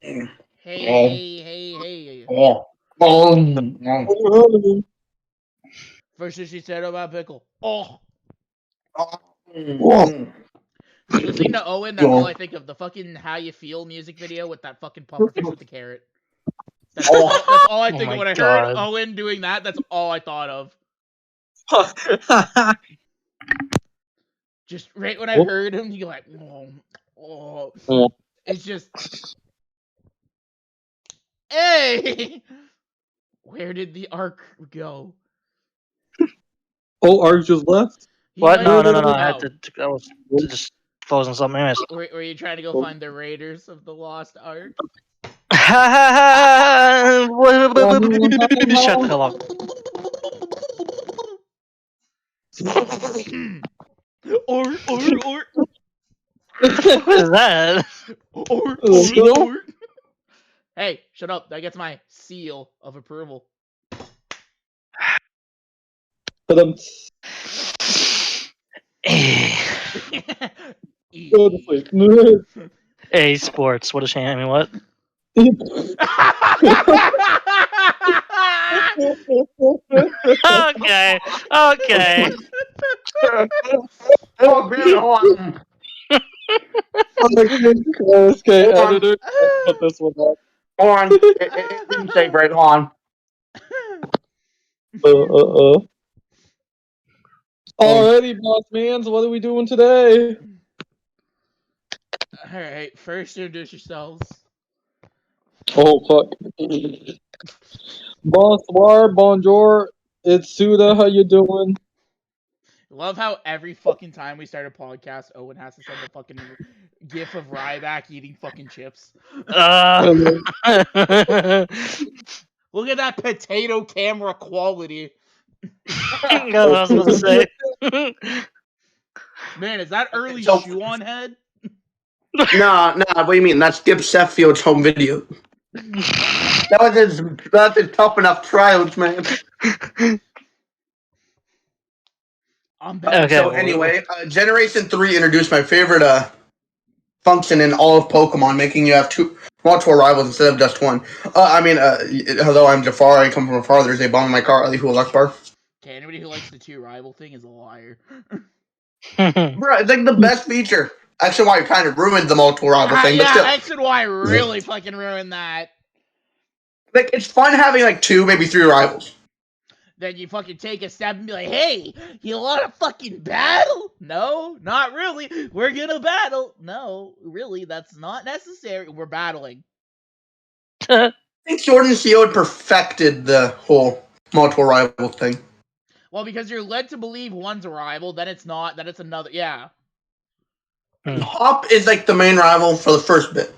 Hey, Oh, hey. oh, oh, First thing she said about pickle. Oh. oh, See, listening to Owen, that's all I think of. The fucking How You Feel music video with that fucking pufferfish with the carrot. That's all I Oh think of. my When I heard god. Owen doing that, that's all I thought of. Just right when I heard him, you go like, oh. It's just, hey! Where did the arc go? Oh, Ark just left? He What? might No, have. no, no, no. I had Oh. to. I was just closing something. Anyways. Were you trying to go find the Raiders of the Lost Ark? Shut the hell up. or. What the fuck was that? Or. Hey, shut up. That gets my seal of approval. But go to sleep. Hey, sports. What a shame. I mean, what? Okay. Okay. Okay, editor, put this one up. it didn't say right on. Alrighty, boss mans, what are we doing today? Alright, first introduce yourselves. Oh, fuck. Bonsoir, bonjour, it's Suda, how you doing? Love how every fucking time we start a podcast, Owen has to send the fucking gif of Ryback eating fucking chips. Look at that potato camera quality. I was supposed to say. Man, is that early So- shoe on head? Nah, what do you mean? That's Skip Sheffield's home video. That's his tough enough trials, man. I'm back. Okay, So well, anyway, Generation 3 introduced my favorite function in all of Pokemon, making you have multiple rivals instead of just one. Although I'm Jafar, I come from afar, there's a bomb in my car, Alihu Akbar. Okay, anybody who likes the two rival thing is a liar. Bro, it's like the best feature. X and Y kind of ruined the multiple rival thing, but Yeah, still. X and Y really fucking ruined that. Like, it's fun having like 2, maybe 3 rivals. Then you fucking take a step and be like, hey, you want to fucking battle? No, not really. We're gonna battle. No, really, that's not necessary. We're battling. I think Sword and Shield perfected the whole multiple rival thing. Well, because you're led to believe one's a rival, then it's not, then it's another. Yeah. Hop is like the main rival for the first bit.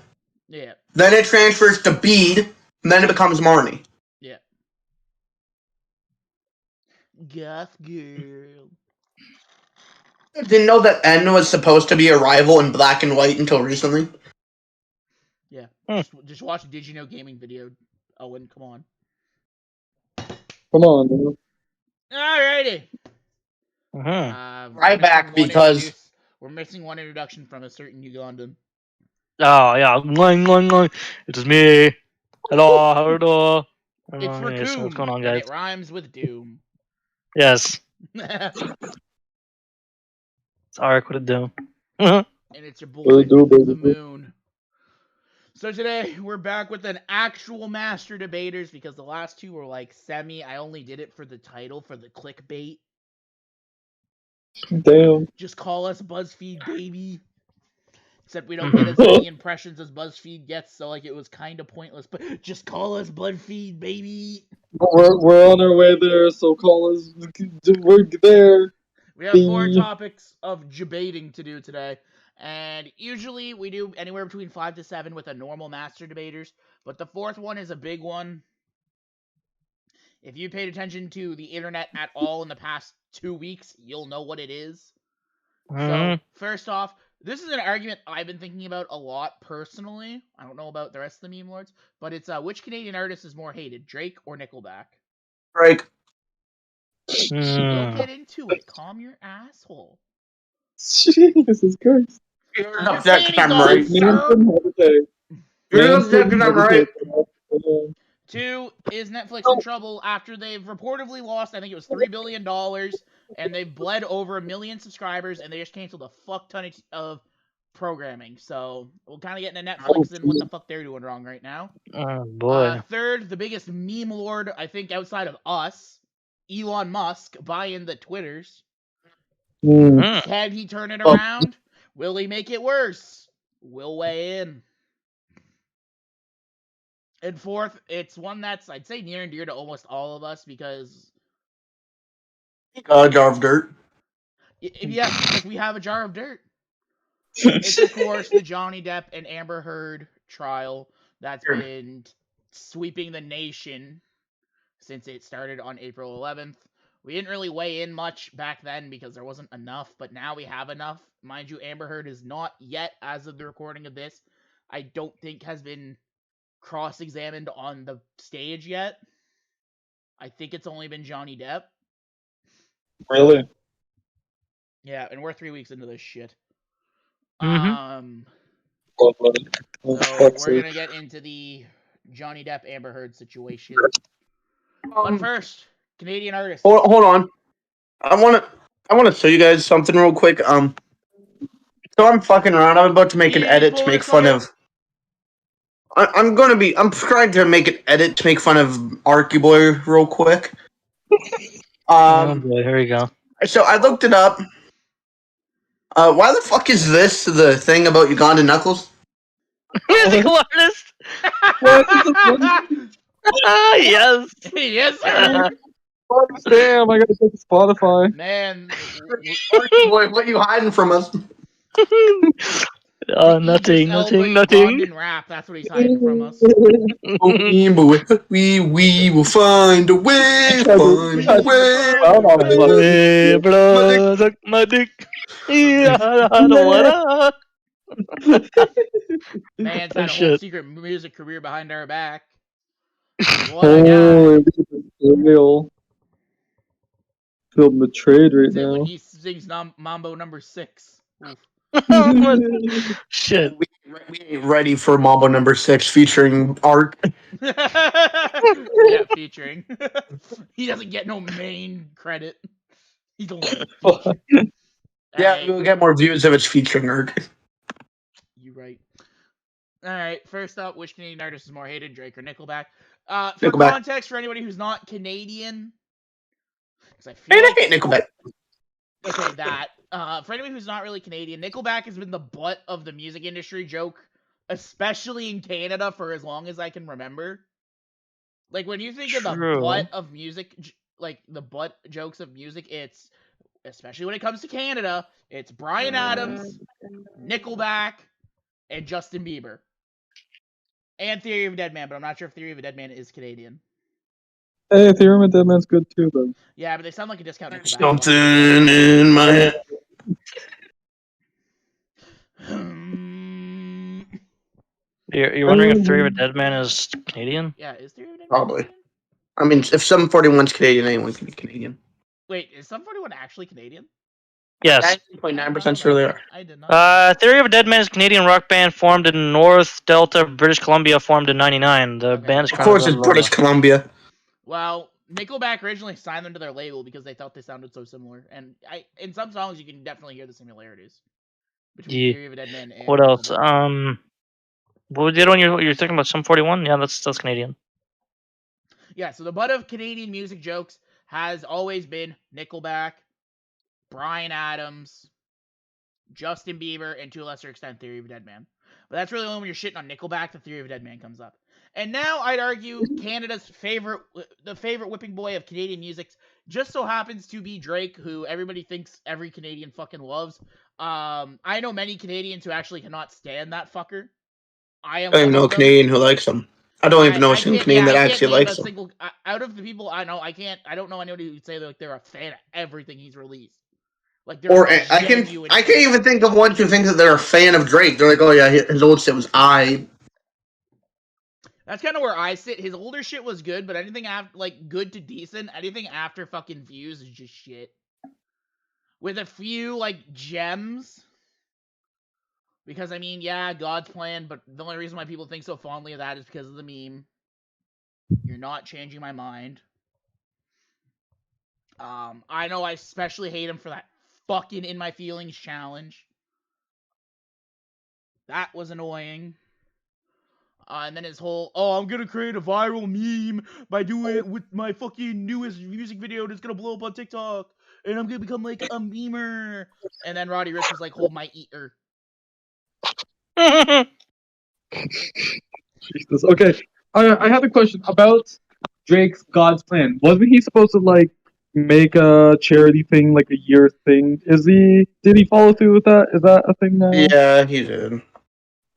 Yeah. Then it transfers to Bede, and then it becomes Marnie. Yeah. Goth girl. I didn't know that N was supposed to be a rival in Black and White until recently. Yeah. Just watch a Did You Know Gaming video. Owen, come on. Come on, dude. Alrighty. Ryback because we're missing one introduction from a certain Ugandan. Oh yeah, it's me. Hello, hello. It's Raccoon. Yes, what's going on, And guys? it rhymes with Doom. Yes, And it's Ark. What it do? it's your boy, do, baby. the Moon. So today, we're back with an actual Master Debaters, because the last two were like semi. I only did it for the title, for the clickbait. Damn. Just call us BuzzFeed, baby. Except we don't get as many impressions as BuzzFeed gets, so like it was kind of pointless. But just call us BuzzFeed, baby. We're on our way there, so call us. We're there. We have 4 topics of debating to do today. And usually we do anywhere between 5 to 7 with a normal Master Debaters. But the 4th one is a big one. If you paid attention to the internet at all in the past 2 weeks, you'll know what it is. So, first off, this is an argument I've been thinking about a lot personally. I don't know about the rest of the meme lords. But it's which Canadian artist is more hated, Drake or Nickelback? Drake. Don't get into it. Calm your asshole. Jesus Christ. I'm right. Sir. You're because I'm right. 2 is Netflix in trouble after they've reportedly lost, I think it was $3 billion, and they've bled over 1 million subscribers, and they just canceled a fuck ton of programming. So we'll kind of get into Netflix and what the fuck they're doing wrong right now. Oh boy. 3rd, the biggest meme lord, I think, outside of us, Elon Musk, buying the Twitters. Can he turn it around? Will he make it worse? We'll weigh in. And 4th, it's one that's, I'd say, near and dear to almost all of us because... Jar of dirt. Yes, because we have a jar of dirt. It's, of course, the Johnny Depp and Amber Heard trial that's been sweeping the nation since it started on April 11th. We didn't really weigh in much back then because there wasn't enough, but now we have enough. Mind you, Amber Heard is not yet, as of the recording of this, I don't think has been cross-examined on the stage yet. I think it's only been Johnny Depp. Really? Yeah, and we're 3 weeks into this shit. Mhm. Love money. So we're gonna get into the Johnny Depp Amber Heard situation. But first, Canadian artist. Hold on. I wanna show you guys something real quick. So I'm fucking around. I'm about to make an edit to make fun of. I'm trying to make an edit to make fun of Arky Boy real quick. Oh boy, here we go. So I looked it up. Why the fuck is this the thing about Uganda Knuckles? Musical artist. Yes. Yes, sir. Damn, I gotta go to Spotify. Man, Arky Boy, what are you hiding from us? Nothing. Ugandan rap, that's what he's hiding from us. We will find a way. Find a way. Bro, suck my dick. Man's had a whole secret music career behind our back. What a guy. Real. Feel betrayed right now. When he sings Mambo number 6. Shit. We ain't ready for Mambo number 6 featuring Art. Yeah, featuring. He doesn't get no main credit. He's only featured. Yeah, we'll get more views if it's featuring Art. You right. Alright, first up, which Canadian artist is more hated, Drake or Nickelback? For context, for anybody who's not Canadian, I hate Nickelback. Okay, that. For anybody who's not really Canadian, Nickelback has been the butt of the music industry joke, especially in Canada, for as long as I can remember. Like, when you think of the butt of music, like, the butt jokes of music, it's, especially when it comes to Canada, it's Bryan Adams, Nickelback, and Justin Bieber. And Theory of a Dead Man, but I'm not sure if Theory of a Dead Man is Canadian. Hey, Theory of a Dead Man's good too, though. Yeah, but they sound like a discount Nickelback. Something in my head. You're wondering if Theory of a Dead Man is Canadian? Yeah, is Theory of a Dead Man Probably. Canadian? I mean, if 741's Canadian, anyone can be Canadian. Wait, is 741 actually Canadian? Yes. 99.9% sure they are. I did not. Theory of a Dead Man is a Canadian rock band formed in North Delta, British Columbia, formed in '99. The band is Of course, it's British Columbia. Well, Nickelback originally signed them to their label because they thought they sounded so similar, and in some songs you can definitely hear the similarities between Theory of a Dead Man and what else? Nickelback. What was the other one you're talking about? Sum 41? Yeah, that's Canadian. Yeah, so the butt of Canadian music jokes has always been Nickelback, Bryan Adams, Justin Bieber, and to a lesser extent Theory of a Dead Man. But that's really only when you're shitting on Nickelback that Theory of a Dead Man comes up. And now I'd argue Canada's favorite whipping boy of Canadian music just so happens to be Drake, who everybody thinks every Canadian fucking loves. I know many Canadians who actually cannot stand that fucker. I don't even know a Canadian who likes him. I don't even know a single Canadian that actually likes him. Out of the people I know, I don't know anybody who would say like they're a fan of everything he's released. Like, I can't even think of one who thinks that they're a fan of Drake. They're like, oh yeah, his old shit was That's kind of where I sit. His older shit was good, but anything after, like, good to decent, anything after fucking Views is just shit. With a few, like, gems. Because I mean, yeah, God's plan, but the only reason why people think so fondly of that is because of the meme. You're not changing my mind. I know I especially hate him for that fucking In My Feelings challenge. That was annoying. And then his whole, oh, I'm gonna create a viral meme by doing it with my fucking newest music video that's gonna blow up on TikTok. And I'm gonna become like a memer. And then Roddy Ricch was like, hold my ear. Jesus. Okay, I have a question about Drake's God's Plan. Wasn't he supposed to like make a charity thing, like a year thing? Did he follow through with that? Is that a thing now? Yeah, he did.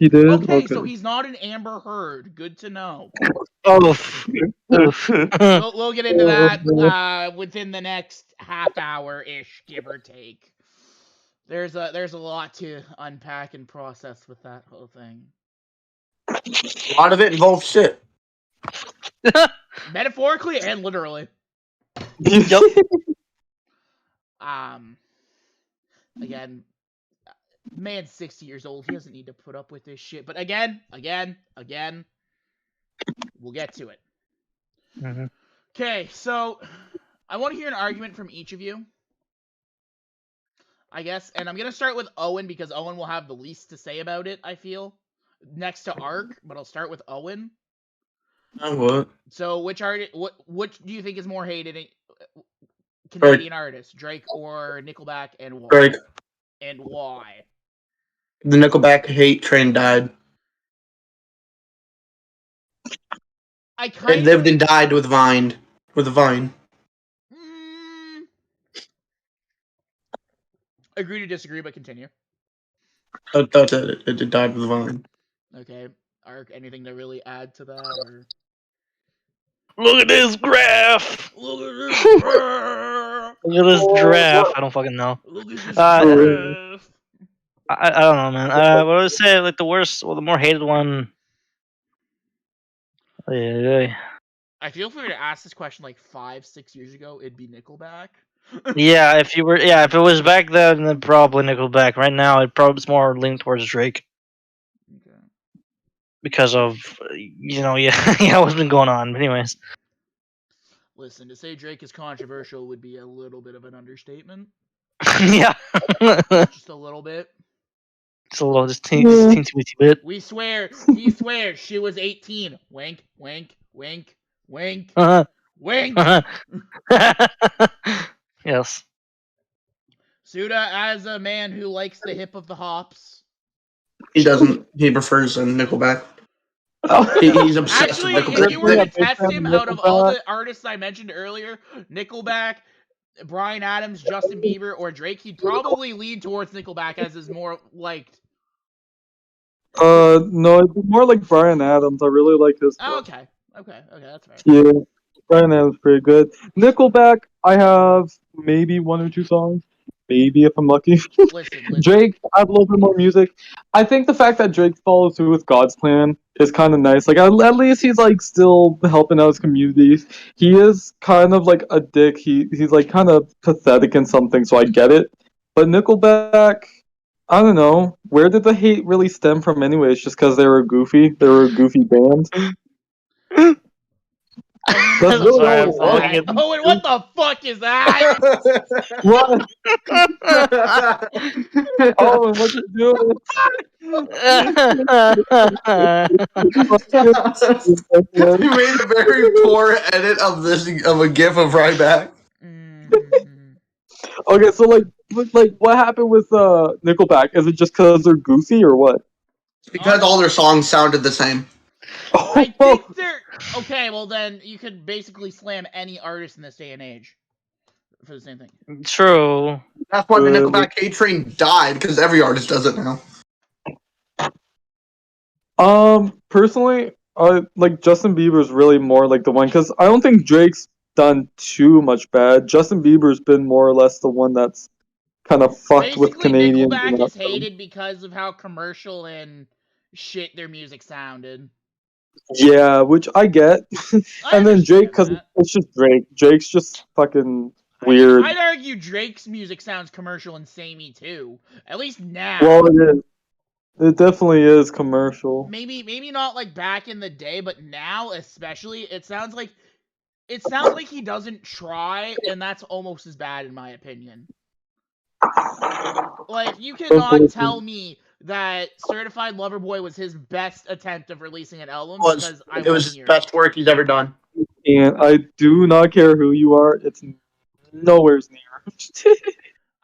He did. Okay, so he's not an Amber Heard. Good to know. Oof. Oof. We'll get into that within the next half hour ish, give or take. There's a lot to unpack and process with that whole thing. A lot of it involves shit. Metaphorically and literally. Yep. Again, man's 60 years old. He doesn't need to put up with this shit. But again, we'll get to it. Okay, so I want to hear an argument from each of you, I guess. And I'm going to start with Owen because Owen will have the least to say about it, I feel. Next to Ark, but I'll start with Owen. What? So which do you think is more hated Canadian artist, Drake or Nickelback, and why? Drake. And why? The Nickelback hate train died. It lived and died with Vine. With Vine. Agree to disagree, but continue. That's it. It died with Vine. Okay. Ark, anything to really add to that? Or... Look at this graph! Look at this graph! Look at this giraffe. I don't fucking know. Look at this graph! I don't know, man. What would I say? Like the worst, well, the more hated one. I feel if we were to ask this question like 5-6 years ago, it'd be Nickelback. Yeah, if it was back then probably Nickelback. Right now, it's more linked towards Drake. Okay. Because of what's been going on. But anyways. Listen, to say Drake is controversial would be a little bit of an understatement. Yeah. Just a little bit. It's a little, just teensy bit. We swear, he swears she was 18. Wink, wink, wink, wink, wink. Yes. Suda, as a man who likes the hip of the hops. He doesn't. He prefers Nickelback. He's obsessed Actually, with Nickelback. if you were to test him out of all the artists I mentioned earlier, Nickelback, Bryan Adams, Justin Bieber, or Drake, he'd probably lean towards Nickelback as is more liked. No, it's more like Bryan Adams. I really like his stuff. Okay, that's fair. Yeah, Bryan Adams is pretty good. Nickelback, I have maybe 1 or 2 songs. Maybe if I'm lucky. Listen. Drake, I have a little bit more music. I think the fact that Drake follows through with God's Plan is kind of nice. Like, at least he's, like, still helping out his communities. He is kind of, like, a dick. He's like, kind of pathetic in something, so I get it. But Nickelback, I don't know. Where did the hate really stem from anyways? Just because they were goofy? They were a goofy band? That's really all it was. Owen, what the fuck is that? What? Oh, what you doing? You made a very poor edit of a GIF of Ryback. Okay, so like what happened with Nickelback? Is it just because they're goofy or what? It's because all their songs sounded the same. I think they're okay. Well, then you could basically slam any artist in this day and age for the same thing. True. That's why the Nickelback hate train died, because every artist does it now. Personally, like Justin Bieber's really more like the one, because I don't think Drake's done too much bad. Justin Bieber's been more or less the one that's kind of fucked with Canadians. Nickelback is hated because of how commercial and shit their music sounded. Yeah, which I get. And then Drake, because it's just Drake. Drake's just fucking weird. I'd argue Drake's music sounds commercial and samey too. At least now. Well, it is. It definitely is commercial. Maybe not like back in the day, but now especially, it sounds like he doesn't try, and that's almost as bad in my opinion. Like, you cannot tell me that Certified Lover Boy was his best attempt of releasing an album because I It was wasn't his here. best work he's ever done. And I do not care who you are. It's nowhere near.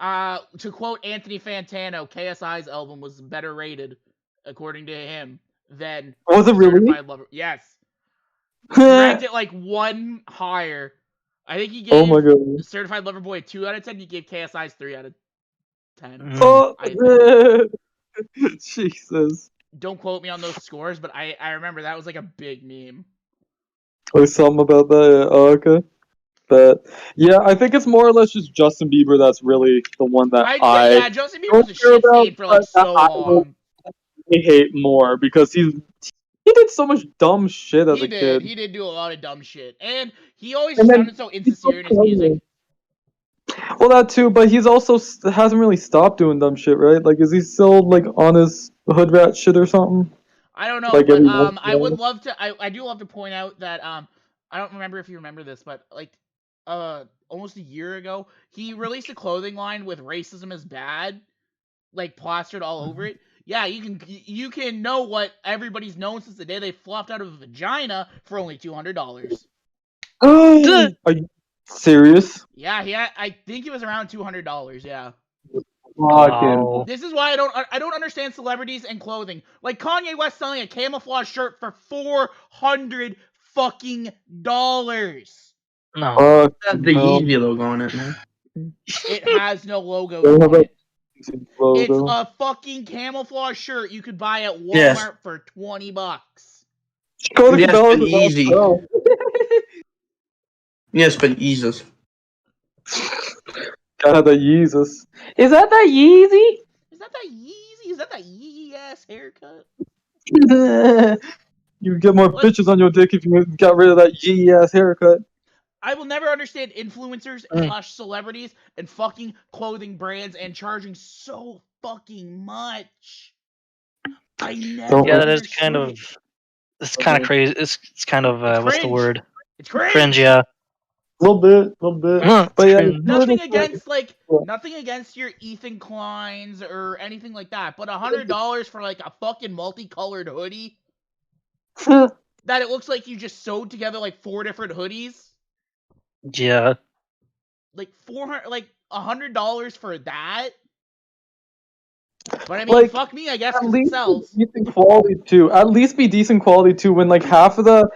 To quote Anthony Fantano, KSI's album was better rated, according to him, than Was it really? Certified Lover. Yes. He ranked it like one higher. I think he gave Oh my god. Certified Lover Boy a 2 out of 10. He gave KSI's 3 out of 10. Oh, I think. Jesus. Don't quote me on those scores, but I remember that was like a big meme. There's something about that. Oh, okay. But yeah, I think it's more or less just Justin Bieber that's really the one that I'd say, yeah, Justin Bieber was a don't care shit about, stain for like but so I will long. hate more because he did so much dumb shit as a kid. He did do a lot of dumb shit. And he always And then sounded so insincere in his music. Well, that too, but he's also hasn't really stopped doing dumb shit, right? Like, is he still like on his hood rat shit or something? I don't know, Like, but every month, I would love to. I do love to point out that I don't remember if you remember this, but like almost a year ago, he released a clothing line with "racism is bad" like plastered all over it. Yeah, you can know what everybody's known since the day they flopped out of a vagina for only $200. Are you serious? Yeah, I think it was around $200. Yeah. Fucking. This is why I don't understand celebrities and clothing. Like Kanye West selling a camouflage shirt for $400 fucking dollars. No. That's the Yeezy logo on it, man. It has no logo on it. It's a fucking camouflage shirt you could buy at Walmart for $20. Go to Yes, Cabela's but Yeezy. Yes, but Jesus. God, the Yeezus. Is that the Yeezy? Is that that Yeezy? Is that that Yeezy ass haircut? You get more bitches on your dick if you got rid of that Yeezy ass haircut. I will never understand influencers / celebrities and fucking clothing brands and charging so fucking much. I never. Yeah, that is kind of. It's kind of crazy. It's kind of what's the cringe. word? It's cringe. Cringe, yeah. A little bit. But yeah, nothing against your Ethan Kleins or anything like that, but $100 for like a fucking multicolored hoodie that it looks like you just sewed together like 4 different hoodies. Yeah. Like $100 for that. But I mean, like, fuck me, I guess, at because it least sells. be decent quality too. At least be decent quality too. When like half of the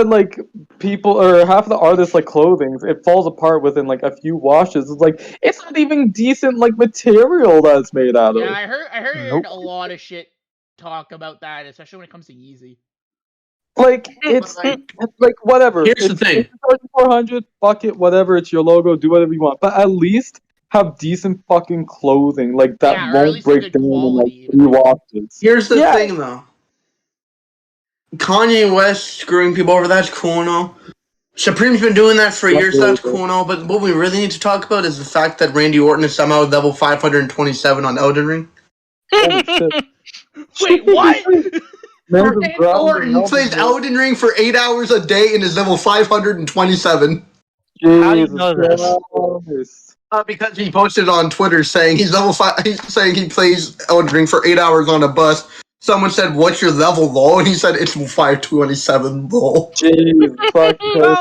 like people or half of the artists like clothing, it falls apart within like a few washes. It's like it's not even decent like material that's made out of. Yeah, I heard a lot of shit talk about that, especially when it comes to Yeezy. Like it's like whatever. Here's the thing. 400, fuck it, whatever. It's your logo. Do whatever you want. But at least have decent fucking clothing like that won't break down in like 3 washes. Here's the thing, though. Kanye West screwing people over, that's cool and all. Supreme's been doing that for years, that's cool and all. But what we really need to talk about is the fact that Randy Orton is somehow level 527 on Elden Ring. Holy shit. Wait, what? Randy Orton plays Elden Ring for 8 hours a day and is level 527. How do you know this? Because he posted on Twitter saying he's level 5. He's saying he plays Elden Ring for 8 hours on a bus. Someone said, "What's your level, lol?" And he said, "It's 527, lol." Well,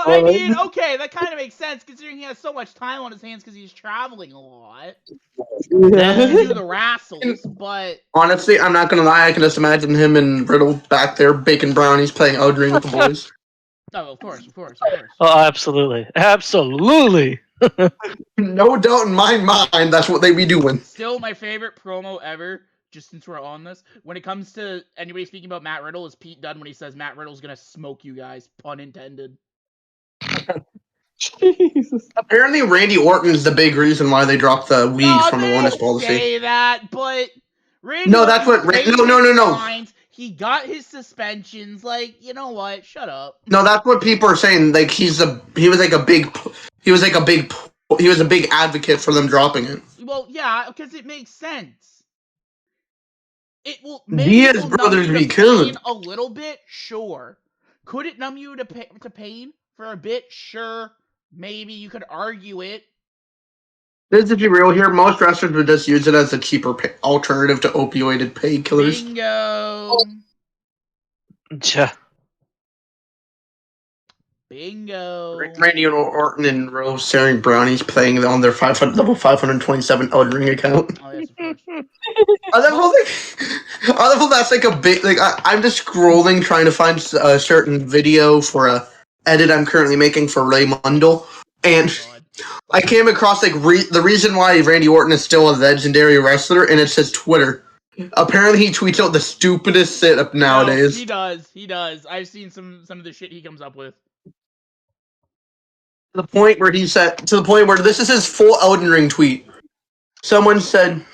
I mean, okay, that kind of makes sense considering he has so much time on his hands because he's traveling a lot. Yeah. Do the wrestles, but honestly, I'm not gonna lie. I can just imagine him and Riddle back there baking brownies, playing Elden Ring with the boys. Oh, of course. Oh, absolutely. No doubt in my mind, that's what they be doing. Still, my favorite promo ever, just since we're on this, when it comes to anybody speaking about Matt Riddle, is Pete Dunne when he says Matt Riddle's gonna smoke you guys, pun intended. Jesus. Apparently, Randy Orton's the big reason why they dropped the league from the bonus policy. Say that, but Randy no, that's what. No. He got his suspensions. Like, you know what? Shut up. No, that's what people are saying. Like he was a big advocate for them dropping it. Well, yeah, because it makes sense. It will maybe Diaz it will numb brothers you be to killing. pain a little bit, sure. Could it numb you to pain for a bit? Sure. Maybe you could argue it. Let's be real here. Most wrestlers would just use it as a cheaper alternative to opioid painkillers. Bingo. Yeah. Bingo. Randy Orton and Rose serving brownies playing on their level 527 Elden Ring account. Oh yes, of course. That's like a big like I'm just scrolling trying to find a certain video for a edit I'm currently making for Raymundo, and God. I came across like the reason why Randy Orton is still a legendary wrestler, and it says Twitter. Apparently, he tweets out the stupidest sit-up nowadays. No, he does. He does. I've seen some of the shit he comes up with. To the point where this is his full Elden Ring tweet. Someone said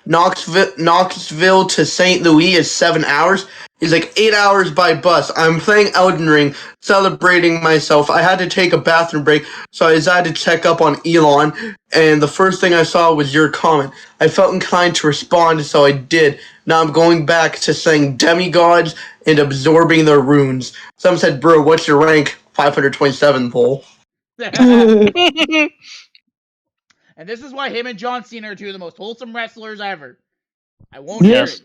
Knoxville to St. Louis is 7 hours. He's like 8 hours by bus. I'm playing Elden Ring, celebrating myself. I had to take a bathroom break, so I decided to check up on Elon, and the first thing I saw was your comment. I felt inclined to respond, so I did. Now I'm going back to saying demigods and absorbing their runes. Some said, bro, what's your rank? 527 pole. And this is why him and John Cena are two of the most wholesome wrestlers ever. I won't hear Yes. it.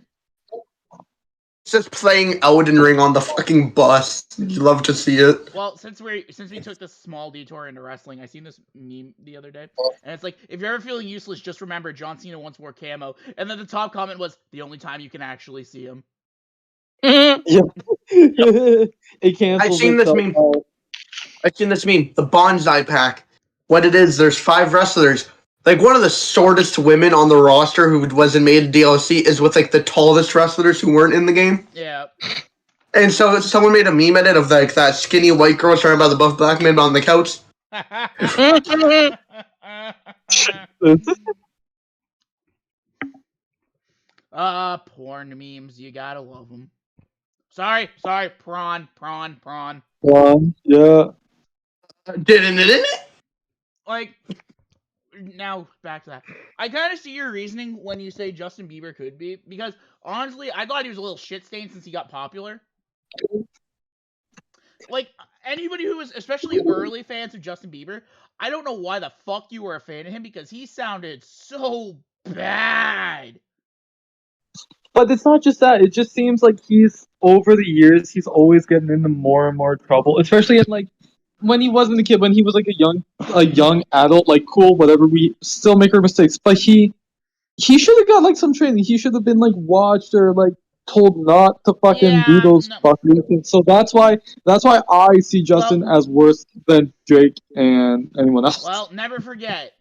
It's just playing Elden Ring on the fucking bus. You love to see it. Well, since we took this small detour into wrestling, I seen this meme the other day, and it's like, if you're ever feeling useless, just remember John Cena once wore camo. And then the top comment was, the only time you can actually see him. It cancels I've seen this itself meme. out. I've seen this meme. The Bonsai Pack. What it is, there's 5 wrestlers. Like, one of the shortest women on the roster who wasn't made a DLC is with, like, the tallest wrestlers who weren't in the game. Yeah. And so someone made a meme edit of, like, that skinny white girl surrounded by the buff black man on the couch. Porn memes. You gotta love them. Sorry. Prawn. Yeah. Didn't it? Like, now back to that. I kind of see your reasoning when you say Justin Bieber could be, because honestly, I thought he was a little shit stain since he got popular. Like, anybody who was, especially early fans of Justin Bieber, I don't know why the fuck you were a fan of him, because he sounded so bad. But it's not just that. It just seems like he's, over the years, he's always getting into more and more trouble. Especially in, like, when he wasn't a kid, when he was, like, a young adult, like, cool, whatever, we still make our mistakes. But he should have got, like, some training. He should have been, like, watched or, like, told not to fucking do those fucking things. So that's why I see Justin as worse than Drake and anyone else. Well, never forget,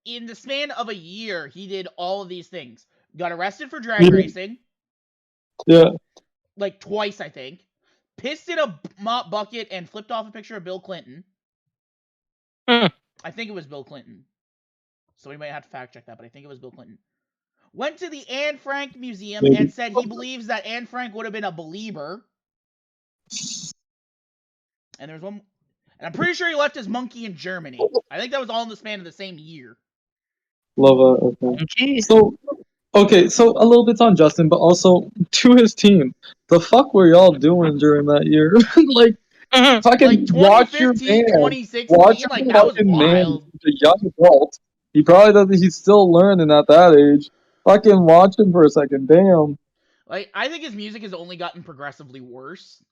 in the span of a year, he did all of these things. Got arrested for drag racing. Yeah. Like, twice, I think. Pissed in a mop bucket and flipped off a picture of Bill Clinton. I think it was Bill Clinton. So we might have to fact check that, but I think it was Bill Clinton. Went to the Anne Frank Museum and said he believes that Anne Frank would have been a believer. And there's one... And I'm pretty sure he left his monkey in Germany. I think that was all in the span of the same year. Love it. Okay. So a little bit's on Justin, but also to his team. The fuck were y'all doing during that year? Like, fucking like watch your 2015, man. 2016, Watch like, your that was fucking wild. man. The young adult. He probably doesn't. He's still learning at that age. Fucking watch him for a second. Damn. Like, I think his music has only gotten progressively worse.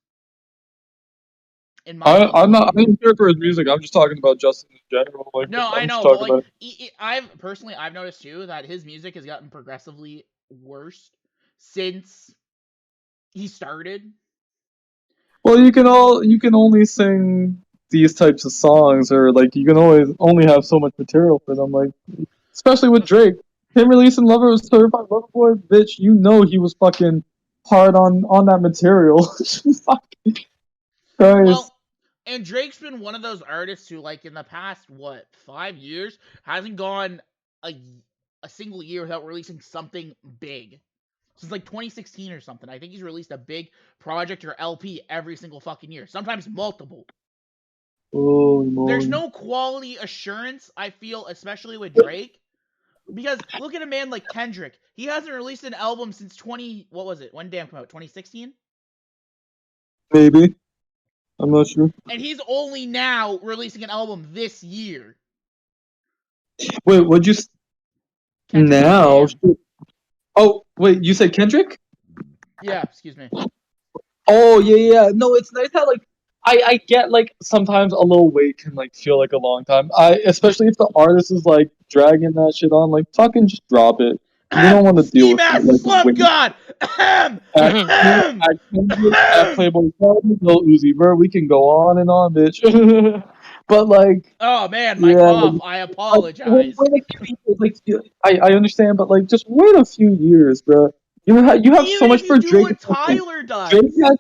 In my opinion. I'm not here for his music. I'm just talking about Justin in general. Like, No, I I'm know, just but talking like, I've noticed too that his music has gotten progressively worse since he started. Well, you can only sing these types of songs, or like you can only have so much material for them. Like, especially with Drake, him releasing "Lover Was Certified Lover Boy," bitch, you know he was fucking hard on that material. Fucking Christ. Well, and Drake's been one of those artists who, like, in the past 5 years, hasn't gone a single year without releasing something big. Since like 2016 or something. I think he's released a big project or LP every single fucking year. Sometimes multiple. Oh, There's no quality assurance, I feel, especially with Drake. Because look at a man like Kendrick. He hasn't released an album since what was it? When Damn came out? 2016? Maybe. I'm not sure. And he's only now releasing an album this year. Wait, what'd you... Kendrick Now? Lamar. Oh, wait, you said Kendrick? Yeah, excuse me. Oh, yeah. No, it's nice how, like, I get, like, sometimes a little wait can, like, feel like a long time. Especially if the artist is, like, dragging that shit on, like, fucking just drop it. You don't want to deal Ski with Mask, it, like, Slump wait. God! At Playboy Cardi, Lil Uzi Vert, we can go on and on, bitch. But, like... Oh, man, my Yeah, cough. I apologize. wait a few years, like, I understand, but, like, just wait a few years, bro. You have so Even much if for you do Drake. what Tyler does. Drake has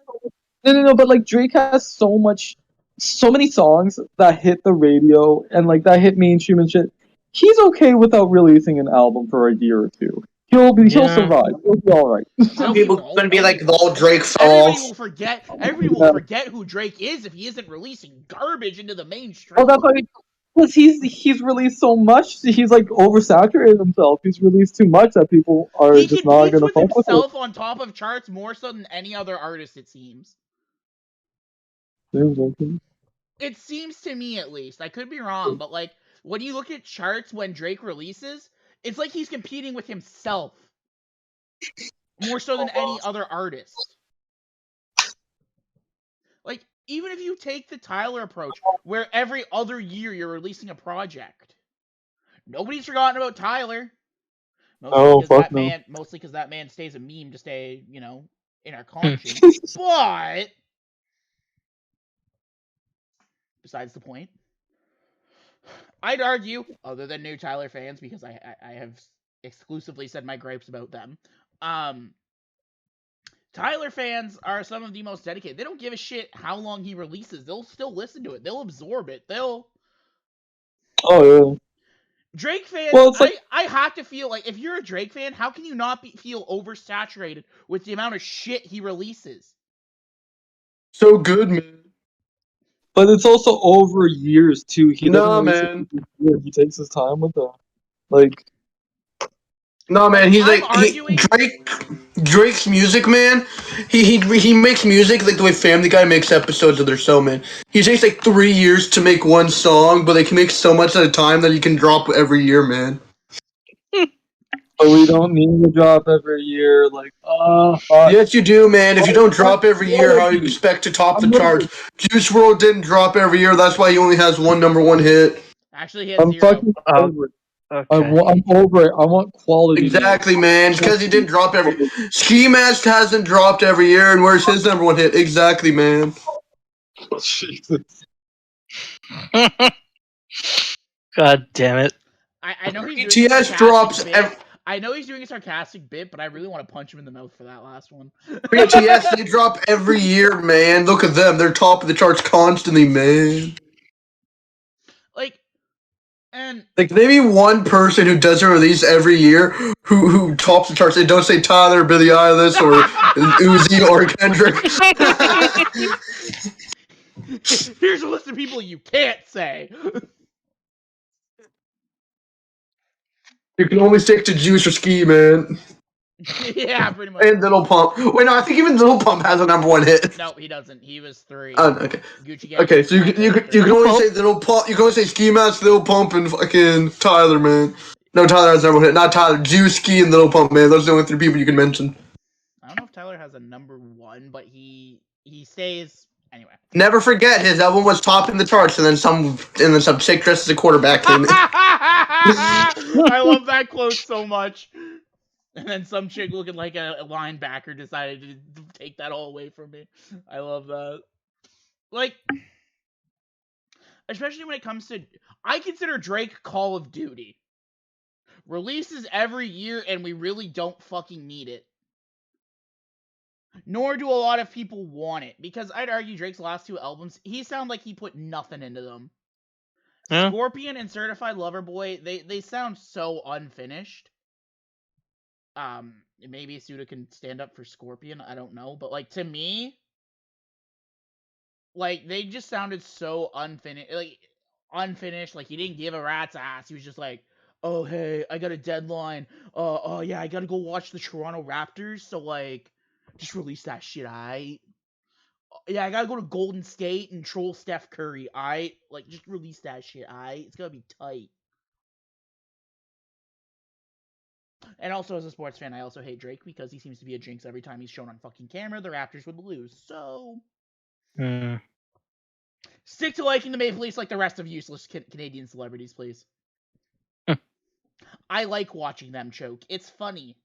no, but like Drake has so many songs that hit the radio and like that hit mainstream and shit. He's okay without releasing an album for a year or two. He'll survive. He'll be all right. Some people gonna be like, all Drake Everybody songs. will forget. Everybody will forget who Drake is if he isn't releasing garbage into the mainstream. Well, that's why. Because he's released so much, he's like oversaturated himself. He's released too much that people are He just not competes gonna with fuck with it. himself on top of charts more so than any other artist, it seems. It seems to me, at least. I could be wrong, but like when you look at charts when Drake releases, it's like he's competing with himself more so than any other artist. Like, even if you take the Tyler approach, where every other year you're releasing a project, nobody's forgotten about Tyler. Mostly because that man stays a meme to stay, in our conscience. But besides the point, I'd argue, other than new Tyler fans, because I have exclusively said my gripes about them, Tyler fans are some of the most dedicated. They don't give a shit how long he releases. They'll still listen to it. They'll absorb it. Oh yeah. Drake fans, well, it's like... I have to feel like if you're a Drake fan, how can you not feel oversaturated with the amount of shit he releases? So good, man. But it's also over years too. He doesn't release man. it. He takes his time with it. Like, no, man. He's I'm like arguing. Drake's music, man. He makes music like the way Family Guy makes episodes of their show, man. He takes like 3 years to make one song, but they can make so much at a time that he can drop every year, man. But we don't need to drop every year. Like, yes, you do, man. If you don't drop every year, how do you expect to top the charts? Juice WRLD didn't drop every year. That's why he only has one #1 hit. Actually, he has I'm 0. fucking over it. Okay. I'm over it. I want quality. Exactly, man. Because he didn't drop every. Ski Mask hasn't dropped every year, and where's his #1 hit? Exactly, man. Jesus. God damn it. I know he's doing BTS drops. I know he's doing a sarcastic bit, but I really want to punch him in the mouth for that last one. BTS, they drop every year, man. Look at them. They're top of the charts constantly, man. Like, maybe one person who doesn't release every year who tops the charts. They don't say Tyler, Billie Eilish, or Uzi, or Kendrick. Here's a list of people you can't say. You can only stick to Juice or Ski, man. Yeah, pretty much. And Little Pump. Wait, no, I think even Little Pump has a #1 hit. No, he doesn't. He was 3. Oh, okay. Gucci Gang. Okay, so you can only say Little Pump. You can only say Ski Mask, Little Pump, and fucking Tyler, man. No, Tyler has #1 hit. Not Tyler. Juice, Ski, and Little Pump, man. Those are the only 3 people you can mention. I don't know if Tyler has a #1, but he stays anyway. Never forget, his album was top in the charts, and then some chick dressed as a quarterback came in. I love that quote so much. And then some chick looking like a linebacker decided to take that all away from me. I love that. Like, especially when it comes to... I consider Drake Call of Duty. Releases every year, and we really don't fucking need it. Nor do a lot of people want it. Because I'd argue Drake's last 2 albums, he sound like he put nothing into them. Yeah. Scorpion and Certified Lover Boy, they sound so unfinished. Maybe Suda can stand up for Scorpion, I don't know. But, like, to me, like, they just sounded so unfinished. Like, he didn't give a rat's ass. He was just like, oh hey, I got a deadline. Oh yeah, I gotta go watch the Toronto Raptors. So like, just release that shit, aight? Yeah, I gotta go to Golden State and troll Steph Curry, aight? Like, just release that shit, aight? It's gonna be tight. And also, as a sports fan, I also hate Drake because he seems to be a jinx every time he's shown on fucking camera. The Raptors would lose. So, stick to liking the Maple Leafs like the rest of useless Canadian celebrities, please. I like watching them choke. It's funny.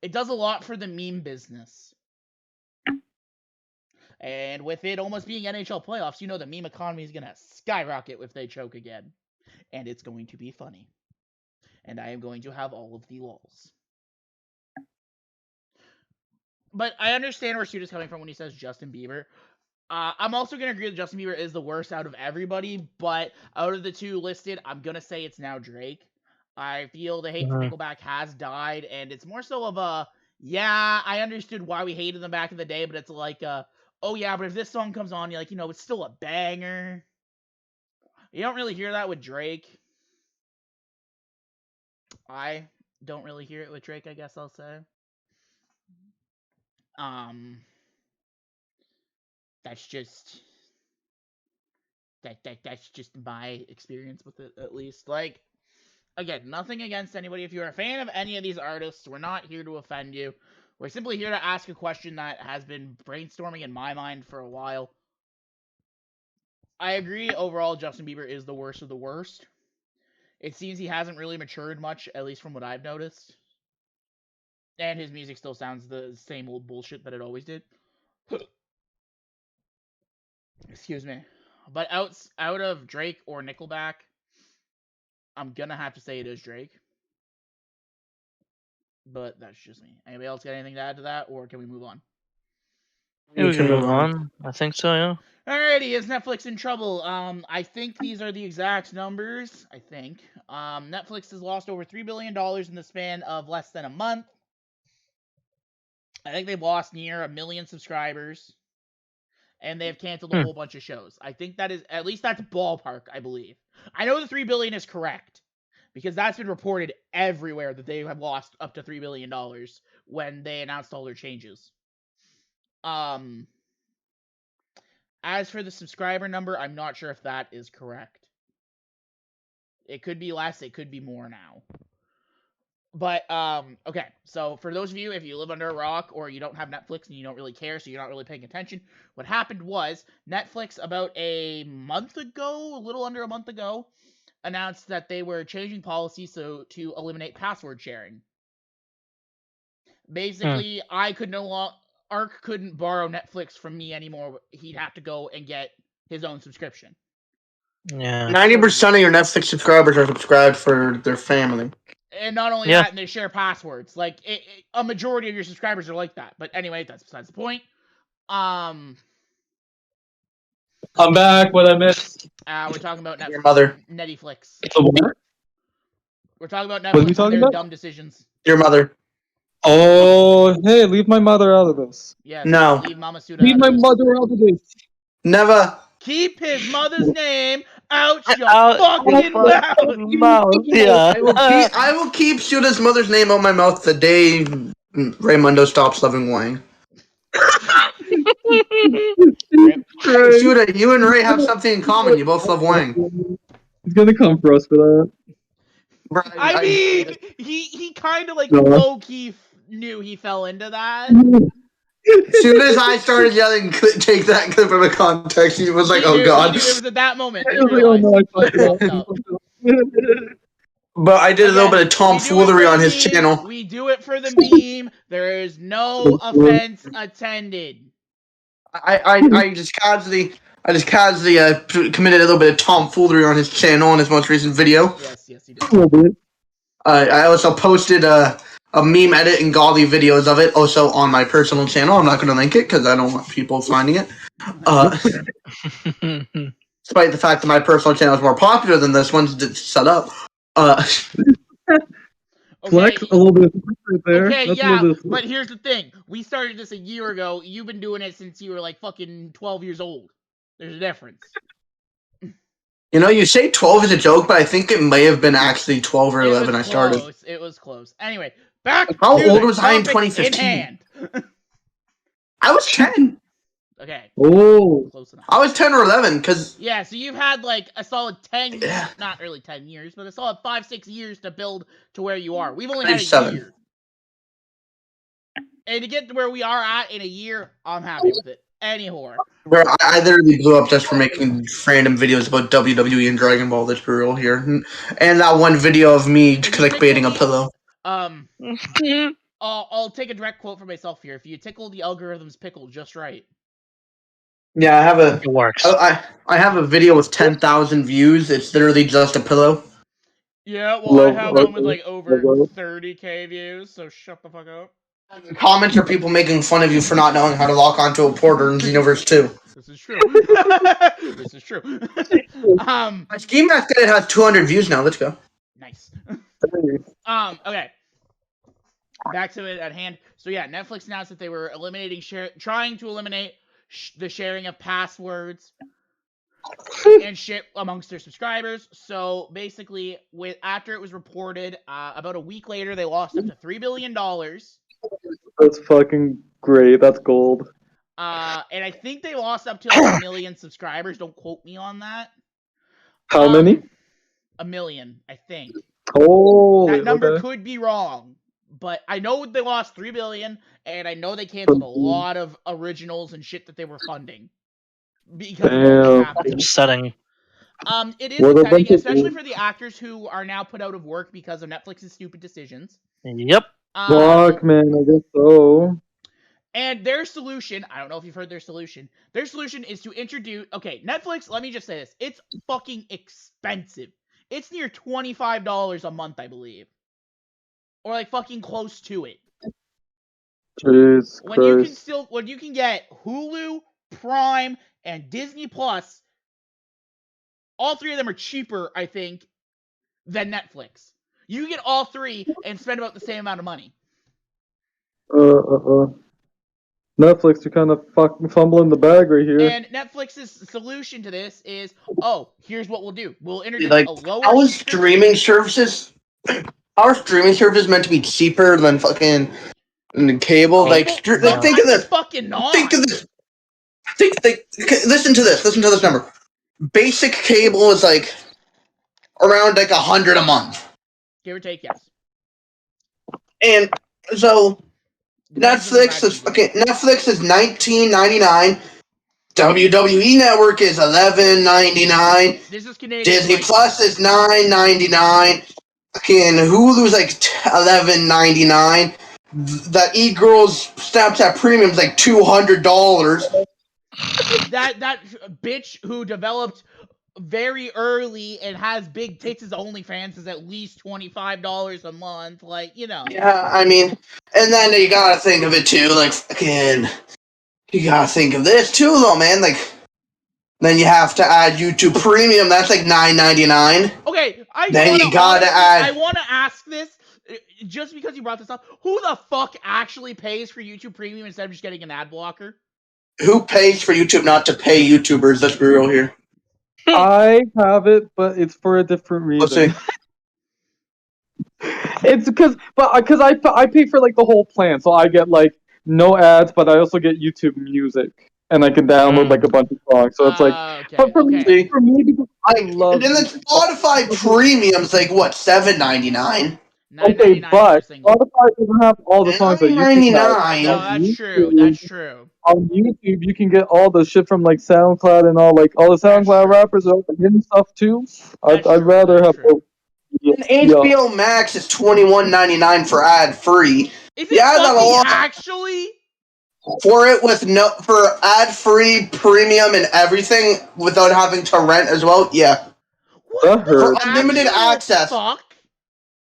It does a lot for the meme business. And with it almost being NHL playoffs, you know the meme economy is going to skyrocket if they choke again. And it's going to be funny. And I am going to have all of the lulls. But I understand where Suda's coming from when he says Justin Bieber. I'm also going to agree that Justin Bieber is the worst out of everybody, but out of the two listed, I'm going to say it's now Drake. I feel the hate for Nickelback has died, and it's more so of a, yeah, I understood why we hated them back in the day, but it's like, oh yeah, but if this song comes on, you're like, it's still a banger. You don't really hear that with Drake. I don't really hear it with Drake, I guess I'll say. That's just that's just my experience with it, at least. Like, again, nothing against anybody. If you're a fan of any of these artists, we're not here to offend you. We're simply here to ask a question that has been brainstorming in my mind for a while. I agree, overall, Justin Bieber is the worst of the worst. It seems he hasn't really matured much, at least from what I've noticed. And his music still sounds the same old bullshit that it always did. Excuse me. But out of Drake or Nickelback, I'm gonna have to say it is Drake. But that's just me. Anybody else got anything to add to that, or can we move on? Yeah, we can move on. I think so, yeah. Alrighty, is Netflix in trouble? I think these are the exact numbers. I think. Netflix has lost over $3 billion in the span of less than a month. I think they've lost near 1 million subscribers. And they have canceled a whole bunch of shows. I think that is, at least that's ballpark, I believe. I know the $3 billion is correct, because that's been reported everywhere that they have lost up to $3 billion when they announced all their changes. As for the subscriber number, I'm not sure if that is correct. It could be less, it could be more now. But, okay, so for those of you, if you live under a rock or you don't have Netflix and you don't really care, so you're not really paying attention, what happened was Netflix, about a month ago, a little under a month ago, announced that they were changing policy to eliminate password sharing. Basically, Ark couldn't borrow Netflix from me anymore. He'd have to go and get his own subscription. Yeah. 90% of your Netflix subscribers are subscribed for their family. And not only that, and they share passwords. Like, a majority of your subscribers are like that. But anyway, that's besides the point. I'm back. What I missed? We're talking about Netflix. Your mother. Netflix. The what? We're talking about What are we Netflix talking and their about? dumb decisions. Your mother. Oh, hey, leave my mother out of this. Yes, No. leave Mama Suda Leave out my of this. mother out of this. Never. Keep his mother's name out your Out fucking mouth. mouth. Yeah. I will keep Suda's mother's name out my mouth the day Raymundo stops loving Wang. Suda, you and Ray have something in common. You both love Wang. He's gonna come for us for that. I mean, he kind of like No. low-key knew he fell into that. As soon as I started yelling, take that clip out of context, he was like, He "Oh knew, God!" It was at that moment that I he was like, oh realized. no, I fucked up. But I did a little bit of We do it tomfoolery for on the his meme. channel. We do it for the meme. There is no offense intended. I just casually committed a little bit of tomfoolery on his channel on his most recent video. Yes, you did. A little bit. I also posted a meme edit and godly videos of it also on my personal channel. I'm not going to link it because I don't want people finding it. Despite the fact that my personal channel is more popular than this one's set up. Flex a little bit right there. Okay, That's yeah, a little bit. but here's the thing. We started this a year ago. You've been doing it since you were like fucking 12 years old. There's a difference. You know, you say 12 is a joke, but I think it may have been actually 12 or It 11 was I started. close. It was close. Anyway, back How to old the was I in topic 2015? hand. I was 10. Okay. Oh. Close enough. I was 10 or 11, because... Yeah, so you've had like a solid 10 Yeah. years, not really 10 years, but a solid 5-6 years to build to where you are. We've only had a 7. year. And to get to where we are at in a year, I'm happy with it. Anyhow. Where I literally blew up just for making random videos about WWE and Dragon Ball, let's be real here. And that one video of me clickbaiting a pillow. I'll take a direct quote for myself here. If you tickle the algorithm's pickle just right. Yeah, I have It works. I have a video with 10,000 views. It's literally just a pillow. Yeah, well, I have one with like over 30k views, so shut the fuck up. Comments are people making fun of you for not knowing how to lock onto a porter in Xenoverse 2. This is true. This is true. My Scheme Mask it has 200 views now. Let's go. Nice. Okay. Back to it at hand. So yeah, Netflix announced that they were trying to eliminate the sharing of passwords and shit amongst their subscribers. So basically, after it was reported, about a week later, they lost up to $3 billion. That's fucking great. That's gold. And I think they lost up to like 1 million subscribers. Don't quote me on that. How many? 1 million, I think. Oh, that number could be wrong, but I know they lost 3 billion, and I know they canceled a lot of originals and shit that they were funding because of what was happening. Upsetting. It is upsetting, especially for the actors who are now put out of work because of Netflix's stupid decisions. Yep. Fuck, man, I guess so. And their solution, I don't know if you've heard their solution. Their solution is to introduce... Okay, Netflix, let me just say this. It's fucking expensive. It's near $25 a month, I believe. Or like fucking close to it. Jesus When you can get Hulu, Prime, and Disney Plus, all three of them are cheaper, I think, than Netflix. You can get all three and spend about the same amount of money. Netflix, you're kind of fucking fumbling the bag right here. And Netflix's solution to this is, here's what we'll do. We'll introduce a lower... How are streaming services meant to be cheaper than fucking cable? Think of this. Fucking not. Think of this. Listen to this. Listen to this number. Basic cable is like around like $100 a month. Give or take, yes. And so Netflix is $19.99. WWE Network is $11.99. This is Canadian. Disney Plus is $9.99. Fucking Hulu's like $11.99. That E-Girls Snapchat Premium is like $200. That bitch who developed very early and has big tits as OnlyFans is at least $25 a month. Like, you know. Yeah, I mean, and then you gotta think of it too, like fucking. You gotta think of this too, though, man. Like, then you have to add YouTube Premium. That's like $9.99. Okay, I want to ask this just because you brought this up. Who the fuck actually pays for YouTube Premium instead of just getting an ad blocker? Who pays for YouTube not to pay YouTubers? Let's be real here. I have it, but it's for a different reason. Let's see. It's because I pay for like the whole plan, so I get like no ads, but I also get YouTube Music, and I can download like a bunch of songs. So it's like, okay, but for me, because I love. And then the Spotify Premium's like what, $7.99. Okay, but Spotify doesn't have all the songs that YouTube has. No, that's true. That's true. On YouTube, you can get all the shit from like SoundCloud and all the SoundCloud rappers are getting stuff too. I'd rather have. And HBO Max is $21.99 for ad free. Is it actually? For ad free premium and everything without having to rent as well, yeah. For unlimited access. Fuck?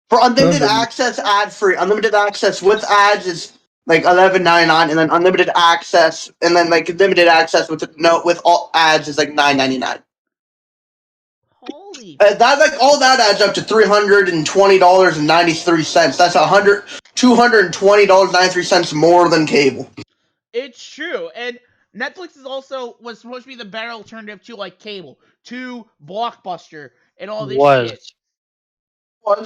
For unlimited access, ad free. Unlimited access with ads is like $11.99, and then unlimited access, and then like limited access with all ads is like $9.99. Holy! All that adds up to $320.93. That's $220.93 more than cable. It's true, and Netflix was supposed to be the better alternative to like cable, to Blockbuster, and all this shit.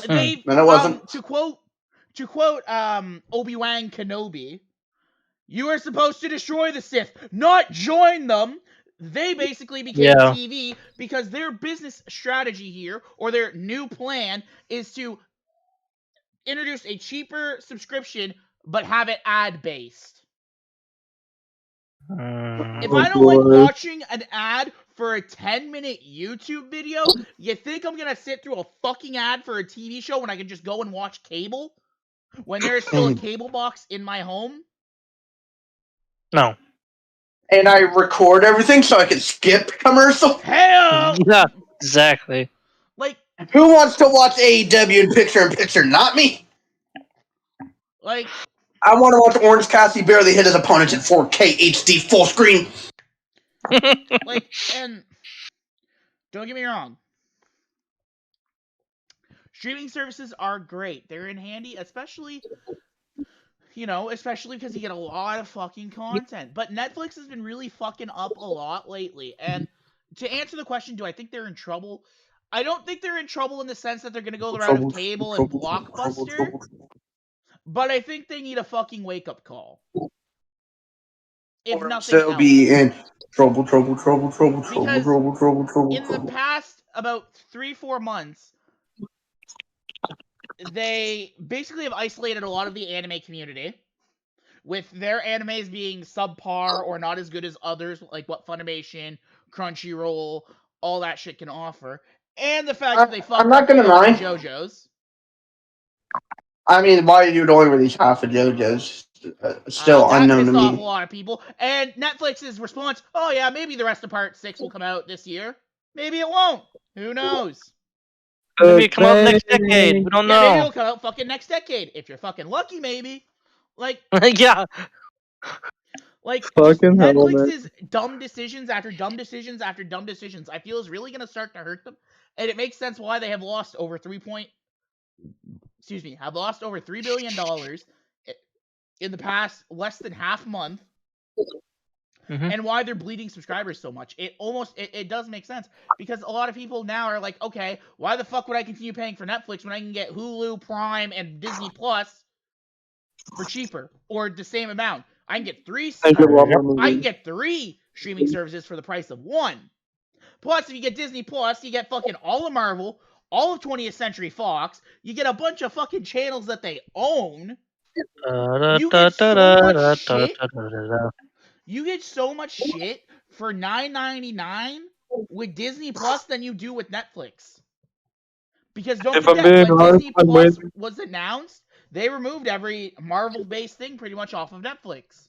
They Then it wasn't. to quote Obi-Wan Kenobi, you are supposed to destroy the Sith, not join them. They basically became TV because their business strategy here, or their new plan, is to introduce a cheaper subscription but have it ad-based. If I don't like watching an ad for a 10-minute YouTube video, you think I'm gonna sit through a fucking ad for a TV show when I can just go and watch cable? When there's still a cable box in my home? No. And I record everything so I can skip commercial. Hell! Yeah, exactly. Like, who wants to watch AEW in picture? Not me. Like, I want to watch Orange Cassidy barely hit his opponents in 4K HD full screen. Like, and don't get me wrong. Streaming services are great. They're in handy, especially because you get a lot of fucking content. But Netflix has been really fucking up a lot lately. And to answer the question, do I think they're in trouble? I don't think they're in trouble in the sense that they're going to go the route of cable and Blockbuster. But I think they need a fucking wake-up call. If nothing else. Be in trouble. In the past about 3-4 months, they basically have isolated a lot of the anime community, with their animes being subpar or not as good as others, like what Funimation, Crunchyroll, all that shit can offer, and the fact that they fucked up JoJo's. I mean, why you'd only release half of JoJo's? Still unknown to me. That pissed off a lot of people. And Netflix's response, oh yeah, maybe the rest of Part 6 will come out this year. Maybe it won't. Who knows? Maybe it'll come out next decade. We don't know. Maybe it'll come out fucking next decade. If you're fucking lucky, maybe. Like, yeah. Like, Netflix's dumb decisions after dumb decisions after dumb decisions, I feel is really going to start to hurt them. And it makes sense why they have lost over $3 billion in the past less than half month, and why they're bleeding subscribers so much. It does make sense, because a lot of people now are like, okay, why the fuck would I continue paying for Netflix when I can get Hulu, Prime, and Disney Plus for cheaper, or the same amount? I can get three streaming services for the price of one. Plus, if you get Disney Plus, you get fucking all of Marvel, all of 20th Century Fox. You get a bunch of fucking channels that they own. You get so much shit. You get so much shit for $9.99 with Disney Plus than you do with Netflix. Because don't forget, when Disney Plus was announced, they removed every Marvel-based thing pretty much off of Netflix.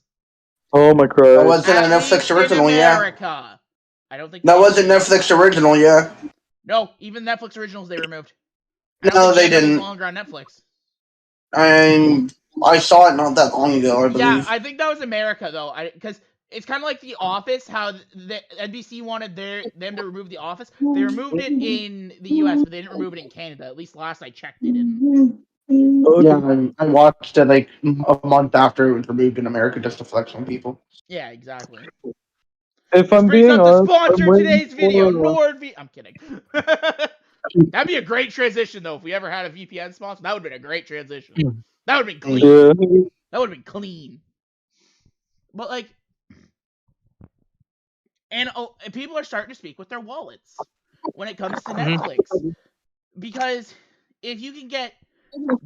Oh my god. That wasn't a Netflix original, I don't think that wasn't Netflix original, yeah. No, even Netflix originals they removed. No, they didn't. No longer on Netflix. I saw it not that long ago, I believe. Yeah, I think that was America though, because it's kind of like The Office, how the NBC wanted them to remove The Office. They removed it in the US, but they didn't remove it in Canada. At least last I checked it. Yeah, I watched it like a month after it was removed in America just to flex on people. Yeah, exactly. If I'm being honest, sponsor today's video, NordVPN. I'm kidding. That'd be a great transition though if we ever had a VPN sponsor. That would have been a great transition. That would have been clean. Yeah. That would have been clean. But like, and people are starting to speak with their wallets when it comes to Netflix, because if you can get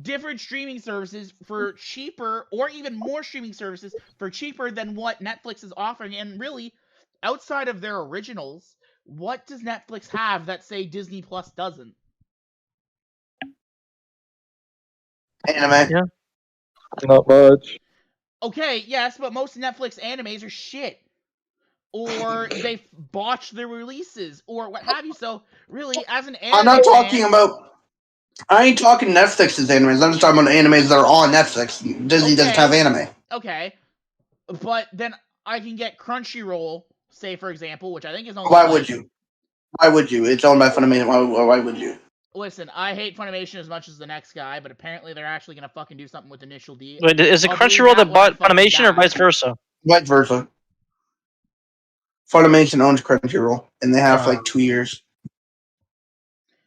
different streaming services for cheaper, or even more streaming services for cheaper than what Netflix is offering, and really, outside of their originals, what does Netflix have that, say, Disney Plus doesn't? Anime. Yeah. Not much. Okay, yes, but most Netflix animes are shit. Or they botch their releases, or what have you. So, really, as an anime I'm not talking about... I ain't talking Netflix's animes. I'm just talking about animes that are on Netflix. Disney doesn't have anime. Okay. But then I can get Crunchyroll, say, for example, which I think is only... Why would you? Why would you? It's owned by Funimation. Why would you? Listen, I hate Funimation as much as the next guy, but apparently they're actually going to fucking do something with Initial D. Wait, is it Crunchyroll that bought Funimation or vice versa? Vice versa. Funimation owns Crunchyroll, and they have for like 2 years.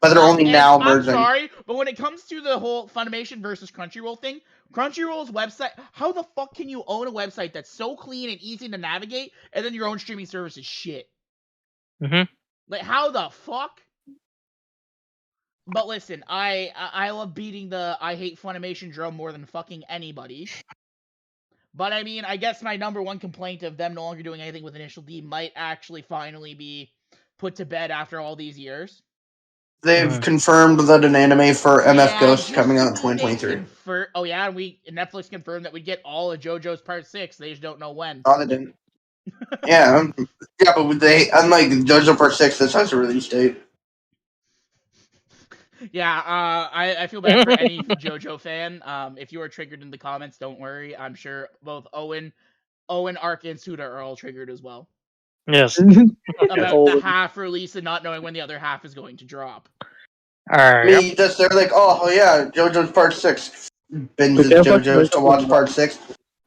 But they're only now merging. I'm sorry, but when it comes to the whole Funimation versus Crunchyroll thing, Crunchyroll's website, how the fuck can you own a website that's so clean and easy to navigate, and then your own streaming service is shit? Mm-hmm. Like, how the fuck? But listen, I love beating the I hate Funimation drum more than fucking anybody. But I mean, I guess my number one complaint of them no longer doing anything with Initial D might actually finally be put to bed after all these years. They've confirmed that an anime for MF Ghost is coming out in 2023. Oh yeah, Netflix confirmed that we'd get all of JoJo's Part 6. They just don't know when. Oh, they didn't. Yeah, but they, unlike JoJo Part 6, this has a release date. Yeah, I feel bad for any JoJo fan. If you are triggered in the comments, don't worry. I'm sure both Owen, Ark, and Suda are all triggered as well. Yes. About the half release and not knowing when the other half is going to drop. Me, just they're like, oh yeah, JoJo's Part 6. Binges JoJo's to watch Part 6.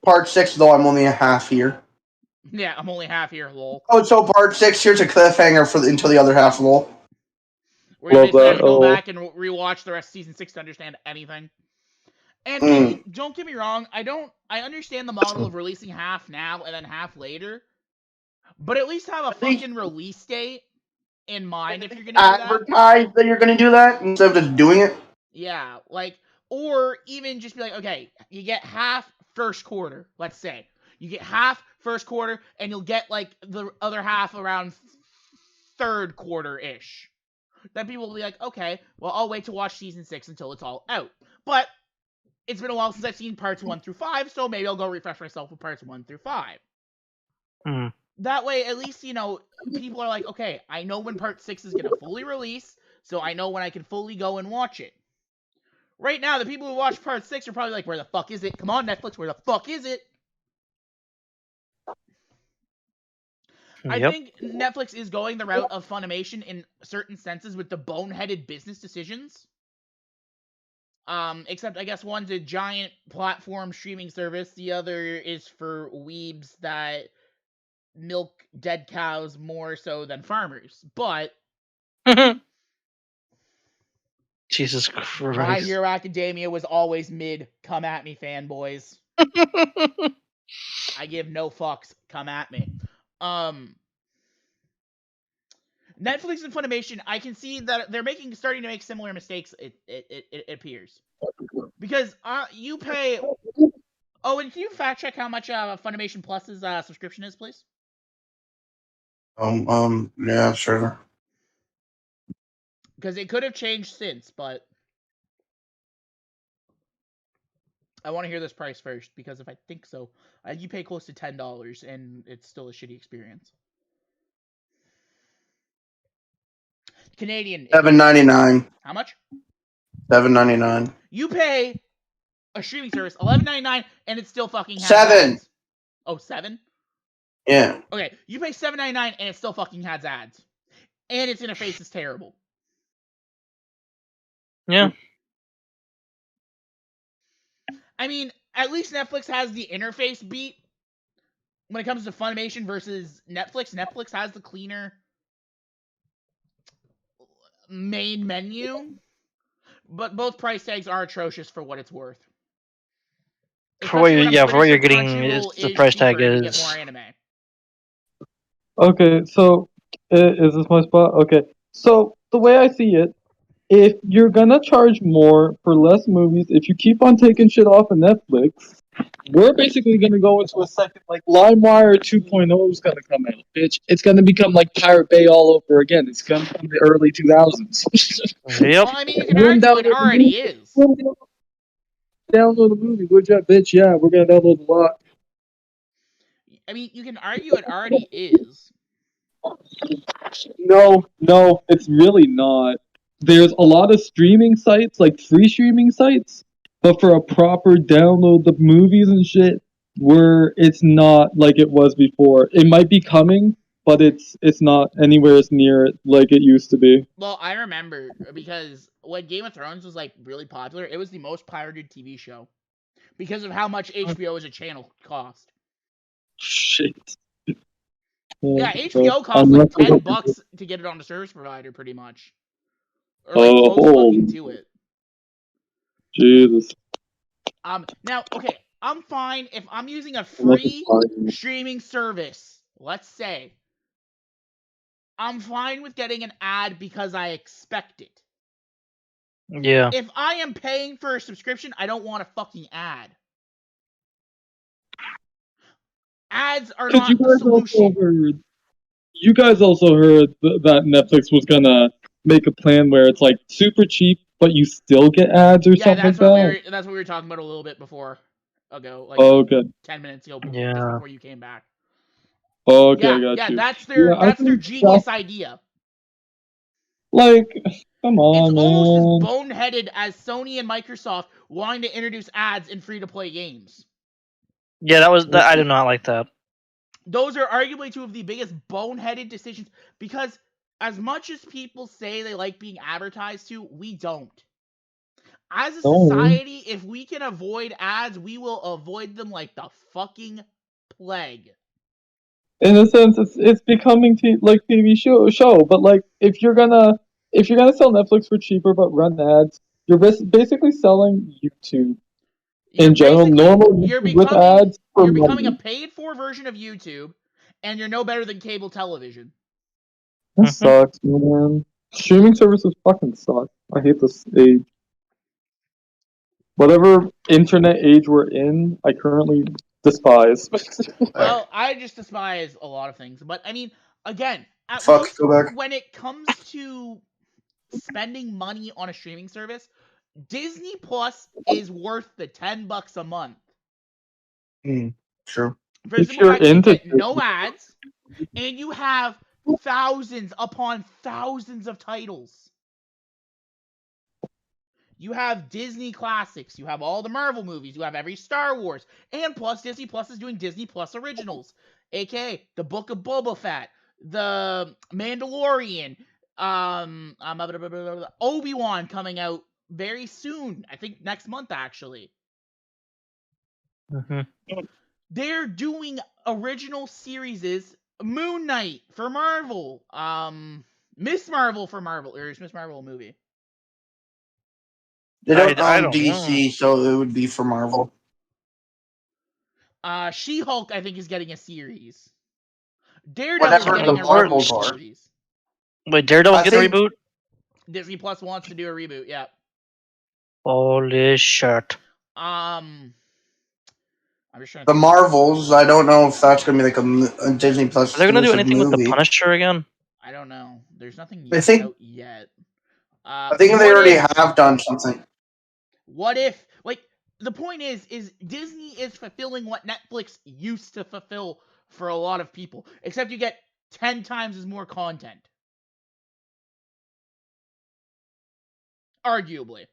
Part 6, though, I'm only a half here. Yeah, I'm only half here, lol. Oh, so Part 6, here's a cliffhanger until the other half, lol. We're going to go back and rewatch the rest of Season 6 to understand anything. And don't get me wrong, I understand the model of releasing half now and then half later. But at least have a fucking release date in mind if you're gonna advertise that you're gonna do that instead of just doing it. Yeah, like, or even just be like, okay, you get half first quarter, let's say. You get half first quarter, and you'll get, like, the other half around third quarter-ish. Then people will be like, okay, well, I'll wait to watch Season 6 until it's all out. But it's been a while since I've seen parts 1 through 5, so maybe I'll go refresh myself with parts 1 through 5. That way, at least, you know, people are like, okay, I know when Part 6 is going to fully release, so I know when I can fully go and watch it. Right now, the people who watch Part 6 are probably like, where the fuck is it? Come on, Netflix, where the fuck is it? I think Netflix is going the route of Funimation in certain senses with the boneheaded business decisions. Except, I guess, one's a giant platform streaming service, the other is for weebs that milk dead cows more so than farmers. But Jesus Christ. My Hero Academia was always mid. Come at me, fanboys. I give no fucks. Come at me. Netflix and Funimation, I can see that they're starting to make similar mistakes, it appears. Because you pay... Oh, and can you fact check how much Funimation Plus's subscription is, please? Yeah, sure. Because it could have changed since, but I want to hear this price first, because if I think so, you pay close to $10, and it's still a shitty experience. Canadian. $7.99. How much? $7.99. You pay a streaming service $11.99, and it still fucking has $7. ads. Oh, $7? Yeah. Okay, you pay $7.99, and it still fucking has ads, and its interface is terrible. Yeah. I mean, at least Netflix has the interface beat when it comes to Funimation versus Netflix. Netflix has the cleaner main menu, but both price tags are atrocious for what it's worth. For what you're getting, the price tag is. Get more anime. Okay, so is this my spot? Okay, so the way I see it, if you're gonna charge more for less movies, if you keep on taking shit off of Netflix, we're basically gonna go into a second, like LimeWire 2.0 is gonna come out, bitch. It's gonna become like Pirate Bay all over again. It's gonna come in the early 2000s. Yep. Well, I mean, you can argue it already is. Download a movie, would ya, bitch? Yeah, we're gonna download a lot. I mean, you can argue it already is. No, it's really not. There's a lot of streaming sites, like free streaming sites, but for a proper download the movies and shit, where it's not like it was before. It might be coming, but it's not anywhere near like it used to be. Well, I remember, because when Game of Thrones was, like, really popular, it was the most pirated TV show. Because of how much HBO as a channel cost. Shit. Yeah, so HBO costs I'm like not sure $10 to get it on the service provider, pretty much, or like Oh, close fucking to it. Jesus. Now, okay, I'm fine if I'm using a Unless it's free fine. streaming service. Let's say I'm fine with getting an ad because I expect it. Yeah. If I am paying for a subscription, I don't want a fucking ad. Ads are Because not the solution. you guys also heard that Netflix was gonna make a plan where it's like super cheap, but you still get ads or Yeah, something like that. that's what we were talking about a little bit ago, like Oh, okay. 10 minutes ago, just Yeah. before you came back. Oh, okay, I Yeah, got yeah, you. that's Yeah, I their think genius idea. like, come It's on, almost as man. boneheaded as Sony and Microsoft wanting to introduce ads in free-to-play games. Yeah, I did not like that. Those are arguably two of the biggest boneheaded decisions, because as much as people say they like being advertised to, we don't. As a society, if we can avoid ads, we will avoid them like the fucking plague. In a sense, it's becoming like TV show, but like if you're gonna sell Netflix for cheaper but run ads, you're basically selling YouTube in general, normal YouTube with ads for you're becoming a money. paid-for version of YouTube, and you're no better than cable television. That sucks, man. Streaming services fucking suck. I hate this age. Whatever internet age we're in, I currently despise. Well, I just despise a lot of things, but I mean, again, at Fuck, least go back. when it comes to spending money on a streaming service, Disney Plus is worth the $10 a month. True. For the If simple you're fact that you into get no ads, and you have thousands upon thousands of titles. You have Disney classics, you have all the Marvel movies, you have every Star Wars, and plus Disney Plus is doing Disney Plus originals, aka The Book of Boba Fett, The Mandalorian, Obi-Wan coming out very soon. I think next month, actually. They're doing original series. Moon Knight for Marvel, Miss Marvel for Marvel, or is Miss Marvel a movie? They don't I own don't DC, so it would be for Marvel. She-Hulk, I think, is getting a series. Daredevil's Whatever the getting a Marvels reboot are. series. Wait, Daredevil's getting a think- reboot? Disney Plus wants to do a reboot, yeah. Holy shit. I'm just trying to The think. Marvels, I don't know if that's gonna be like a Disney Plus Are they gonna do exclusive anything with the movie. Punisher again? I don't know. There's nothing I think- out yet. I think they already have done something. What if, like, the point is Disney is fulfilling what Netflix used to fulfill for a lot of people, except you get 10 times as more content. Arguably.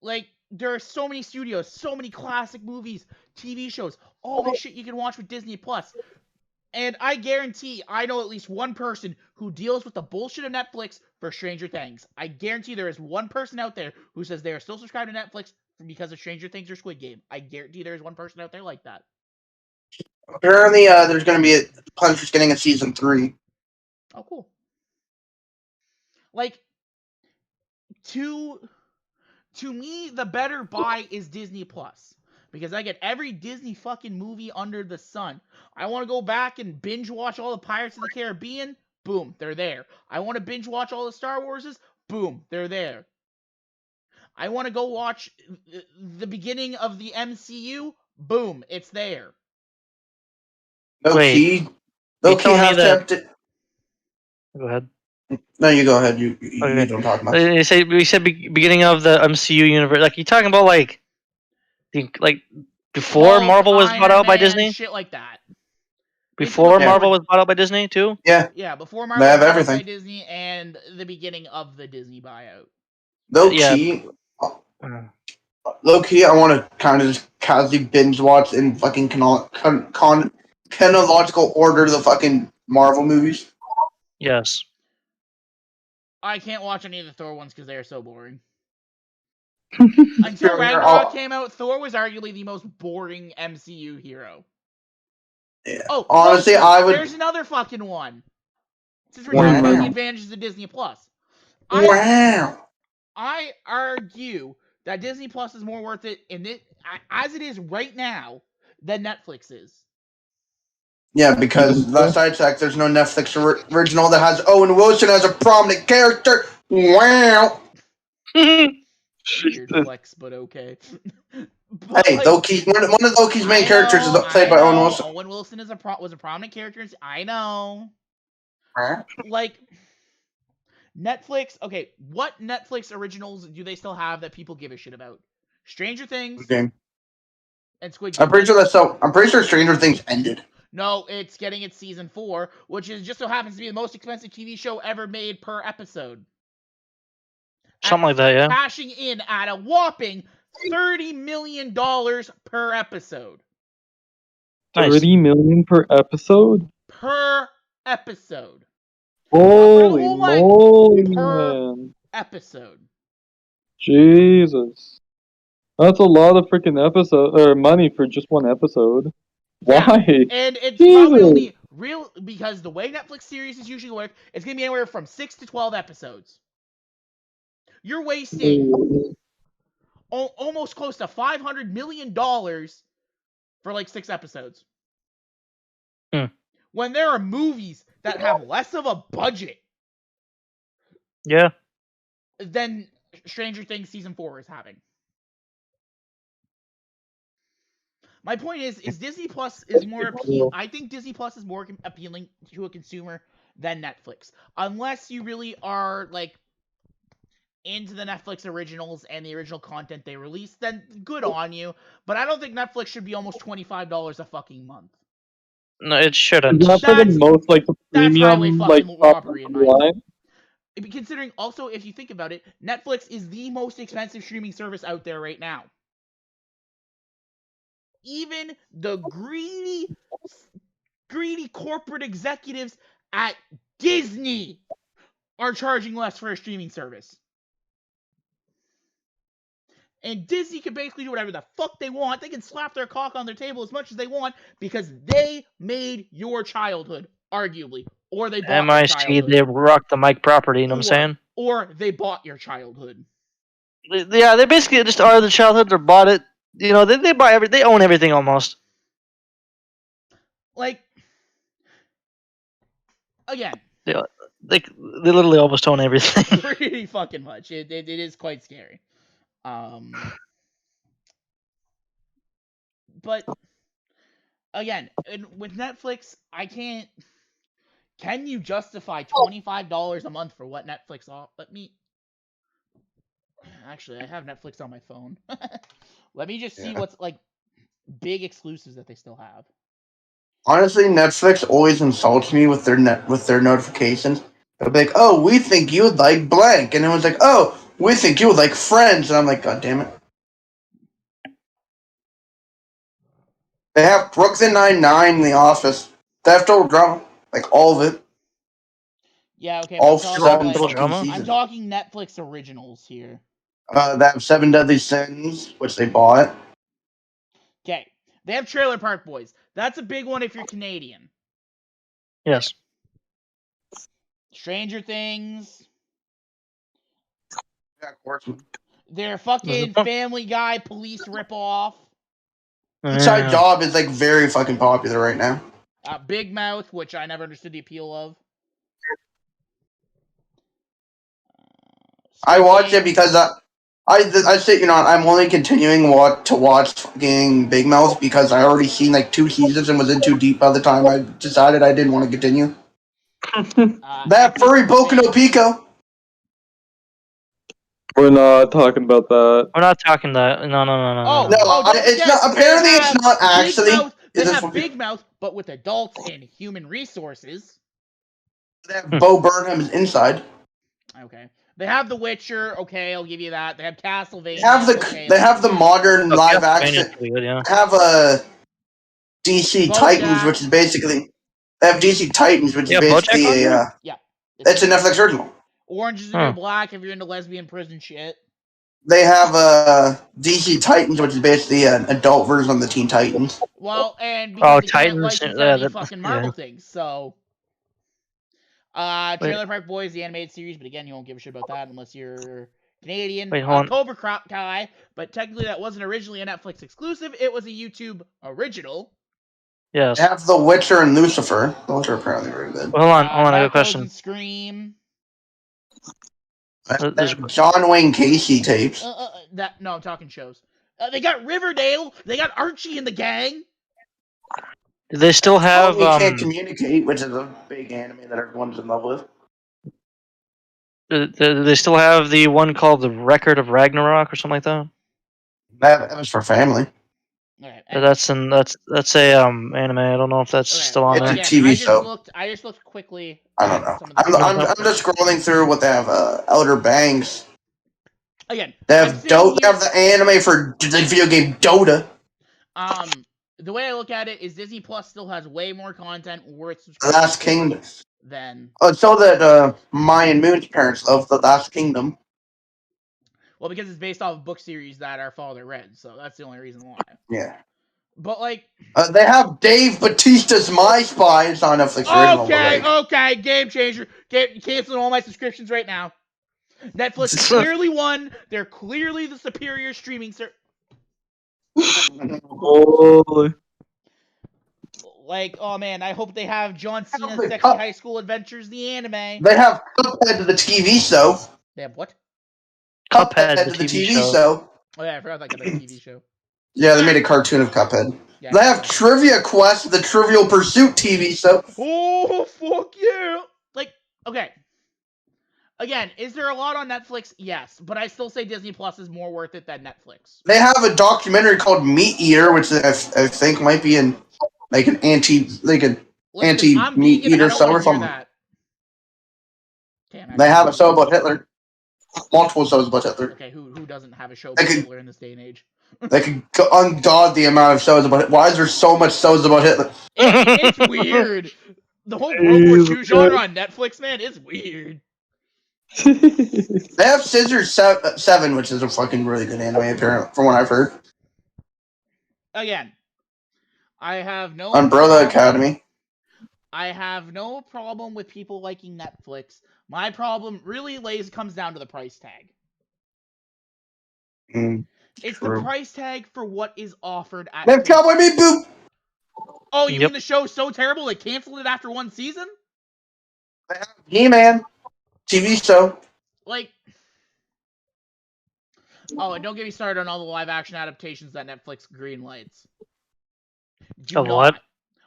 Like, there are so many studios, so many classic movies, TV shows, all this shit you can watch with Disney Plus. And I guarantee I know at least one person who deals with the bullshit of Netflix for Stranger Things. I guarantee there is one person out there who says they are still subscribed to Netflix because of Stranger Things or Squid Game. I guarantee there is one person out there like that. Apparently, there's gonna be Punisher's getting a season 3. Oh, cool. Like, to me, the better buy is Disney Plus. Because I get every Disney fucking movie under the sun. I want to go back and binge watch all the Pirates of the Caribbean. Boom, they're there. I want to binge watch all the Star Warses. Boom, they're there. I want to go watch the beginning of the MCU. Boom, it's there. Low-key telling me that... to... Go ahead. No, you go ahead. You Okay. don't talk much. You said beginning of the MCU universe. Like, you talking about like before Hulk, Marvel was Iron bought out by Man, Disney? shit like that. Before Yeah. Marvel was bought out by Disney too? Yeah. Yeah, before They Marvel have was bought out by everything. Disney and the beginning of the Disney buyout. Low-key, I want to kind of just casually binge watch in fucking chronological order the fucking Marvel movies. Yes. I can't watch any of the Thor ones because they are so boring. Here, Until here, Ragnarok came out, Thor was arguably the most boring MCU hero. Yeah. Oh, Honestly, Loki, I would. there's another fucking one. Since we're Wow. talking about the advantages of Disney Plus, Wow. I argue that Disney Plus is more worth it as it is right now than Netflix is. Yeah, because last I checked, there's no Netflix original that has Owen Wilson as a prominent character. Wow. Weird flex, but okay. But Hey, like, Loki's one of Loki's main characters is played by Owen Wilson. Owen Wilson was a prominent character. I know. Huh? Like Netflix. Okay, what Netflix originals do they still have that people give a shit about? Stranger Things Okay. and Squid Game. I'm pretty sure Stranger Things ended. No, it's getting its season 4, which is just so happens to be the most expensive TV show ever made per episode. Something like that, yeah. Cashing in at a whopping $30 million per episode. Nice. 30 million per episode? Per episode. Holy whole line, moly, per man. episode. Jesus. That's a lot of freaking episode or money for just one episode. Yeah, Why? and it's Jesus. probably only real because the way Netflix series is usually work, it's gonna be anywhere from 6 to 12 episodes. You're wasting almost close to $500 million for like 6 episodes. When there are movies that have less of a budget Yeah. than Stranger Things season 4 is having. My point is Disney Plus is more appealing. I think Disney Plus is more appealing to a consumer than Netflix, unless you really are like into the Netflix originals and the original content they release. Then good on you. But I don't think Netflix should be almost $25 a fucking month. No, it shouldn't. Is that for the most like the premium like robbery in my line? Considering also, if you think about it, Netflix is the most expensive streaming service out there right now. Even the greedy corporate executives at Disney are charging less for a streaming service. And Disney can basically do whatever the fuck they want. They can slap their cock on their table as much as they want because they made your childhood, arguably. Or they bought your childhood. they rock the mic property, you know what I'm saying? Or they bought your childhood. Yeah, they basically just are the childhood or bought it. You know, they buy they own everything almost. Like, again. They literally almost own everything. Pretty fucking much. It is quite scary. But again, with Netflix, I can't. Can you justify $25 a month for what Netflix offers? Actually, I have Netflix on my phone. Let me just see what's like big exclusives that they still have. Honestly, Netflix always insults me with their notifications. They'll be like, "Oh, we think you would like blank," and it was like, "Oh, we think you would like Friends," and I'm like, "God damn it!" They have Brooklyn Nine-Nine, The Office, Theft Over Drama, like all of it. Yeah, okay. All I'm seasons. talking Netflix originals here. They have Seven Deadly Sins, which they bought. Okay, they have Trailer Park Boys. That's a big one if you're Canadian. Yes. Stranger Things. Yeah, of course. Their fucking Family Guy police ripoff. Inside Job is like very fucking popular right now. Big Mouth, which I never understood the appeal of. I watched it because I say, you know, I'm only continuing to watch fucking Big Mouth because I already seen like 2 seasons and was in too deep by the time I decided I didn't want to continue. That furry Boku no Pico. We're not talking about that. We're not talking that. No. It's not. Apparently, it's not actually. They have Big Mouth, but with adults and human resources. They have Bo Burnham's inside. Okay. They have The Witcher. Okay, I'll give you that. They have Castlevania. They have the modern live action. Have a DC Titans, which is basically. They have DC Titans, which is basically a. Yeah. It's a Netflix original. Orange is the New Black if you're into lesbian prison shit. They have DC Titans, which is basically an adult version of the Teen Titans. Well, and because they can't Titans, license yeah, any that- fucking yeah. Marvel things, so. Trailer Park Boys, the animated series, but again, you won't give a shit about that unless you're Canadian. Wait, hold on. Cobra Kai, but technically that wasn't originally a Netflix exclusive. It was a YouTube original. Yes. They have The Witcher and Lucifer. Those are apparently very good. Hold on, I got a Dark Rose question. and Scream. They have John Wayne Casey tapes. No, I'm talking shows. They got Riverdale. They got Archie and the Gang. Do they still have We Can't Communicate, which is a big anime that everyone's in love with. do they still have the one called The Record of Ragnarok or something like that? That was for family. Okay, That's a anime. I don't know if that's still on It's there. a TV show. I just looked quickly. I don't know. Some of the I'm just scrolling through what they have. Elder Banks. Again, They have They have the anime for the video game Dota. The way I look at it is Disney Plus still has way more content worth The subscribing Last to Kingdom. than. So that Mayan Moon's parents love The Last Kingdom. Well, because it's based off of book series that our father read, so that's the only reason why. Yeah. But like, they have Dave Bautista's My Spy. It's on Netflix original. Okay, game changer. Canceling all my subscriptions right now. Netflix is clearly won. They're clearly the superior streaming service. Holy. Like, oh man, I hope they have John Cena's Sexy High School Adventures, the anime. They have Cuphead to the TV show. They have what? Cuphead, to the TV show. Oh yeah, I forgot that got a TV show. Yeah, they made a cartoon of Cuphead. Yeah, they have Trivia Quest, the Trivial Pursuit TV show. Oh, fuck yeah! Like, okay. Again, is there a lot on Netflix? Yes, but I still say Disney Plus is more worth it than Netflix. They have a documentary called Meat Eater, which I think might be in like an anti-meat eater show or something. They have a show about Hitler. Multiple shows about Hitler. Okay, who doesn't have a show about Hitler in this day and age? They could ungod the amount of shows about it. Why is there so much shows about Hitler? It's weird. The whole World War II genre on Netflix, man, is weird. They have Scissors 7, which is a fucking really good anime, apparently, from what I've heard. Again, I have no Umbrella Academy. I have no problem with people liking Netflix. My problem really comes down to the price tag. It's the price tag for what is offered at. They have Cowboy Bebop. Oh, you mean the show's so terrible they canceled it after one season? They have He-Man TV show. Like, oh, and don't get me started on all the live-action adaptations that Netflix greenlights. What?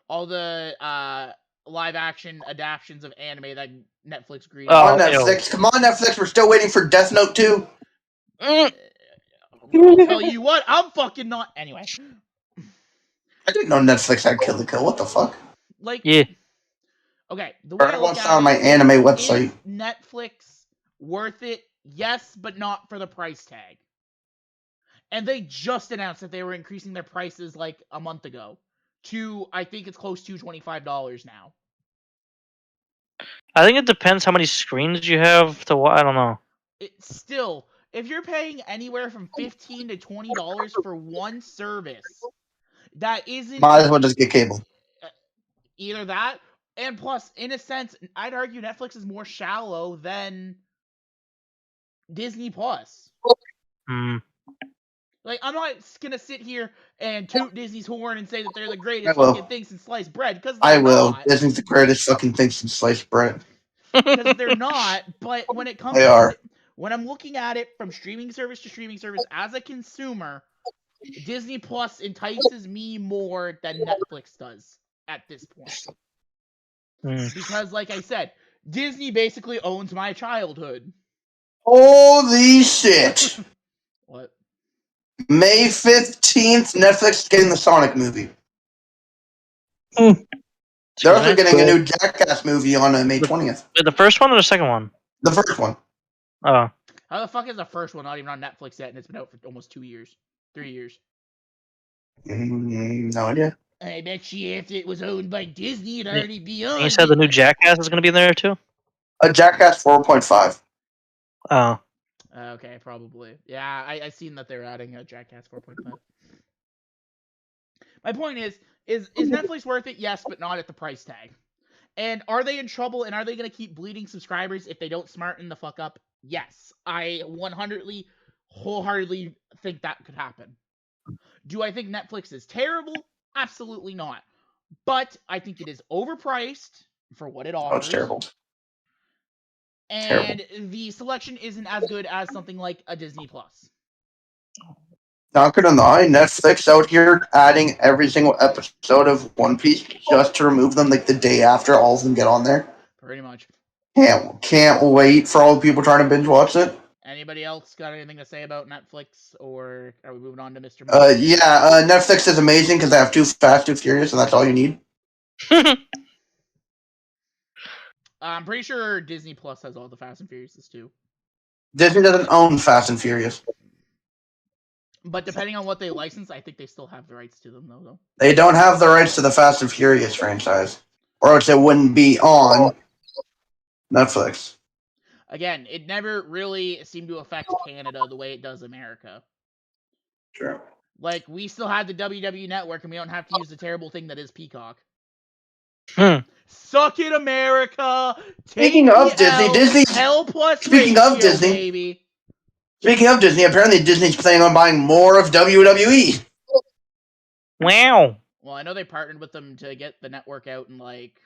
All the live-action adaptions of anime that Netflix greenlights. Oh, Netflix. Come on, Netflix. We're still waiting for Death Note 2. I'll tell you what, I'm fucking not. Anyway. I didn't know Netflix had Kill la Kill. What the fuck? Like, yeah. Okay, the way I look at on my anime website. Is Netflix worth it? Yes, but not for the price tag. And they just announced that they were increasing their prices like a month ago to, I think it's close to $25 now. I think it depends how many screens you have to watch. I don't know. Still, if you're paying anywhere from $15 to $20 for one service, that isn't... Might as well just get cable. Either that, and plus, in a sense, I'd argue Netflix is more shallow than Disney Plus. Like, I'm not gonna sit here and toot Disney's horn and say that they're the greatest fucking thing since sliced bread, because I will. Disney's the greatest fucking thing since sliced bread. Because they're not, but when it comes when I'm looking at it from streaming service to streaming service as a consumer, Disney Plus entices me more than Netflix does at this point. Because, like I said, Disney basically owns my childhood. Holy shit! What? May 15th, Netflix is getting the Sonic movie. They're also getting a new Jackass movie on May 20th. The first one or the second one? The first one. Oh. How the fuck is the first one not even on Netflix yet, and it's been out for almost 2 years? 3 years? No idea. I bet you if it was owned by Disney, it'd already be on. You said the new Jackass is going to be in there too? A Jackass 4.5. Oh. Okay, probably. Yeah, I seen that they're adding a Jackass 4.5. My point is Netflix worth it? Yes, but not at the price tag. And are they in trouble, and are they going to keep bleeding subscribers if they don't smarten the fuck up? Yes. I wholeheartedly think that could happen. Do I think Netflix is terrible? Absolutely not. But I think it is overpriced for what it offers. Oh, it's terrible. And the selection isn't as good as something like a Disney Plus. Not gonna lie, Netflix out here adding every single episode of One Piece just to remove them like the day after all of them get on there. Pretty much. Can't wait for all the people trying to binge watch it. Anybody else got anything to say about Netflix, or are we moving on to Mr. Netflix is amazing because they have Too Fast, Too Furious, and that's all you need. I'm pretty sure Disney Plus has all the Fast and Furiouses too. Disney doesn't own Fast and Furious. But depending on what they license, I think they still have the rights to them, though. They don't have the rights to the Fast and Furious franchise, or else it wouldn't be on Netflix. Again, it never really seemed to affect Canada the way it does America. Sure. Like, we still have the WWE Network, and we don't have to use the terrible thing that is Peacock. Suck it, America! Speaking of Disney, L plus speaking ratio, of Disney, baby. Speaking of Disney, apparently Disney's planning on buying more of WWE. Wow. Well, I know they partnered with them to get the network out in, like...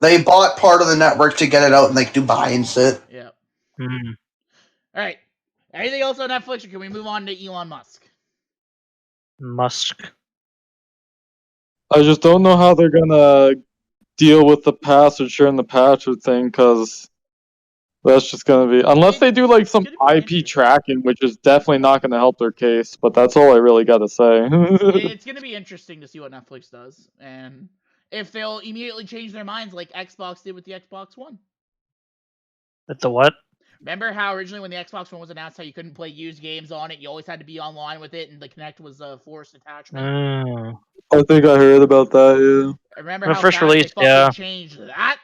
They bought part of the network to get it out in, like, Dubai and shit. Yeah. Mm. Alright. Anything else on Netflix, or can we move on to Elon Musk? Musk. I just don't know how they're gonna deal with the password, sharing the password thing, because that's just gonna be, unless they do like some IP tracking, which is definitely not gonna help their case. But that's all I really gotta say. It's gonna be interesting to see what Netflix does, and if they'll immediately change their minds like Xbox did with the Xbox One. With the what? Remember how originally when the Xbox One was announced, how you couldn't play used games on it, you always had to be online with it, and the Kinect was a forced attachment? I think I heard about that, yeah. Remember The how first fast release, they fucking yeah. changed that?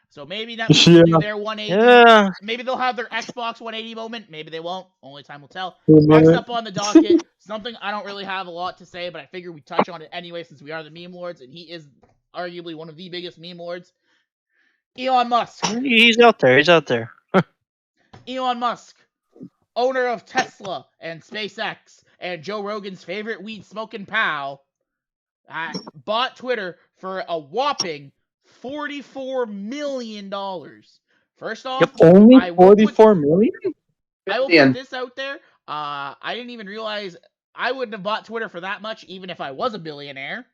So maybe Netflix will do their 180. Yeah. Maybe they'll have their Xbox 180 moment. Maybe they won't. Only time will tell. Next up on the docket, something I don't really have a lot to say, but I figure we touch on it anyway since we are the meme lords, and he is arguably one of the biggest meme lords. Elon Musk. He's out there. He's out there. Elon Musk, owner of Tesla and SpaceX and Joe Rogan's favorite weed smoking pal, bought Twitter for a whopping $44 million. First off, only 44 million? I will put this out there. I didn't even realize I wouldn't have bought Twitter for that much, even if I was a billionaire.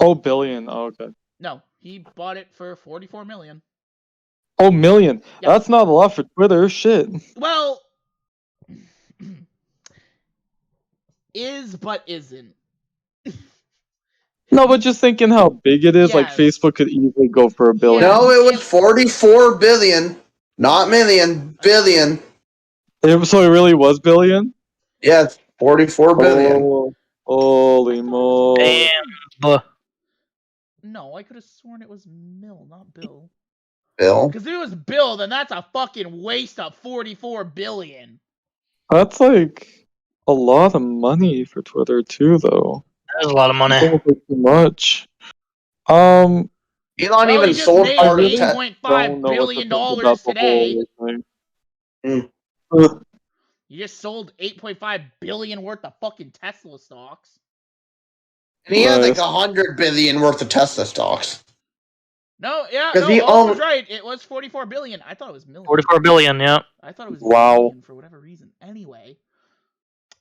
Oh, billion. Oh, okay. No, he bought it for $44 million. Oh, million. Yep. That's not a lot for Twitter. Shit. Well, is but isn't. No, but just thinking how big it is, like Facebook could easily go for $1 billion. No, it was 44 billion, not million, billion. So it really was billion? Yeah, it's 44 billion. Oh, holy moly. Damn. No, I could have sworn it was Mill, not Bill. Bill? Because if it was Bill, then that's a fucking waste of 44 billion. That's like a lot of money for Twitter too, though. That's a lot of money. Too much. Elon even sold part of $8.5 billion today. You just sold $8.5 billion worth of fucking Tesla stocks. And he had like 100 billion worth of Tesla stocks. No, yeah, no, he was right. It was 44 billion. I thought it was million. 44 billion, yeah. I thought it was million for whatever reason. Anyway,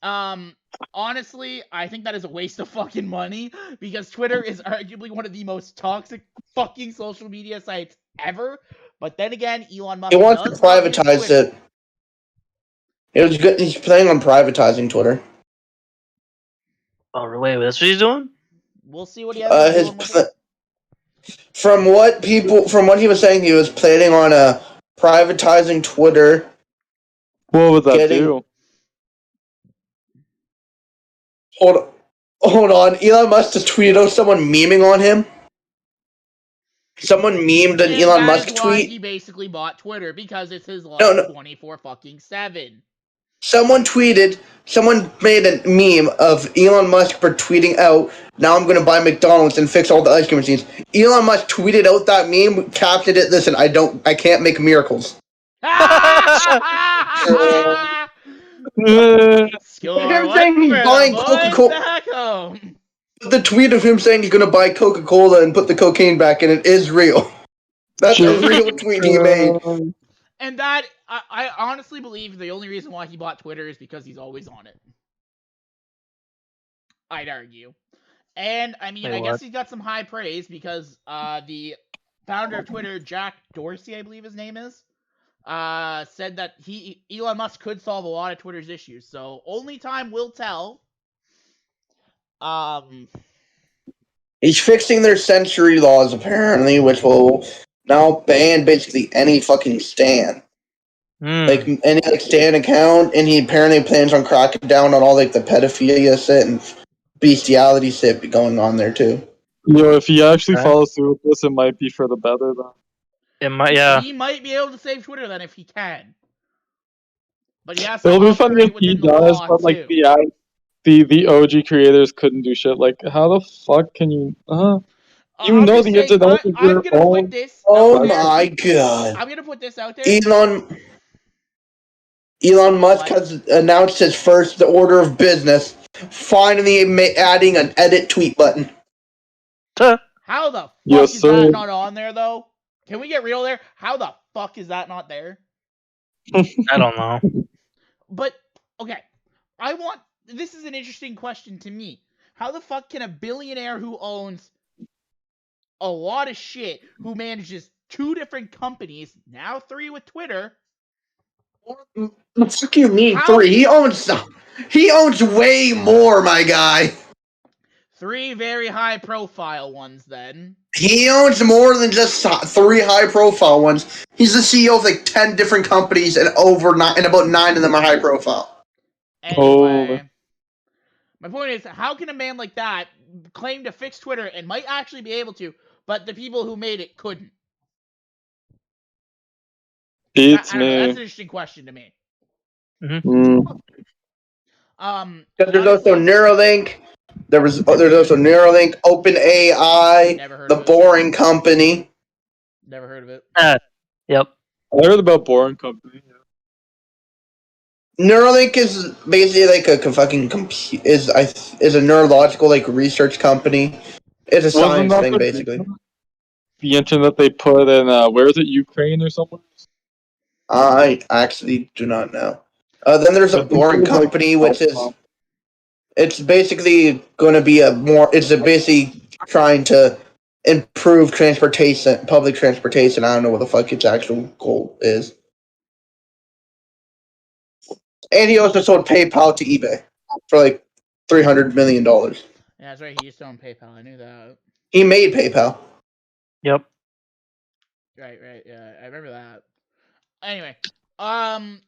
honestly, I think that is a waste of fucking money because Twitter is arguably one of the most toxic fucking social media sites ever. But then again, Elon Musk wants to privatize it. It was good. He's planning on privatizing Twitter. Oh, wait, that's what he's doing? We'll see what he has. From what he was saying, he was planning on privatizing Twitter. What would that do? Hold on. Elon Musk just tweeted out someone memeing on him. Someone memed an Elon Musk tweet. He basically bought Twitter because it's his life 24 fucking 7. Someone made a meme of Elon Musk for tweeting out, "Now I'm going to buy McDonald's and fix all the ice cream machines." Elon Musk tweeted out that meme, captioned it, "Listen, I can't make miracles." Score Him one saying he's for the buying boys Coca-Cola. back home. The tweet of him saying he's going to buy Coca-Cola and put the cocaine back in it is real. That's a real tweet he made. And that, I honestly believe the only reason why he bought Twitter is because he's always on it. I'd argue. And, I mean, I guess he's got some high praise because the founder of Twitter, Jack Dorsey, I believe his name is, said that Elon Musk could solve a lot of Twitter's issues. So, only time will tell. He's fixing their censory laws, apparently, which will now ban basically any fucking stan. Like, any stan account, and he apparently plans on cracking down on all, like, the pedophilia shit and bestiality shit going on there, too. If he actually follows through with this, it might be for the better, then. It might, yeah. He might be able to save Twitter, then, if he can. But he has It'll to be funny if he does, but, like, the OG creators couldn't do shit. Like, how the fuck can you... You know the internet is your own... Oh my god. I'm gonna put this out there. Elon Musk has announced his first order of business, finally adding an edit tweet button. How the fuck is that not on there, though? Can we get real there? How the fuck is that not there? I don't know. But, okay. This is an interesting question to me. How the fuck can a billionaire who owns a lot of shit, who manages 2 different companies, now 3 with Twitter... What the fuck you mean 3? He owns way more, my guy. 3 very high-profile ones, then. He owns more than just 3 high-profile ones. He's the CEO of like 10 different companies, and about 9 of them are high-profile. Anyway, my point is, how can a man like that claim to fix Twitter and might actually be able to, but the people who made it couldn't? Beats me. That's an interesting question to me. Because there's also Neuralink. There's also Neuralink, OpenAI, The Boring Company. Never heard of it. Yep. I heard about Boring Company. Neuralink is basically like a fucking is a neurological like research company. It's a science thing, basically. The internet they put in where is it, Ukraine or somewhere? I actually do not know. Then there's a Boring Company, which is it's basically going to be it's basically trying to improve transportation, public transportation. I don't know what the fuck its actual goal is. And he also sold PayPal to eBay for like $300 million. Yeah, that's right. He used to own PayPal. I knew that. He made PayPal. Yep. Right. Yeah, I remember that. Anyway,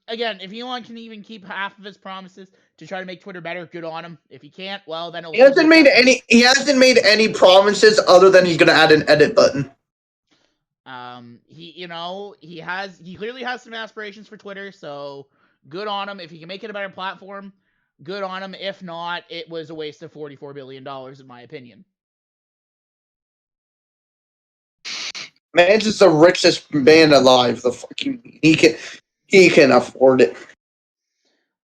again, if Elon can even keep half of his promises to try to make Twitter better, good on him. If he can't, well, then he hasn't made any promises other than he's gonna add an edit button. He clearly has some aspirations for Twitter, so good on him. If he can make it a better platform, good on him. If not, it was a waste of $44 billion, in my opinion. Man's just the richest man alive. The fucking he can afford it.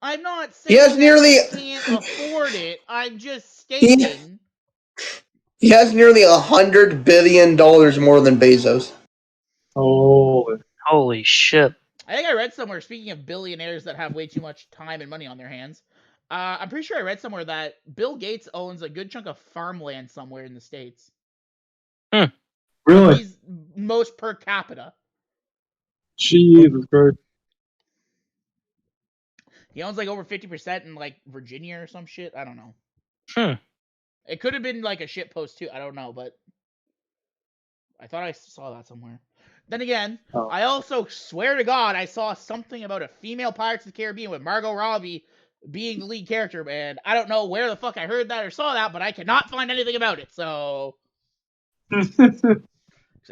I'm not saying he can't afford it. I'm just stating he has nearly $100 billion more than Bezos. Holy shit! I think I read somewhere. Speaking of billionaires that have way too much time and money on their hands, I'm pretty sure I read somewhere that Bill Gates owns a good chunk of farmland somewhere in the States. Really? He's most per capita. Jesus Christ. He owns like over 50% in like Virginia or some shit. I don't know. It could have been like a shit post too. I don't know, but I thought I saw that somewhere. Then again, I also swear to God I saw something about a female Pirates of the Caribbean with Margot Robbie being the lead character, and I don't know where the fuck I heard that or saw that, but I cannot find anything about it. So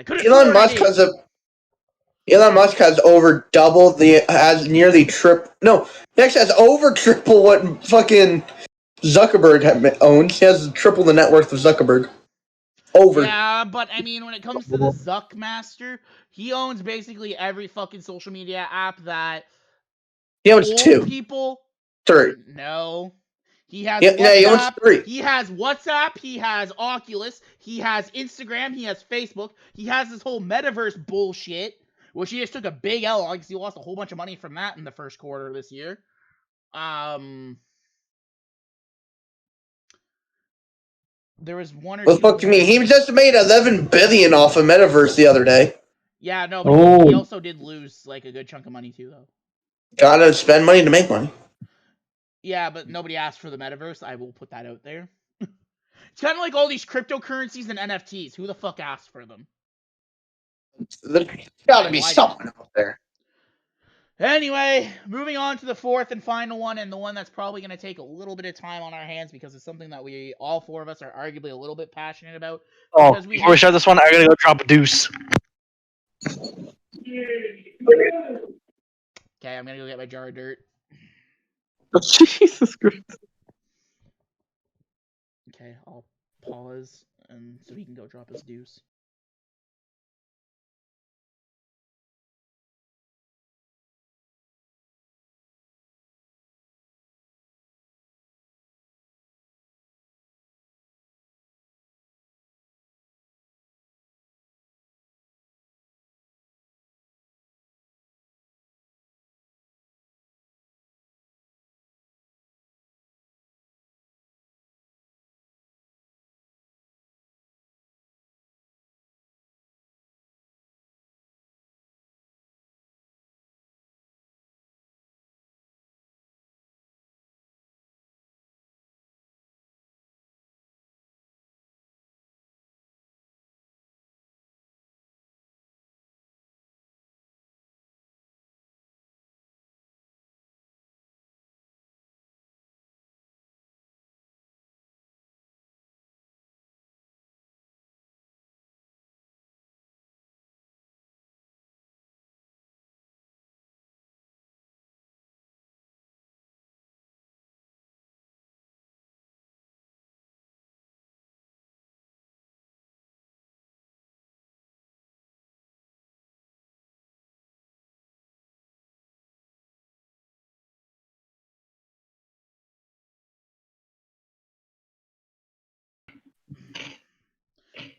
Elon Musk has Elon Musk has has nearly triple. No, he actually has over triple what fucking Zuckerberg owns. He has triple the net worth of Zuckerberg. Over. Yeah, but I mean, when it comes to the Zuck Master, he owns basically every fucking social media app that He owns old 2. people. 3. No. He has Yeah, WhatsApp. he owns 3. He has WhatsApp. He has Oculus. He has Instagram. He has Facebook. He has this whole metaverse bullshit, which he just took a big L on because he lost a whole bunch of money from that in the first quarter of this year. There was one or Well, two. fuck me. He just made 11 billion off of metaverse the other day. Yeah, no, but he also did lose like a good chunk of money too, though. Gotta spend money to make money. Yeah, but nobody asked for the metaverse. I will put that out there. It's kind of like all these cryptocurrencies and NFTs. Who the fuck asked for them? There's gotta be someone out there. Anyway, moving on to the fourth and final one, and the one that's probably going to take a little bit of time on our hands because it's something that all 4 of us, are arguably a little bit passionate about. Oh, before we start this one, I gotta go drop a deuce. Okay, I'm going to go get my jar of dirt. Jesus Christ. Okay, I'll pause and so he can go drop his deuce.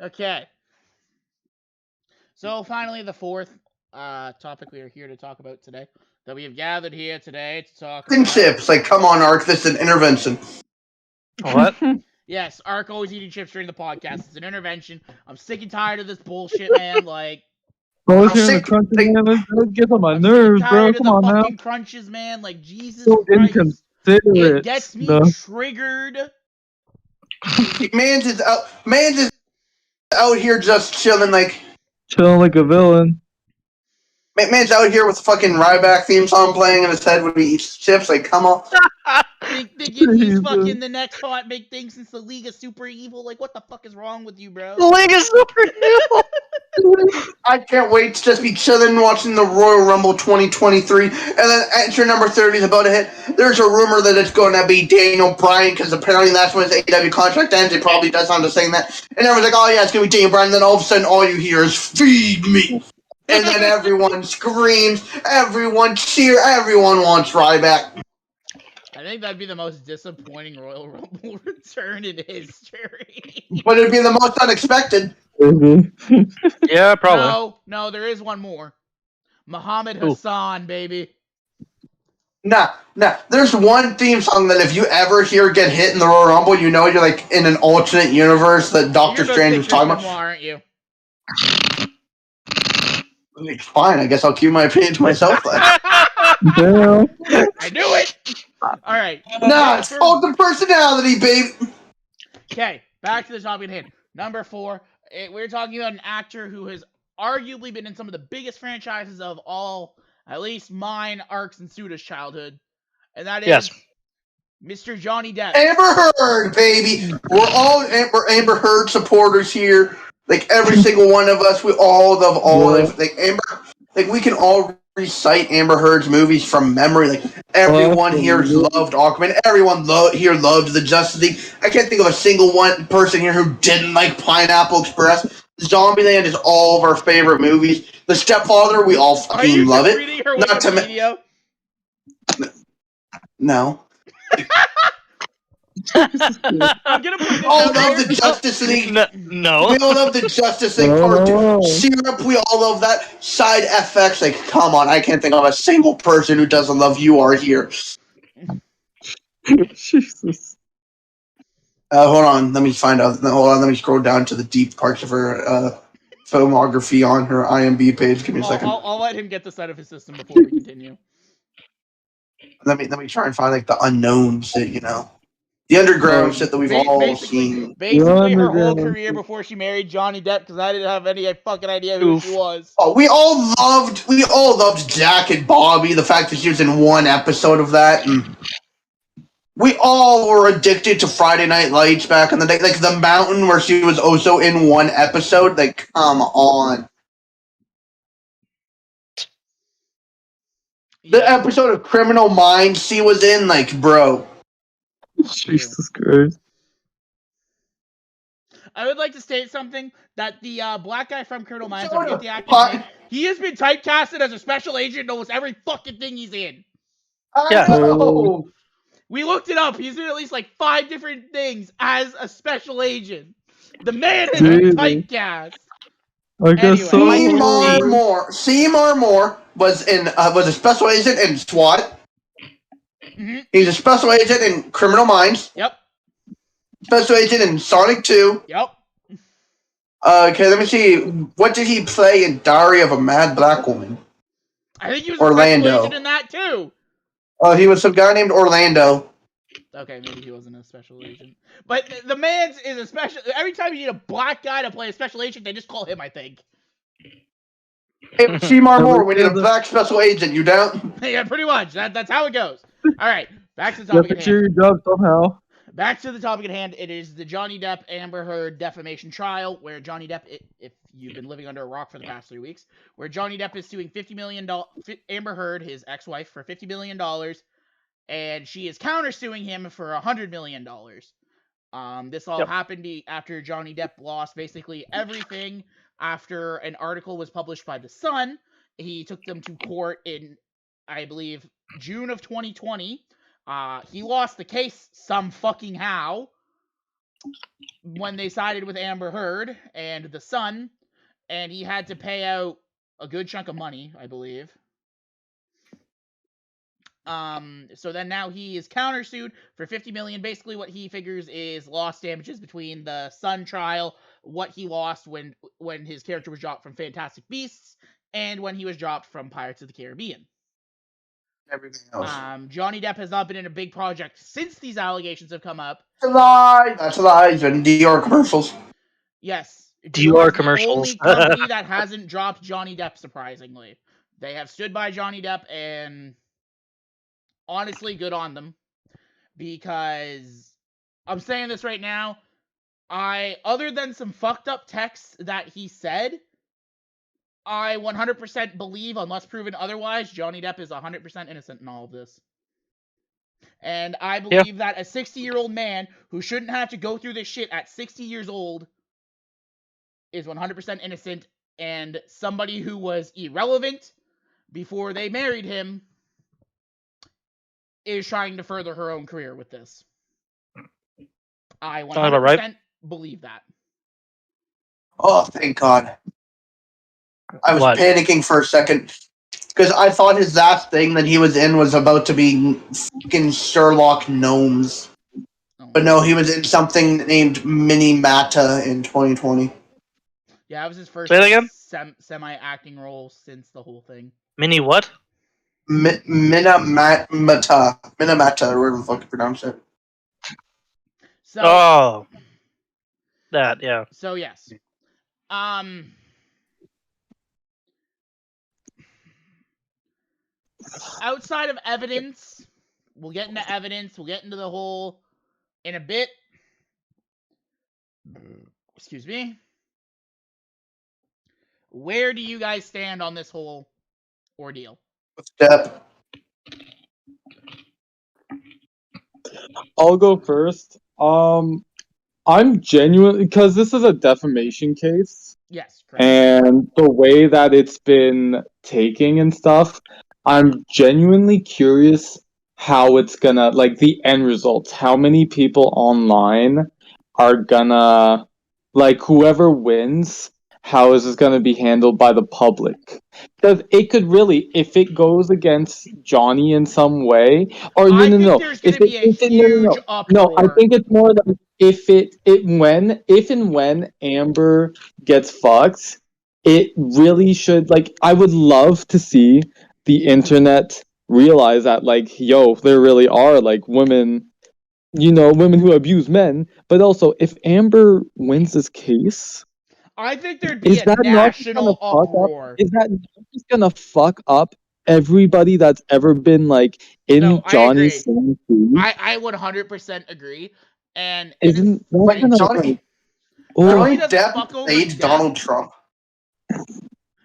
Okay. So finally, the fourth topic we are here to talk about today, that we have gathered here today to talk about. Chips, like, come on, Ark, this is an intervention. What? Yes, Ark always eating chips during the podcast. It's an intervention. I'm sick and tired of this bullshit, man. Like, always hearing the crunching, man. Let's get on my nerves, bro. Come on now. Fucking crunches, man. Like, Jesus So Christ. inconsiderate. It gets me triggered. Man's is out here just chilling, like... Chilling like a villain. Man's out here with the fucking Ryback theme song playing in his head when he eats chips, like, come on. Thinking he's fucking the next hot big thing since the League of Super Evil. Like, what the fuck is wrong with you, bro? The League is Super Evil! I can't wait to just be chilling watching the Royal Rumble 2023, and then entry number 30 is about to hit. There's a rumor that it's going to be Daniel Bryan, because apparently that's when his AEW contract ends. It probably does sound to saying that. And everyone's like, oh yeah, it's going to be Daniel Bryan. And then all of a sudden, all you hear is, feed me. And then everyone screams, everyone cheer, everyone wants Ryback. I think that'd be the most disappointing Royal Rumble return in history. But it'd be the most unexpected. Yeah, probably. No, there is one more. Muhammad Hassan, baby. Nah. There's one theme song that if you ever hear get hit in the Royal Rumble, you know you're like in an alternate universe that Doctor Strange was talking about. Aren't you? Fine, I guess I'll keep my opinion to myself then. I knew it! Alright. Nah, it's called the personality, babe. Okay, back to the topic at hand. Number 4, we're talking about an actor who has arguably been in some of the biggest franchises of all, at least mine, Ark's, and Suda's childhood. And that is Mr. Johnny Depp. Amber Heard, baby. We're all Amber Heard supporters here. Like every single one of us, we all love like Amber. like we can all recite Amber Heard's movies from memory. Like everyone here loved Aquaman. Everyone here loved the Justice League. I can't think of a single one person here who didn't like Pineapple Express. Zombieland is all of our favorite movies. The Stepfather, we all Are you fucking love just it. reading her Not to Wikipedia? No. I'm gonna put this We all out love there. the Justice League. No. We all love the Justice League cartoon. Syrup, we all love that. Side FX, like, come on, I can't think of a single person who doesn't love You Are Here. Jesus. Hold on, let me find out. Hold on, let me scroll down to the deep parts of her filmography on her IMDb page. Give me a second. I'll let him get this out of his system before we continue. Let me try and find like the unknown shit, you know, the underground shit that we've all seen. Basically, her whole career before she married Johnny Depp, because I didn't have any fucking idea who she was. Oh, we all loved Jack and Bobby. The fact that she was in one episode of that, and we all were addicted to Friday Night Lights back in the day. Like The Mountain, where she was also in one episode. Like, come on. The episode of Criminal Minds she was in, like, bro. Jesus Christ. I would like to state something that the black guy from Criminal Minds, I forget the actor's name, he has been typecasted as a special agent in almost every fucking thing he's in. I know. We looked it up. He's in at least like 5 different things as a special agent. The man has been typecast. I guess Anyway. Seymour Moore was a special agent in SWAT. Mm-hmm. He's a special agent in Criminal Minds. Yep. Special agent in Sonic 2. Yep. Okay, let me see. What did he play in Diary of a Mad Black Woman? I think he was Orlando. a special agent in that too. Oh, he was some guy named Orlando. Okay, maybe he wasn't a special agent. But the man's is a special... Every time you need a black guy to play a special agent, they just call him, I think. Hey, Seymour Moore, we need a black special agent, you down? Yeah, pretty much. That's how it goes. Alright, back to the topic at hand. Your job somehow. Back to the topic at hand. It is the Johnny Depp Amber Heard defamation trial, where Johnny Depp, if you've been living under a rock for the past 3 weeks, where Johnny Depp is suing $50 million, Amber Heard, his ex-wife, for $50 million, and she is countersuing him for $100 million. This all happened after Johnny Depp lost basically everything after an article was published by The Sun. He took them to court in, I believe, June of 2020. He lost the case some fucking how when they sided with Amber Heard and The Sun, and he had to pay out a good chunk of money, I believe. So then now he is countersued for $50 million. Basically what he figures is lost damages between the Sun trial, what he lost when his character was dropped from Fantastic Beasts, and when he was dropped from Pirates of the Caribbean. Everything else. Johnny Depp has not been in a big project since these allegations have come up. That's a lie. That's a lie. He's been in Dior commercials. Yes. Dior The commercials. only company that hasn't dropped Johnny Depp, surprisingly. They have stood by Johnny Depp, and honestly, good on them. Because I'm saying this right now, other than some fucked up texts that he said, I 100% believe, unless proven otherwise, Johnny Depp is 100% innocent in all of this. And I believe that a 60-year-old man who shouldn't have to go through this shit at 60 years old is 100% innocent, and somebody who was irrelevant before they married him is trying to further her own career with this. I 100% believe that. Oh, thank God. I was panicking for a second because I thought his last thing that he was in was about to be fucking Sherlock Gnomes. But no, he was in something named Mini Mata in 2020. Yeah, that was his first semi-acting role since the whole thing. Mini what? Minamata, or whatever the fuck you pronounce it. So, that, yeah. So, yes. Outside of evidence, we'll get into evidence, we'll get into the whole in a bit. Excuse me. Where do you guys stand on this whole ordeal? Step. I'll go first. I'm genuinely because this is a defamation case, Yes, correct. and the way that it's been taking and stuff, I'm genuinely curious how it's gonna like the end results. How many people online are gonna like whoever wins? How is this gonna be handled by the public? Because it could really, if it goes against Johnny in some way, or no, I no, think no, there's going to be a if it, no, no, huge no, no, I uproar. think it's more like if and when Amber gets fucked, it really should like I would love to see the internet realize that like yo, there really are like women, women who abuse men, but also if Amber wins this case, I think there'd be is a that not just gonna national fuck up? uproar. Is that not just gonna fuck up everybody that's ever been like No, in I agree. Johnny's same shoes? I would 100% agree. And Isn't that Wait, gonna Johnny like? Oh, only Johnny does it Depp fuck over played Depp. Donald Trump.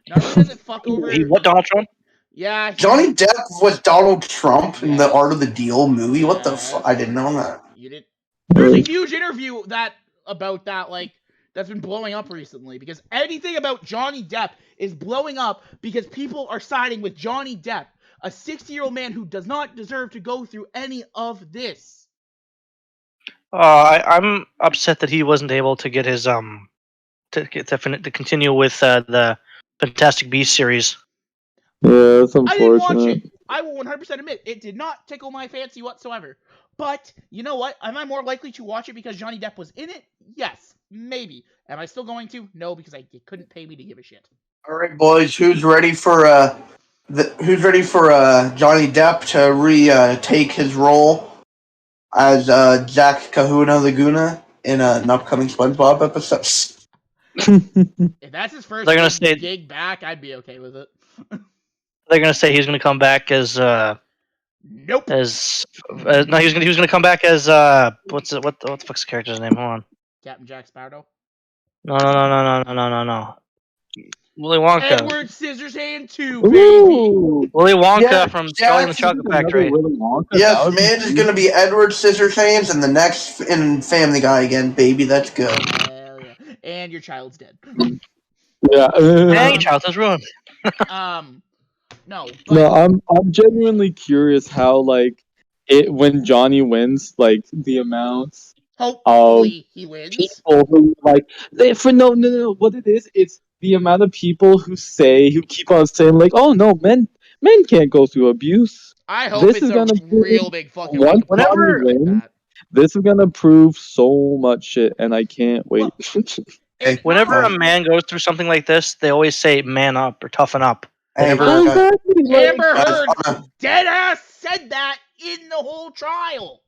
Not only does it fuck over. What, Donald Trump? Yeah, Johnny Depp was Donald Trump in the Yes. Art of the Deal movie. What the Yes. fuck? I didn't know that. You did. There's a huge interview about that, like, that's been blowing up recently because anything about Johnny Depp is blowing up because people are siding with Johnny Depp, a 60-year-old man who does not deserve to go through any of this. I'm upset that he wasn't able to get his to continue with the Fantastic Beasts series. yeah, it's I didn't watch unfortunate. it. I will 100% admit it did not tickle my fancy whatsoever. But you know what? Am I more likely to watch it because Johnny Depp was in it? Yes, maybe. Am I still going to? No, because it couldn't pay me to give a shit. All right, boys, who's ready for Johnny Depp to take his role as Jack Kahuna Laguna in an upcoming SpongeBob episode? If that's his first They're gonna big say- gig back, I'd be okay with it. They're gonna say he's gonna come back as Nope. no, he was gonna come back as what the fuck's the character's name? Hold on. Captain Jack Sparrow. No. Willy Wonka. Edward Scissorhands 2, baby. Ooh, Willy Wonka Yeah, from Jack- Charlie and the Chocolate another Factory. Willy Wonka, that Yes, would be man, is huge. going to be Edward Scissorhands and the next in Family Guy again, baby. That's good. Hell yeah. And your child's dead. Yeah. Dang, childhood's ruined. No, but No, I'm genuinely curious how like it when Johnny wins, like the amounts hopefully he wins. people who like no, what it is, it's the amount of people who keep on saying like, oh no, men can't go through abuse. I hope This it's is a gonna real big fucking once wake-up call Johnny like wins, that. This is gonna prove so much shit, and I can't wait. It's Whenever not- a man goes through something like this, they always say "man up" or "toughen up." They Hey, never. Exactly, like- Amber guys, Heard dead ass said that in the whole trial.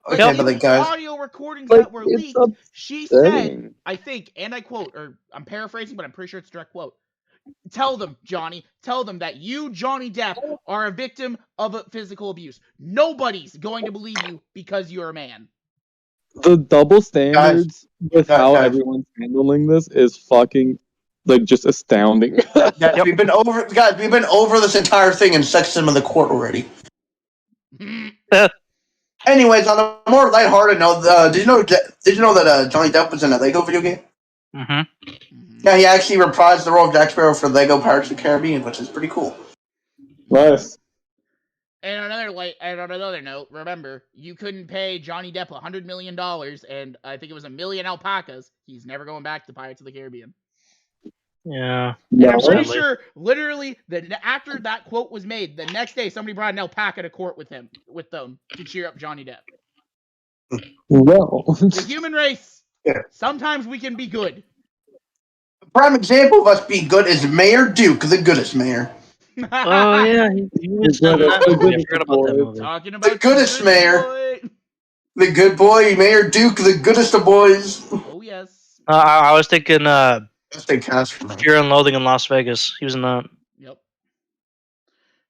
The Okay, few but guys, audio recordings like, that were it's leaked, she said, upsetting. I think, and I quote, or I'm paraphrasing, but I'm pretty sure it's a direct quote. Tell them, Johnny, tell them that you, Johnny Depp, are a victim of a physical abuse. Nobody's going to believe you because you're a man. The double standards with how guys. everyone's handling this is fucking like just astounding. guys, we've been over this entire thing in section of the court already. Anyways, on a more lighthearted note, did you know that Johnny Depp was in a Lego video game? Mm-hmm. Yeah, he actually reprised the role of Jack Sparrow for Lego Pirates of the Caribbean, which is pretty cool. Nice. And on another note, remember, you couldn't pay Johnny Depp $100 million, and I think it was 1 million alpacas. He's never going back to Pirates of the Caribbean. Yeah. And I'm pretty Sadly. sure, literally, after that quote was made, the next day somebody brought an alpaca to court with them to cheer up Johnny Depp. Well, The human race. Yeah. Sometimes we can be good. A prime example of us being good is Mayor Duke, the goodest mayor. Oh yeah, he was Yeah, in that the movie. I goodest forgot about that boy. movie. Talking about The goodest good mayor. boy. The good boy, Mayor Duke, the goodest of boys. Oh yes. I was thinking Best in cast for me. Fear and Loathing in Las Vegas. He was in that. Yep.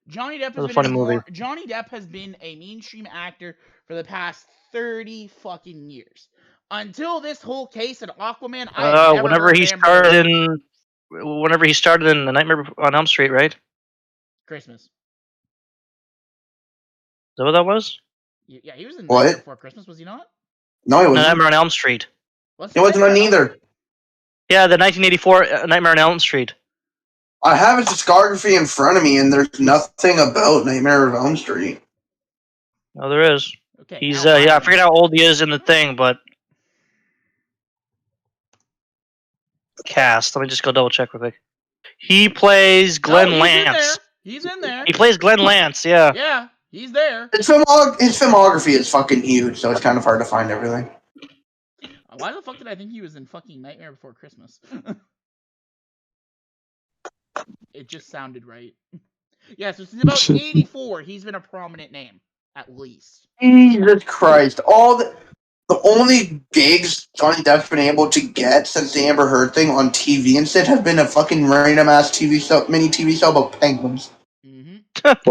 Johnny Depp That was has a funny been movie. Johnny Depp has been a mainstream actor for the past 30 fucking years. Until this whole case in Aquaman, I had never Whenever heard he Amber Heard. started in The Nightmare on Elm Street, right? Christmas. Is that what that was? Yeah, he was in What? Nightmare Before Christmas, was he not? No, it No, wasn't. Nightmare on Elm Street. It wasn't on either. Yeah, the 1984 Nightmare on Elm Street. I have his discography in front of me, and there's nothing about Nightmare of Elm Street. Oh, there is. Okay. He's now yeah, I am. forget how old he is in the thing, but cast. Let me just go double check real quick. He plays Glenn No, Lance. He's in there. He plays Glenn Lance. Yeah. Yeah, he's there. His filmography is fucking huge, so it's kind of hard to find everything. Why the fuck did I think he was in fucking Nightmare Before Christmas? It just sounded right. Yeah, so since about 84, he's been a prominent name, at least. Jesus Christ! The only gigs Johnny Depp's been able to get since the Amber Heard thing on TV instead have been a fucking random ass mini TV show about penguins. Mm-hmm.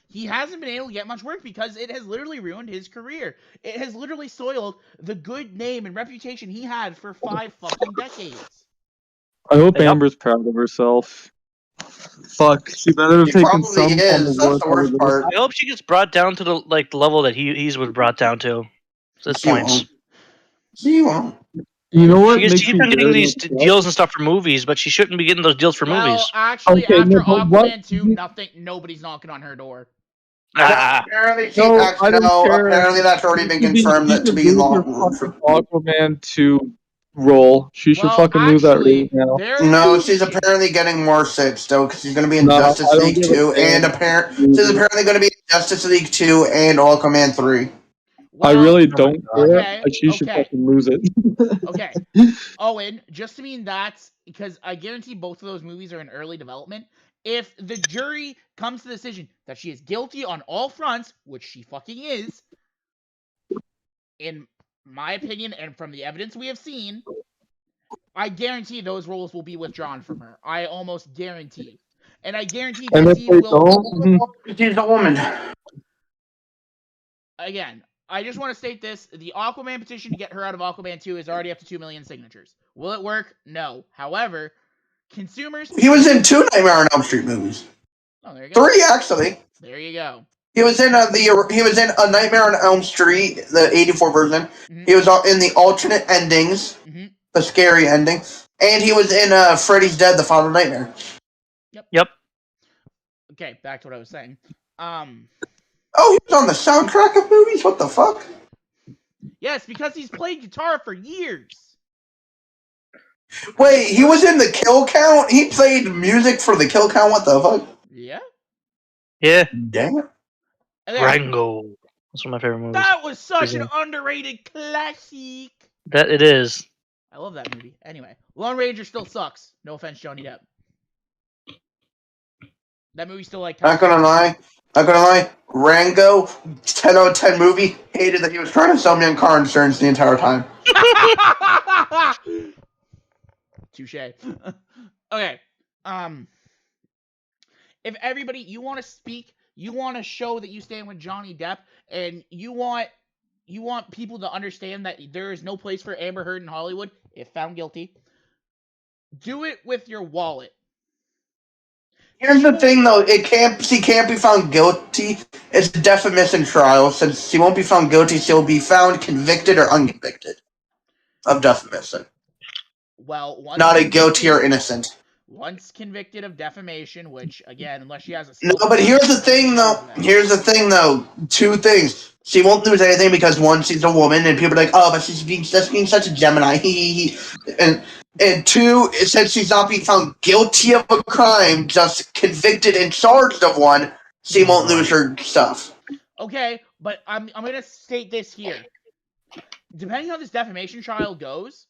He hasn't been able to get much work because it has literally ruined his career. It has literally soiled the good name and reputation he had for 5 fucking decades. I hope Amber's proud of herself. Fuck, she better have She taken probably some is. That's the worst part. I hope she gets brought down to the level that he's was brought down to. At this She point. won't. She won't. You know what? She keeps on getting these deals and stuff for movies, but she shouldn't be getting those deals for movies. Actually, Okay, after no, but what- Aquaman 2, nobody's knocking on her door. Apparently, No, apparently that's already been confirmed that to be long. Aquaman 2 role. She should fucking lose that actually, right now. No, she's apparently getting more sits though, because she's going to be in No, Justice I don't League give a 2, and she's apparently going to be in Justice League 2 and Aquaman 3. I really don't care. okay, She should okay. fucking lose it. Okay, Owen, just to mean that's because I guarantee both of those movies are in early development. If the jury comes to the decision that she is guilty on all fronts, which she fucking is, in my opinion and from the evidence we have seen, I guarantee those roles will be withdrawn from her. I almost guarantee. And I guarantee And if Jesse they will... don't, She's a woman. Again, I just want to state this. The Aquaman petition to get her out of Aquaman 2 is already up to 2 million signatures. Will it work? No. However, consumers... He was in 2 Nightmare on Elm Street movies. Oh, there you go. 3, actually. There you go. He was in a Nightmare on Elm Street, the '84 version. Mm-hmm. He was in the alternate endings, the scary ending, and he was in Freddy's Dead: The Final Nightmare. Yep. Okay, back to what I was saying. Oh, he was on the soundtrack of movies? What the fuck? Yes, because he's played guitar for years. Wait, he was in the Kill Count? He played music for the Kill Count? What the fuck? Yeah. Yeah. Damn it. Rango. That's one of my favorite movies. That was such an underrated classic. That it is. I love that movie. Anyway, Lone Ranger still sucks. No offense, Johnny Depp. That movie still like. Not gonna lie. Rango, 10 out of 10 movie. Hated that he was trying to sell me on car insurance the entire time. Touche. Okay. If everybody, you want to speak, you want to show that you stand with Johnny Depp, and you want people to understand that there is no place for Amber Heard in Hollywood if found guilty. Do it with your wallet. Here's the thing, though. She can't be found guilty. It's a defamation trial. Since she won't be found guilty, she'll be found convicted or unconvicted of defamation. Well, not a guilty or innocent. Once convicted of defamation, which again, unless she has a no, but here's the thing, though. 2 things. She won't lose anything because 1, she's a woman, and people are like, oh, but she's being such a Gemini. And 2, since she's not being found guilty of a crime, just convicted and charged of one, she won't lose her stuff. Okay, but I'm gonna state this here. Depending on how this defamation trial goes,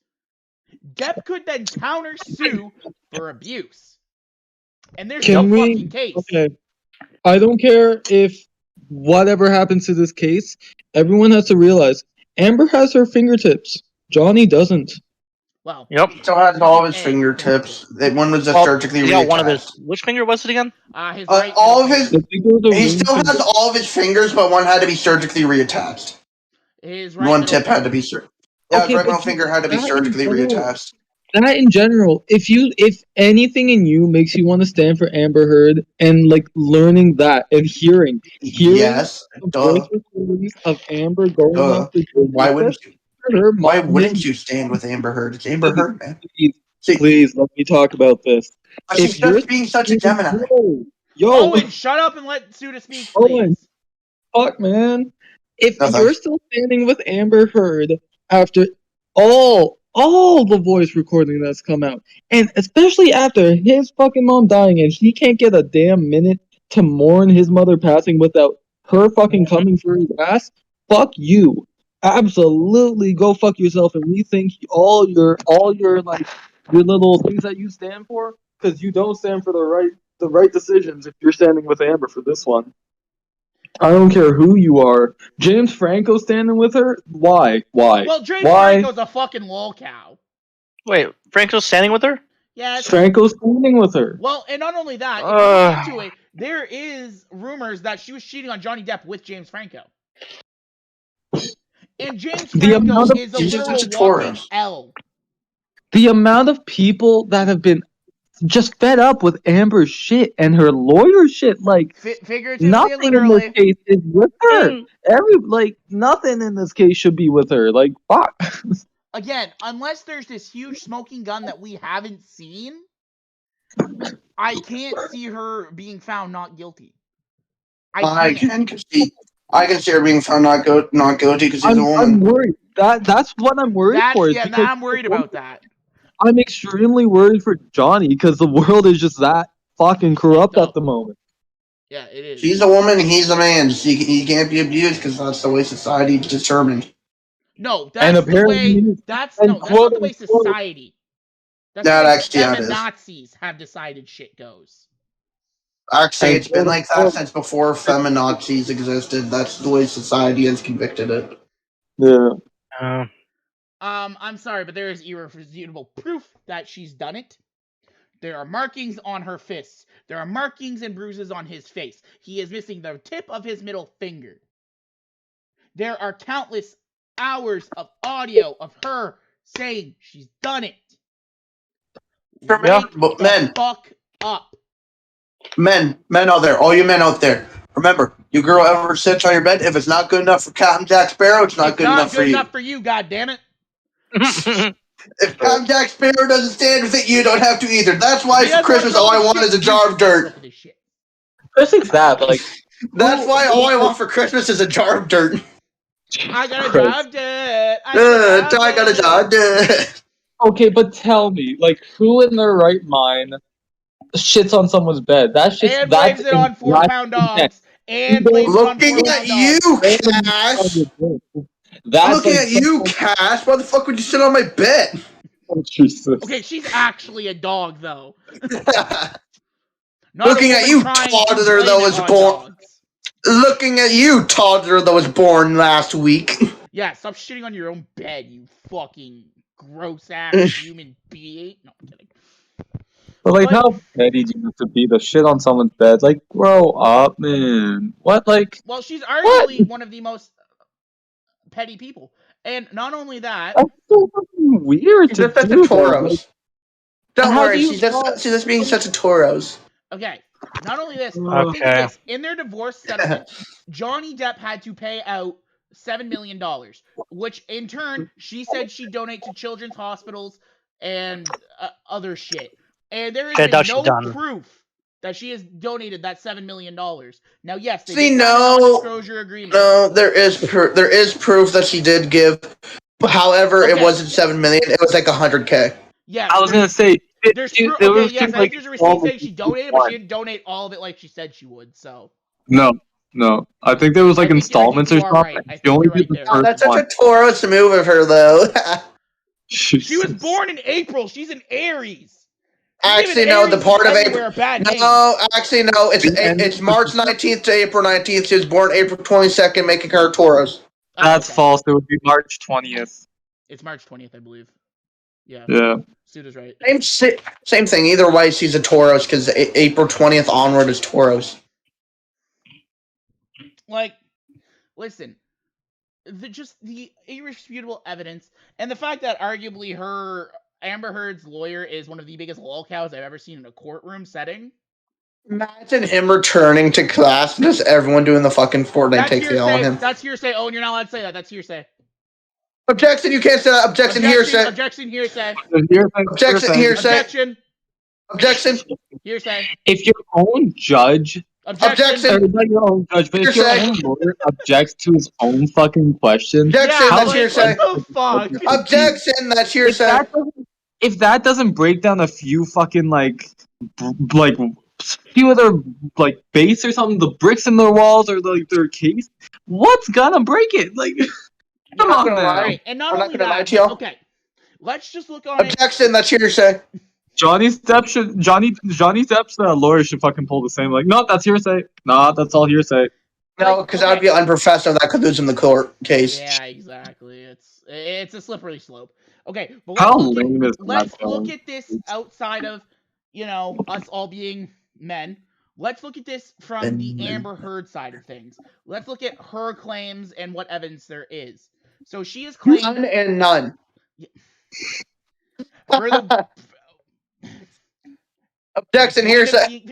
Depp could then counter-sue for abuse. And there's no fucking case. Okay. I don't care if whatever happens to this case, everyone has to realize Amber has her fingertips. Johnny doesn't. Well, yep. He still has all of his fingertips. One was just surgically reattached. One of his. Which finger was it again? His right. All of his. He still has all of his fingers, but one had to be surgically reattached. His right. One tip had to be. Yeah, Okay, his right middle finger had to be surgically reattached. that in general, if anything in you makes you want to stand for Amber Heard and like learning that and hearing Yes. the voice Duh. recordings of Amber going Duh. after Jay Why Lucas, wouldn't you? her Why mom, wouldn't you stand with Amber Heard? It's Amber Heard, man. please, See, please let me talk about this. but If she's you're just being such a Gemini. yo, Owen, shut up and let Suda speak, Owen, please. fuck, man. If No you're thanks. still standing with Amber Heard after all the voice recording that's come out, and especially after his fucking mom dying, and he can't get a damn minute to mourn his mother passing without her fucking coming for his ass, fuck you. Absolutely go fuck yourself and rethink all your like your little things that you stand for, because you don't stand for the right decisions if you're standing with Amber for this one. I don't care who you are. James Franco standing with her? Why? Why? Well, James Why? Franco's a fucking lol cow. Wait, Franco's standing with her? Yes. Franco standing with her. Well, and not only that, if you look into it, there is rumors that she was cheating on Johnny Depp with James Franco. And James The Franco amount of is a She's just literal such a walking Taurus. L. the amount of people that have been just fed up with Amber's shit and her lawyer shit, like Figuratively and nothing in this literally. case is with her. And Nothing in this case should be with her. Like fuck. Again, unless there's this huge smoking gun that we haven't seen, I can't see her being found not guilty. I can't. can see. I can see her being found not guilty because she's a I'm woman. worried. That's what I'm worried for. Is because I'm worried about that. I'm extremely worried for Johnny because the world is just that fucking corrupt Fucked up. at the moment. Yeah, it is. She's a woman, he's a man. He can't be abused because that's the way society is determined. No, And that's the way. apparently, That's and not the way unquote, society. That's That the way actually how it is. feminazis have decided shit goes. Actually, And it's been like that quote, since before feminazis existed. That's the way society has convicted it. yeah. I'm sorry, but there is irrefutable proof that she's done it. There are markings on her fists. There are markings and bruises on his face. He is missing the tip of his middle finger. There are countless hours of audio of her saying she's done it. Wake But the fuck up. men out there, all you men out there, remember, your girl ever sits on your bed. If it's not good enough for Captain Jack Sparrow, it's not good enough for you. Enough for you, goddammit. If Captain Jack Sparrow doesn't stand with it, you don't have to either. That's why for Christmas all I want is a jar of dirt. Especially that, like. That's why all I want for Christmas is a jar of dirt. I got a jar of dirt. I got a jar of dirt. Okay, but tell me, like, who in their right mind shits on someone's bed? That's just And that's blames it on 4-pound dogs. And blames it on 4-pound dogs. Looking at you, Cass. I'm looking at you, Cass. Why the fuck would you sit on my bed? Oh, Jesus. Okay, she's actually a dog, though. Looking at you, toddler that was born. Looking at you, toddler that was born last week. Yeah, stop shitting on your own bed, you fucking gross ass human being. No, I'm kidding. But like, how petty do you have to be to shit on someone's bed? Like, grow up, man. What, like? Well, she's arguably one of the most petty people, and not only that, that's so fucking weird she's to just do. a Tauros. Like, don't worry, she's just being such a Tauros. Okay, not only this. Okay. Think of this: in their divorce settlement, Johnny Depp had to pay out $7 million, which in turn she said she'd donate to children's hospitals and other shit. And there is no proof that she has donated that $7 million. Now, yes, they did sign a non-disclosure agreement. No, there is proof that she did give. However, it wasn't $7 million. It was like $100K. Yeah, I was gonna say there's proof. Okay, yes, I think there's a receipt saying she donated, but she didn't donate all of it like she said she would. So. No. I think there was like installments or something. Right. She only did the first that's one. such a Tauros move of her, though. She was born in April. She's an Aries. Actually, no. The part of April. No, actually, no. It's March 19th to April 19th. She was born April 22nd, making her a Tauros. That's false. It would be March 20th. It's March 20th, I believe. Yeah. Yeah. Suda's right. Same thing. Either way, she's a Tauros because April 20th onward is Tauros. Like, listen, the irrefutable evidence and the fact that arguably her Amber Heard's lawyer is one of the biggest lolcows I've ever seen in a courtroom setting. Imagine him returning to class and just everyone doing the fucking Fortnite That's take the on hearsay. him. That's hearsay. Oh, and you're not allowed to say that. That's hearsay. Objection! You can't say that. Objection! Hearsay. Objection. Hearsay. Objection! Hearsay. Objection. Objection! Hearsay. If your own judge, Objection. or not your own judge, but if your own lawyer objects to his own fucking question, Objection! Yeah, That's like, hearsay. what the fuck? Objection! That's hearsay. If that doesn't break down a few fucking few other base or something, the bricks in their walls or their case, what's gonna break it? Like, come on, man. Right. And not only that, to y'all. okay. Let's just look on it. Objection! That's hearsay. Johnny Depp's lawyer should fucking pull the same. Like, no, that's hearsay. Nah, that's all hearsay. No, because that would be unprofessional. That could lose him the court case. Yeah, exactly. It's a slippery slope. Okay, but How lame is that? let's look at this outside of, us all being men. Let's look at this from the Amber Heard side of things. Let's look at her claims and what evidence there is. So she has claimed None and none. for the Objection! Hearsay.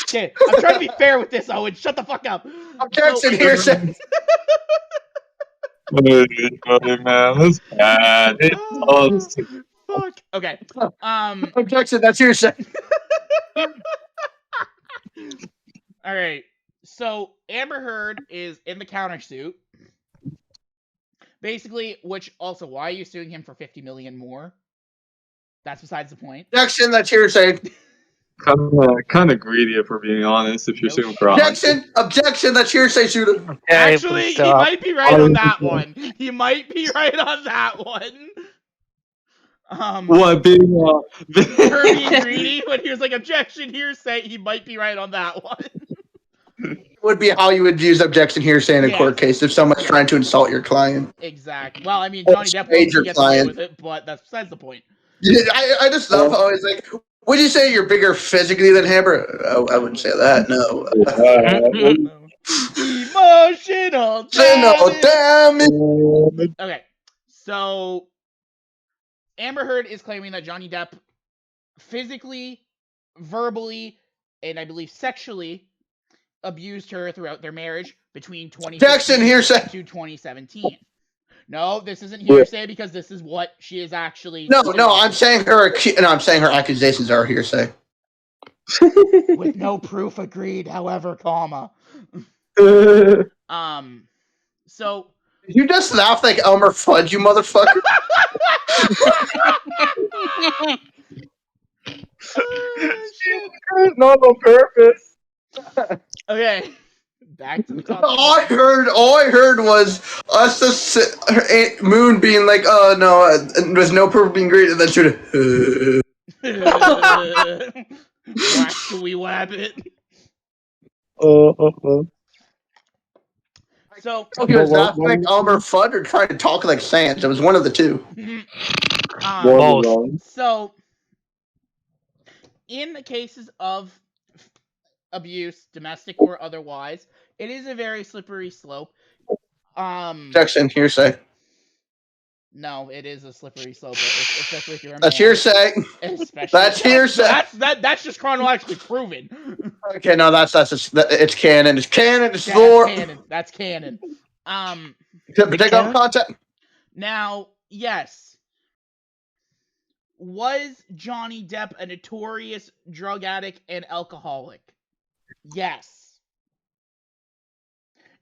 Okay, I'm trying to be fair with this, Owen. Shut the fuck up. Objection! Hearsay. Man, that's bad. Fuck. Okay. Objection! That's hearsay. All right. So Amber Heard is in the countersuit. Basically, which also, why are you suing him for $50 million more? That's besides the point. Objection! That's hearsay. Kind of greedy, if we're being honest. If you're suing for Objection! Objection! That's hearsay, shooter. Okay, Actually, he might be right on that one. He might be right on that one. What being her being greedy when he was like, objection, hearsay, he might be right on that one. Would be how you would use objection hearsay in a court case if someone's trying to insult your client. Exactly. Well, I mean, Johnny Depp won't get away with it, but that's besides the point. Yeah, I just love how he's like, would you say you're bigger physically than Amber? I wouldn't say that, no. Emotional damage. Okay, so Amber Heard is claiming that Johnny Depp physically, verbally, and I believe sexually abused her throughout their marriage between 2016 to 2017. No, this isn't hearsay because this is what she is actually. No, I'm saying her accusations are hearsay. With no proof agreed, however, comma. So you just laugh like Elmer Fudd, you motherfucker. Not on purpose. Okay. Back to the topic. All I heard was us Moon being like, oh no, there's no proof of being great, and then shoot it. Waxy wabbit. So he was laughing like Elmer Fudd or trying to talk like Sans. It was one of the two. So in the cases of abuse, domestic or otherwise, it is a very slippery slope. Objection, hearsay. No, it is a slippery slope, especially if you're a man. That's hearsay. That's hearsay. That's just chronologically proven. Okay, no, it's canon. It's canon. It's lore. That's canon. Take off content. Now, yes. Was Johnny Depp a notorious drug addict and alcoholic? Yes.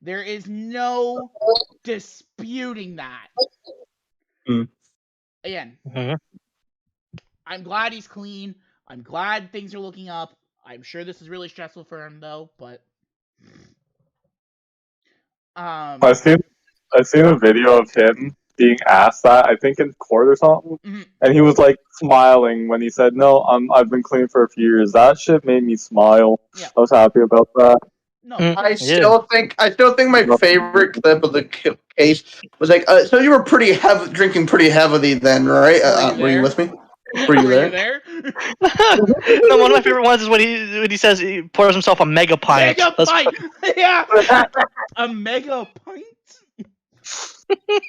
There is no disputing that. Again, I'm glad he's clean. I'm glad things are looking up. I'm sure this is really stressful for him, though, but... I seen a video of him being asked that, I think in court or something, and he was like smiling when he said, "No, I've been clean for a few years." That shit made me smile. Yeah. I was happy about that. No, I still think my favorite clip of the case was like, so you were drinking pretty heavily then, right? Were you with me? Were you there? No, one of my favorite ones is when he says he pours himself a mega pint. Yeah, a mega pint.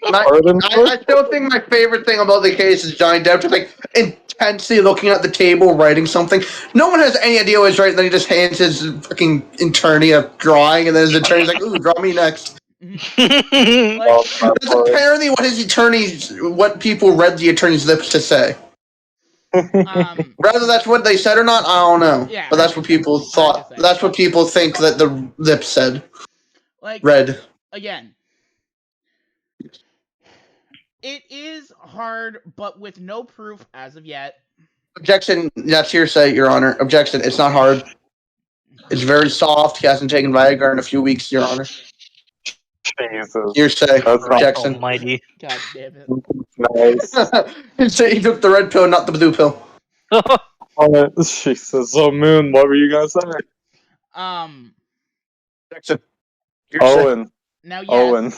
I still think my favorite thing about the case is Johnny Depp just like intensely looking at the table, writing something. No one has any idea what he's writing. Then he just hands his fucking attorney a drawing, and then his attorney's like, "Ooh, draw me next." Like, That's apparently what people read the attorney's lips to say. Whether that's what they said or not, I don't know. Yeah, but that's what people thought. That's what people think that the lips said. Like, read. Again, it is hard, but with no proof as of yet. Objection. That's hearsay, Your Honor. Objection. It's not hard. It's very soft. He hasn't taken Viagra in a few weeks, Your Honor. Jesus. Hearsay. That's Objection. Almighty. God damn it. Nice. He took the red pill, not the blue pill. Jesus. So, Moon, what were you gonna say? Objection. Hearsay. Owen. Now, yes. Owen.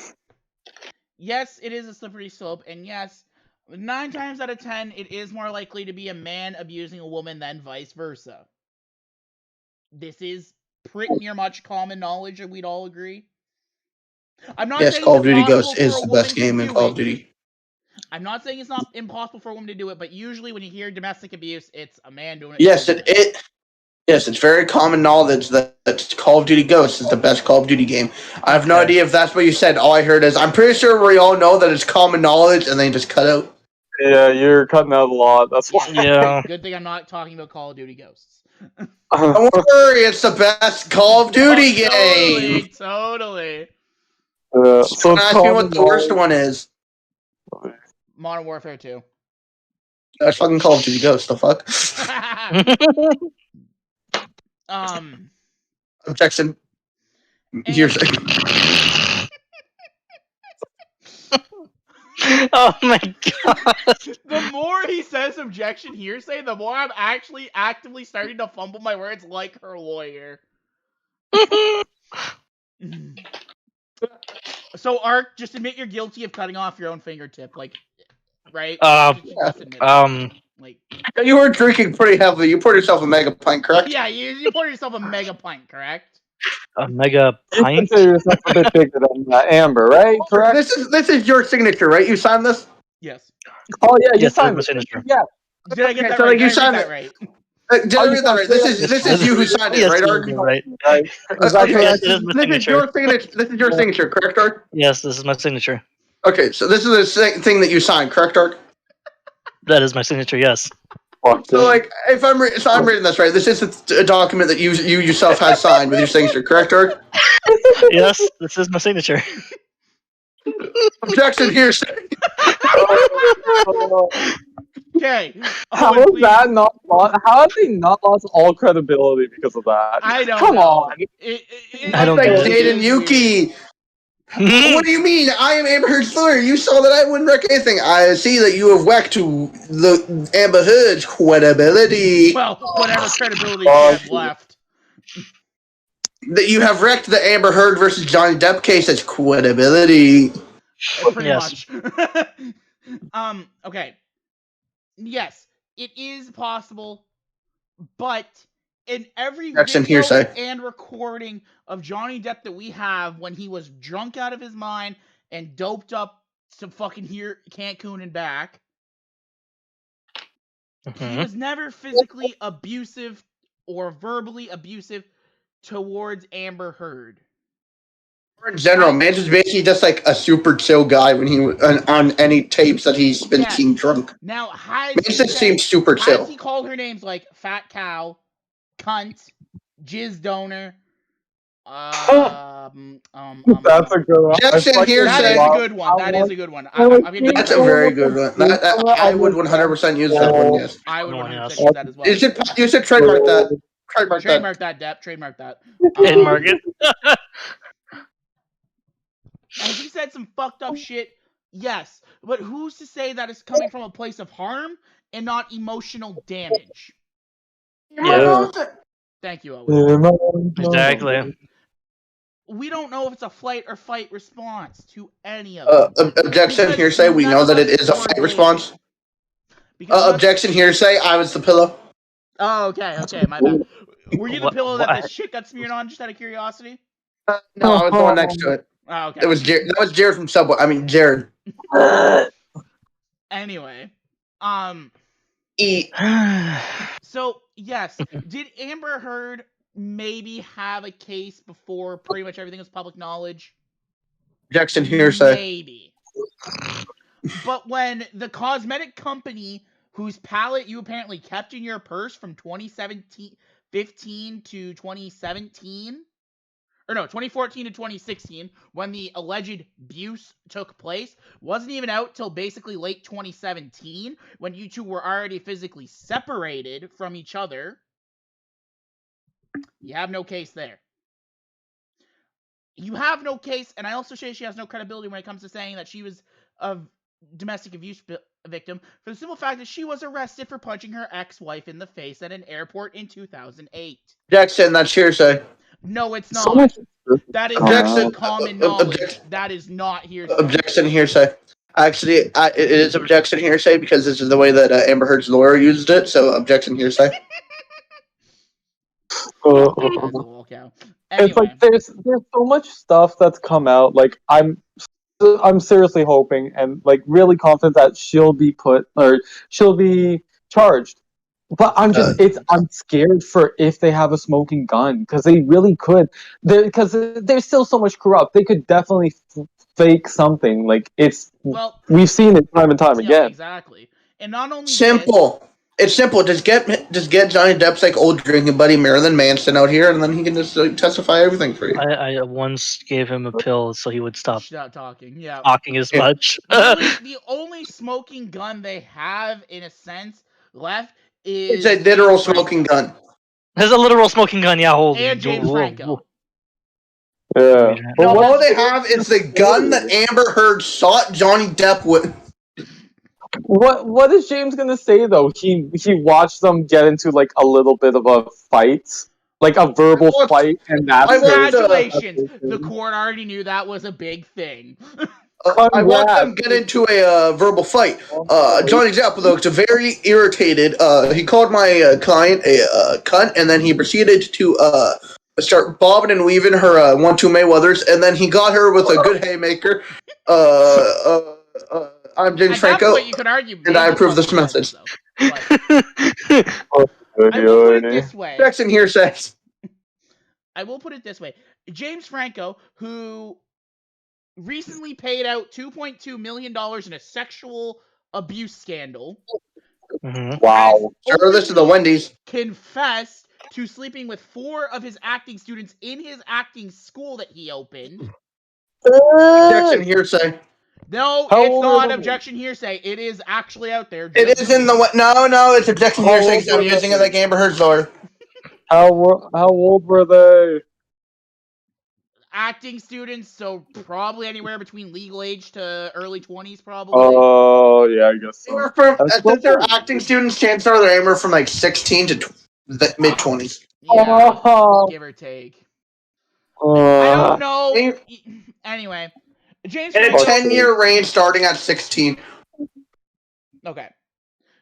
Yes, it is a slippery slope, and yes, 9 times out of 10, it is more likely to be a man abusing a woman than vice versa. This is pretty near much common knowledge, and we'd all agree. I'm not Yes, saying Call of it's Duty impossible Ghost for is a the woman best to game in do Call it. of Duty. I'm not saying it's not impossible for a woman to do it, but usually when you hear domestic abuse, it's a man doing it. Yes, Yes, it's very common knowledge that Call of Duty Ghosts is the best Call of Duty game. I have no idea if that's what you said. All I heard is, I'm pretty sure we all know that it's common knowledge, and then just cut out. Yeah, you're cutting out a lot. That's why. Yeah. Good thing I'm not talking about Call of Duty Ghosts. Don't worry, it's the best Call of Duty game. Totally. So ask me what the worst one is. Modern Warfare 2. That's fucking Call of Duty Ghosts, the fuck? Objection. Hearsay. Oh my god. The more he says objection hearsay, the more I'm actually actively starting to fumble my words like her lawyer. So, Ark, just admit you're guilty of cutting off your own fingertip, like, right? Just admit it. Like, you were drinking pretty heavily. You poured yourself a mega pint, correct? Yeah, you poured yourself a mega pint, correct? A mega pint? You consider yourself a bit bigger than Amber, right? Correct? This is your signature, right? You signed this? Yes. Oh, yeah, you Yes, signed the the signature. Yeah. Did I get that so, right? like, you Did I signed read it. that right? Did I read that right? This is you who signed it, Yes, right, this Ark? is right. Right. Is that Okay, correct? It is my this is signature. your signature. This is your signature, correct, Ark? Yes, this is my signature. Okay, so this is the thing that you signed, correct, Ark? That is my signature, yes. So, like, if I'm reading this right, this is a document that you yourself have signed with your signature, correct, Ark? Yes, this is my signature. Objection hearsay. Okay. How Owen, is please. that not lost? How have they not lost all credibility because of that? I don't Come know. on. I don't Like get it. Jaden Yuki. What do you mean? I am Amber Heard's lawyer. You saw that I wouldn't wreck anything. I see that you have wrecked the Amber Heard's credibility. Well, whatever credibility you have left. That you have wrecked the Amber Heard versus Johnny Depp case's credibility. Pretty Yes. much. Okay. Yes, it is possible, but in every Objection, video hearsay. and recording of Johnny Depp that we have when he was drunk out of his mind and doped up to fucking here Cancun and back, he was never physically abusive or verbally abusive towards Amber Heard. In general, man's is basically just like a super chill guy when he on any tapes that he's been seen drunk. Now, has Man's just seems super has chill. he called her names like fat cow, cunt, jizz donor? That's a good one. Objection hearsay. That is a good one. That is a good one. I'm gonna give That's you a that. very good one. I would 100% use that one. Yes. I would 100% Yes. use that as well. You should trademark that. Trademark that, Depp. Trademark that. Trademark it. And he said some fucked up shit. Yes, but who's to say that it's coming from a place of harm and not emotional damage? Yeah. Thank you, Owen. Exactly. We don't know if it's a flight or fight response to any of it. Objection hearsay. We know that it is a fight response. Objection hearsay. I was the pillow. Oh, okay, my bad. Were you the pillow that this shit got smeared on, just out of curiosity? No, I was the one next to it. Oh, okay. That was Jared. That was Jared from Subway. I mean, Jared. Anyway, E. so yes, did Amber Heard maybe have a case before pretty much everything was public knowledge? Objection hearsay. Maybe. But when the cosmetic company whose palette you apparently kept in your purse from 2015 to 2017, or no, 2014 to 2016, when the alleged abuse took place, wasn't even out till basically late 2017, when you two were already physically separated from each other. You have no case there. You have no case, and I also say she has no credibility when it comes to saying that she was a domestic abuse victim, for the simple fact that she was arrested for punching her ex-wife in the face at an airport in 2008. Objection. That's hearsay. No, it's So not. much. That is Objection. not common knowledge. Objection. That is not hearsay. Objection hearsay. Actually, it is objection hearsay because this is the way that Amber Heard's lawyer used it. So objection hearsay. Anyway. It's like there's so much stuff that's come out. Like I'm seriously hoping and like really confident that she'll be charged. But I'm scared for if they have a smoking gun, because they really could. Because there's still so much corrupt. They could definitely fake something. Like we've seen it time and time again. Exactly. And not only simple. It's simple. Just get Johnny Depp's like old drinking buddy Marilyn Manson out here, and then he can just testify everything for you. I once gave him a pill so he would stop talking. Yeah. Talking as much. The only smoking gun they have, in a sense, left is it's a literal smoking gun. There's a literal smoking gun, yeah. And James Franco. Yeah. But all they have is the gun that Amber Heard sought Johnny Depp with. What is James gonna say though? He watched them get into like a little bit of a fight, like a verbal fight, and that's congratulations. The court already knew that was a big thing. I watched them get into a verbal fight. Johnny Depp, though, was very irritated. He called my client a cunt, and then he proceeded to start bobbing and weaving her 1-2 Mayweathers, and then he got her with a good haymaker. I'm James Franco, you could argue, and I approve this message. I will put it this way. Jackson here says. I will put it this way. James Franco, who recently paid out $2.2 million in a sexual abuse scandal. Mm-hmm. Wow. Sure, this is the Wendy's. Confessed to sleeping with 4 of his acting students in his acting school that he opened. Objection hearsay. No, it's not objection hearsay. It is actually out there. It is in the no. It's objection hearsay because I'm using it like Amber Heard's lawyer. How old were they? Acting students, so probably anywhere between legal age to early 20s, probably. Oh yeah, I guess so. Since they're acting students, chances are they're anywhere from like 16 to mid 20s. Yeah, give or take. I don't know. Anyway, James in a Franco, 10-year range starting at 16. Okay.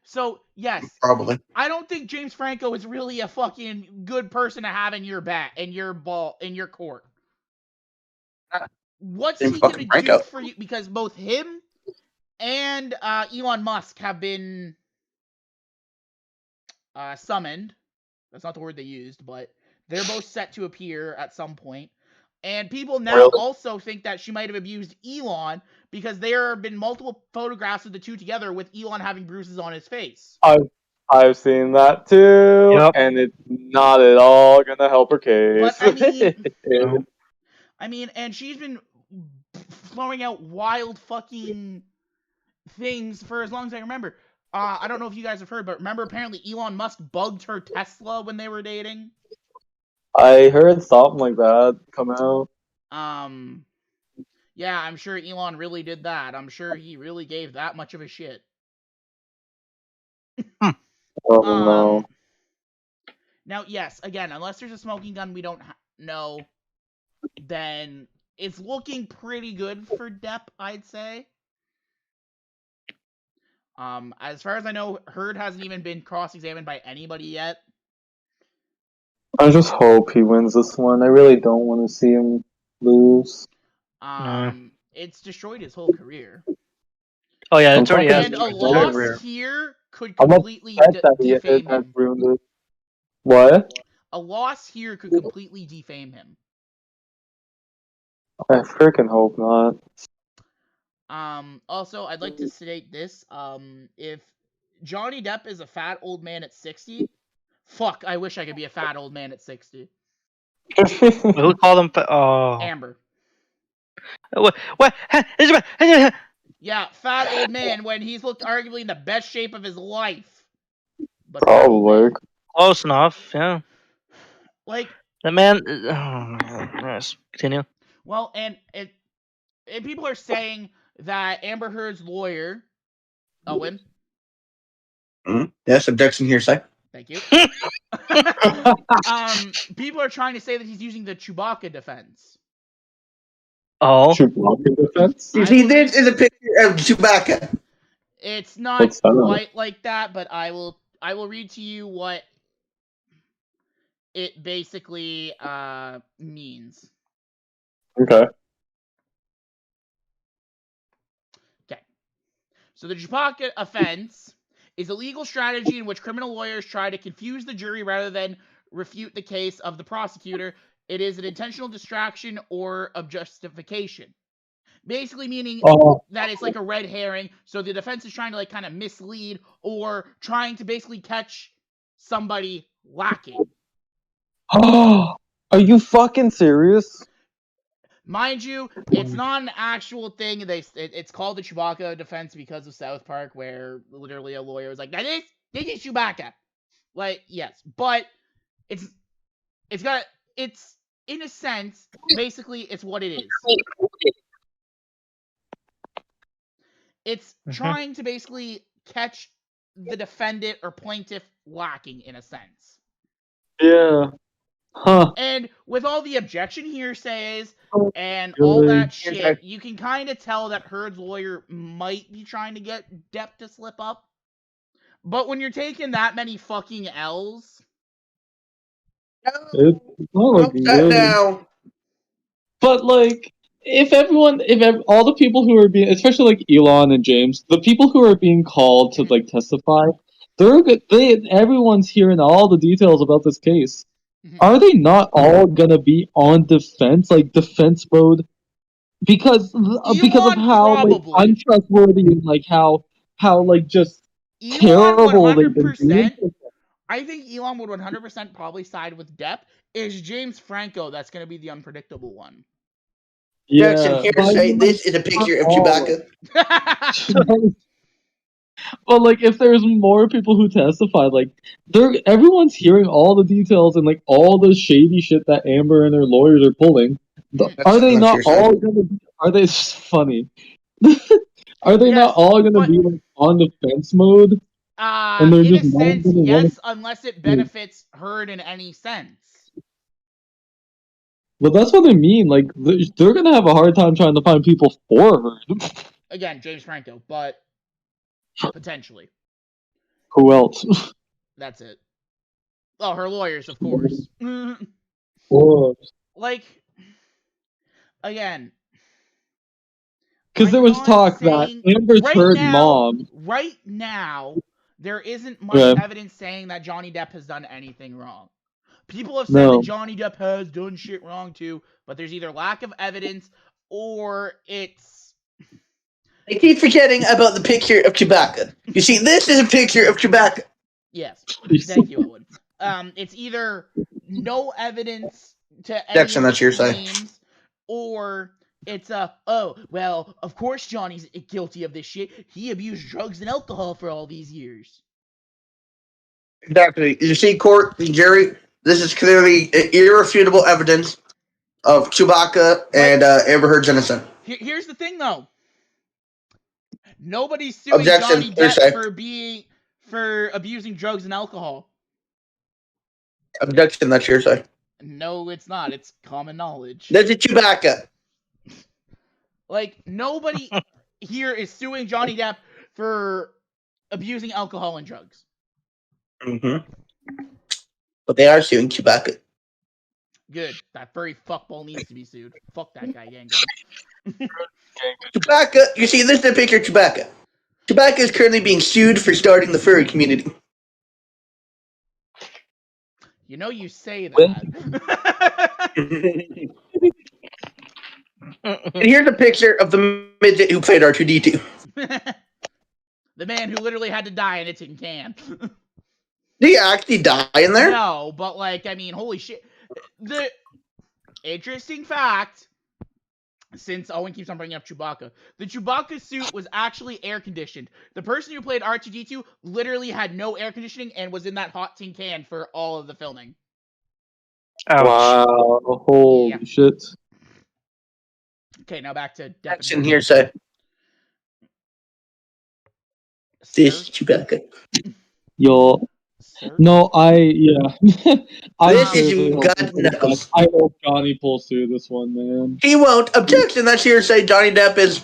So, yes. Probably. I don't think James Franco is really a fucking good person to have in your in your court. What's he going to do for you? Because both him and Elon Musk have been summoned. That's not the word they used, but they're both set to appear at some point. And people now also think that she might have abused Elon because there have been multiple photographs of the two together with Elon having bruises on his face. I've seen that too, and it's not at all gonna help her case. But I mean, and she's been throwing out wild fucking things for as long as I remember. I don't know if you guys have heard, but remember apparently Elon Musk bugged her Tesla when they were dating? I heard something like that come out. Yeah, I'm sure Elon really did that. I'm sure he really gave that much of a shit. Oh no. Now, yes, again, unless there's a smoking gun we don't know, then it's looking pretty good for Depp, I'd say. As far as I know, Heard hasn't even been cross-examined by anybody yet. I just hope he wins this one. I really don't want to see him lose. It's destroyed his whole career. Oh yeah, I'm it's already has And a destroyed his loss career. here could I'm completely upset that it defame has him. ruined it. What? A loss here could completely defame him. I freaking hope not. Also, I'd like to state this. If Johnny Depp is a fat old man at 60, fuck, I wish I could be a fat old man at 60. Who called him? Oh, Amber. what? Yeah, fat old man when he's looked arguably in the best shape of his life. But fat old Probably. man. Close enough. Yeah. Like, The man. Oh my god. Yes. Continue. well, and people are saying that Amber Heard's lawyer, Owen. Yes, objection hearsay. Thank you. People are trying to say that he's using the Chewbacca defense. Oh. Chewbacca defense? You see, this is a picture of Chewbacca. It's not What's that? quite like that, but I will read to you what it basically means. Okay. Okay. So the Chewbacca offense is a legal strategy in which criminal lawyers try to confuse the jury rather than refute the case of the prosecutor. It is an intentional distraction or of justification. Basically meaning that it's like a red herring, so the defense is trying to like kind of mislead or trying to basically catch somebody lacking. Are you fucking serious? Mind you, it's not an actual thing. It's called the Chewbacca defense because of South Park, where literally a lawyer was like, this is Chewbacca. Like, yes, but it's in a sense, basically, it's what it is. It's trying to basically catch the defendant or plaintiff lacking in a sense. Yeah. Huh. And with all the objection hearsays and all that shit, you can kind of tell that Heard's lawyer might be trying to get Depp to slip up. But when you're taking that many fucking L's... It's not looking good. Now. But like, if all the people who are being, especially like Elon and James, the people who are being called to like testify, everyone's hearing all the details about this case. Are they not all gonna be on defense mode? Because of how like, untrustworthy and like how like just Elon terrible they've been doing. I think Elon would 100% probably side with Depp. Is James Franco that's going to be the unpredictable one? Yeah, this is a picture of Chewbacca. But like, if there's more people who testify, like, everyone's hearing all the details and like all the shady shit that Amber and her lawyers are pulling. Are they not all gonna? Are they funny? Are they not all gonna be like on defense mode? And in a sense, yes, unless it benefits Heard in any sense. Well, that's what I mean. Like, they're gonna have a hard time trying to find people for Heard. Again, James Franco, but potentially. Who else? That's it. Oh, her lawyers, of course. Like, again. Because there was talk that Amber's Heard mom. Right now, there isn't much evidence saying that Johnny Depp has done anything wrong. People have said that Johnny Depp has done shit wrong too, but there's either lack of evidence or it's... I keep forgetting about the picture of Chewbacca. You see, this is a picture of Chewbacca. Yes. Thank you, Owen. It's either no evidence to any of the claims, or it's well, of course Johnny's guilty of this shit. He abused drugs and alcohol for all these years. Exactly. You see, court, Jerry, this is clearly irrefutable evidence of Chewbacca and Amber Heard's innocent. Here's the thing, though. Nobody's suing Johnny Depp for abusing drugs and alcohol. Objection, that's hearsay. No, it's not. It's common knowledge. That's a Chewbacca. Like, nobody here is suing Johnny Depp for abusing alcohol and drugs. But they are suing Chewbacca. Good. That furry fuckball needs to be sued. Fuck that guy, gang gang. Chewbacca, you see, this is the picture of Chewbacca. Chewbacca is currently being sued for starting the furry community. You know you say When- that. And here's a picture of the midget who played R2-D2. The man who literally had to die in a tin can. Did he actually die in there? No, but like, I mean, holy shit. The interesting fact, since Owen keeps on bringing up Chewbacca, the Chewbacca suit was actually air conditioned. The person who played R2-D2 literally had no air conditioning and was in that hot tin can for all of the filming. Ouch. Wow, holy Yeah. shit. Okay, now back to That's in here, say. This is Chewbacca. Yo, Sir? no, yeah. I This is seriously you hope got this goes Knuckles. back. I hope Johnny pulls through this one, man. He won't. Objection, that's hearsay. Johnny Depp is...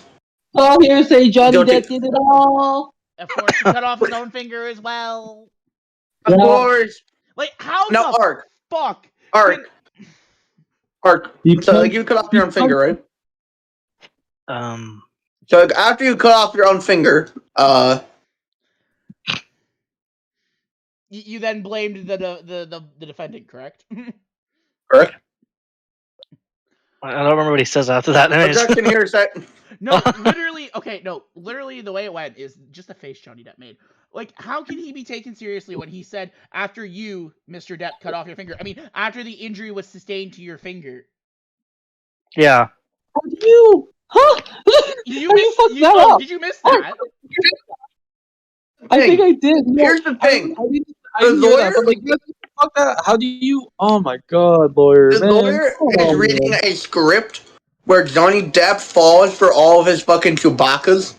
Oh, hearsay, Johnny Guilty. Depp did it all. Of course, he cut off his own finger as well. Of Yeah. course. Like, how No, the Ark. fuck? Ark. Ark. He So, like, punched- you cut off your own finger, right? So, like, after you cut off your own finger, You then blamed the defendant, correct? correct? I don't remember what he says after that. Anyways. Objection, hearsay. No, literally, okay, no, literally the way it went is just the face Johnny Depp made. Like, how can he be taken seriously when he said, after you, Mr. Depp, cut off your finger? I mean, after the injury was sustained to your finger. Yeah. How do you? Huh? You How you missed, fucked you, that oh, up? did you miss that? I think I did. No, Here's the thing. I didn't The hear that, but lawyer- like, fuck that. How do you? Oh my god, lawyer, The man. lawyer Come is on, reading man. a script where Johnny Depp falls for all of his fucking Chewbaccas,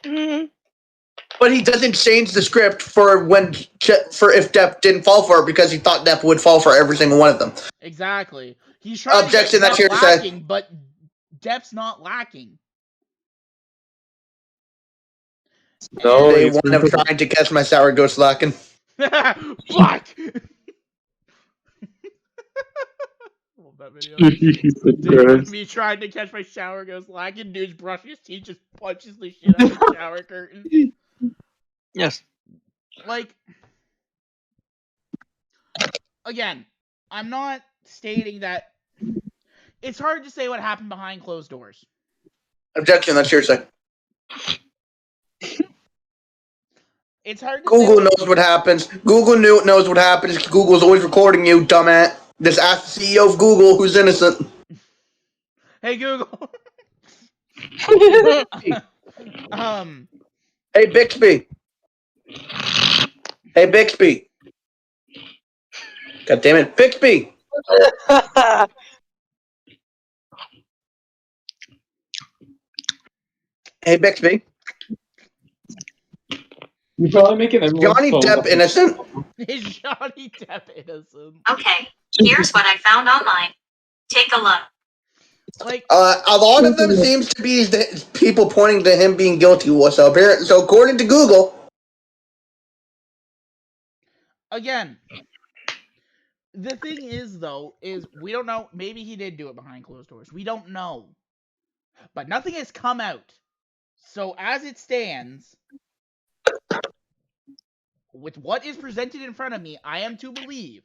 but he doesn't change the script for if Depp didn't fall for it because he thought Depp would fall for every single one of them. Exactly. He's trying Objection, to get that's Depp your side. lacking, but Depp's not lacking. No, Day he's one of been- trying to catch my sour ghost lacking. Fuck! Love that video. Jesus Dude, when Christ. me trying to catch my shower goes lacking, dude's brushing his teeth, just punches the shit out of the shower curtain. Yes. Like, again, I'm not stating that. It's hard to say what happened behind closed doors. Objection, that's hearsay. It's hard to Google say knows what happens. Google knows what happens. Google's always recording you, dumbass. Just ask the CEO of Google who's innocent. Hey, Google. Hey, Bixby. Hey, Bixby. God damn it, Bixby. Hey, Bixby. You're probably making everyone's Johnny phone Depp up. innocent? Is Johnny Depp innocent? Okay, here's what I found online. Take a look. Like, A lot of them seems to be people pointing to him being guilty. So according to Google, again, the thing is, though, is we don't know. Maybe he did do it behind closed doors. We don't know. But nothing has come out. So as it stands, with what is presented in front of me, I am to believe.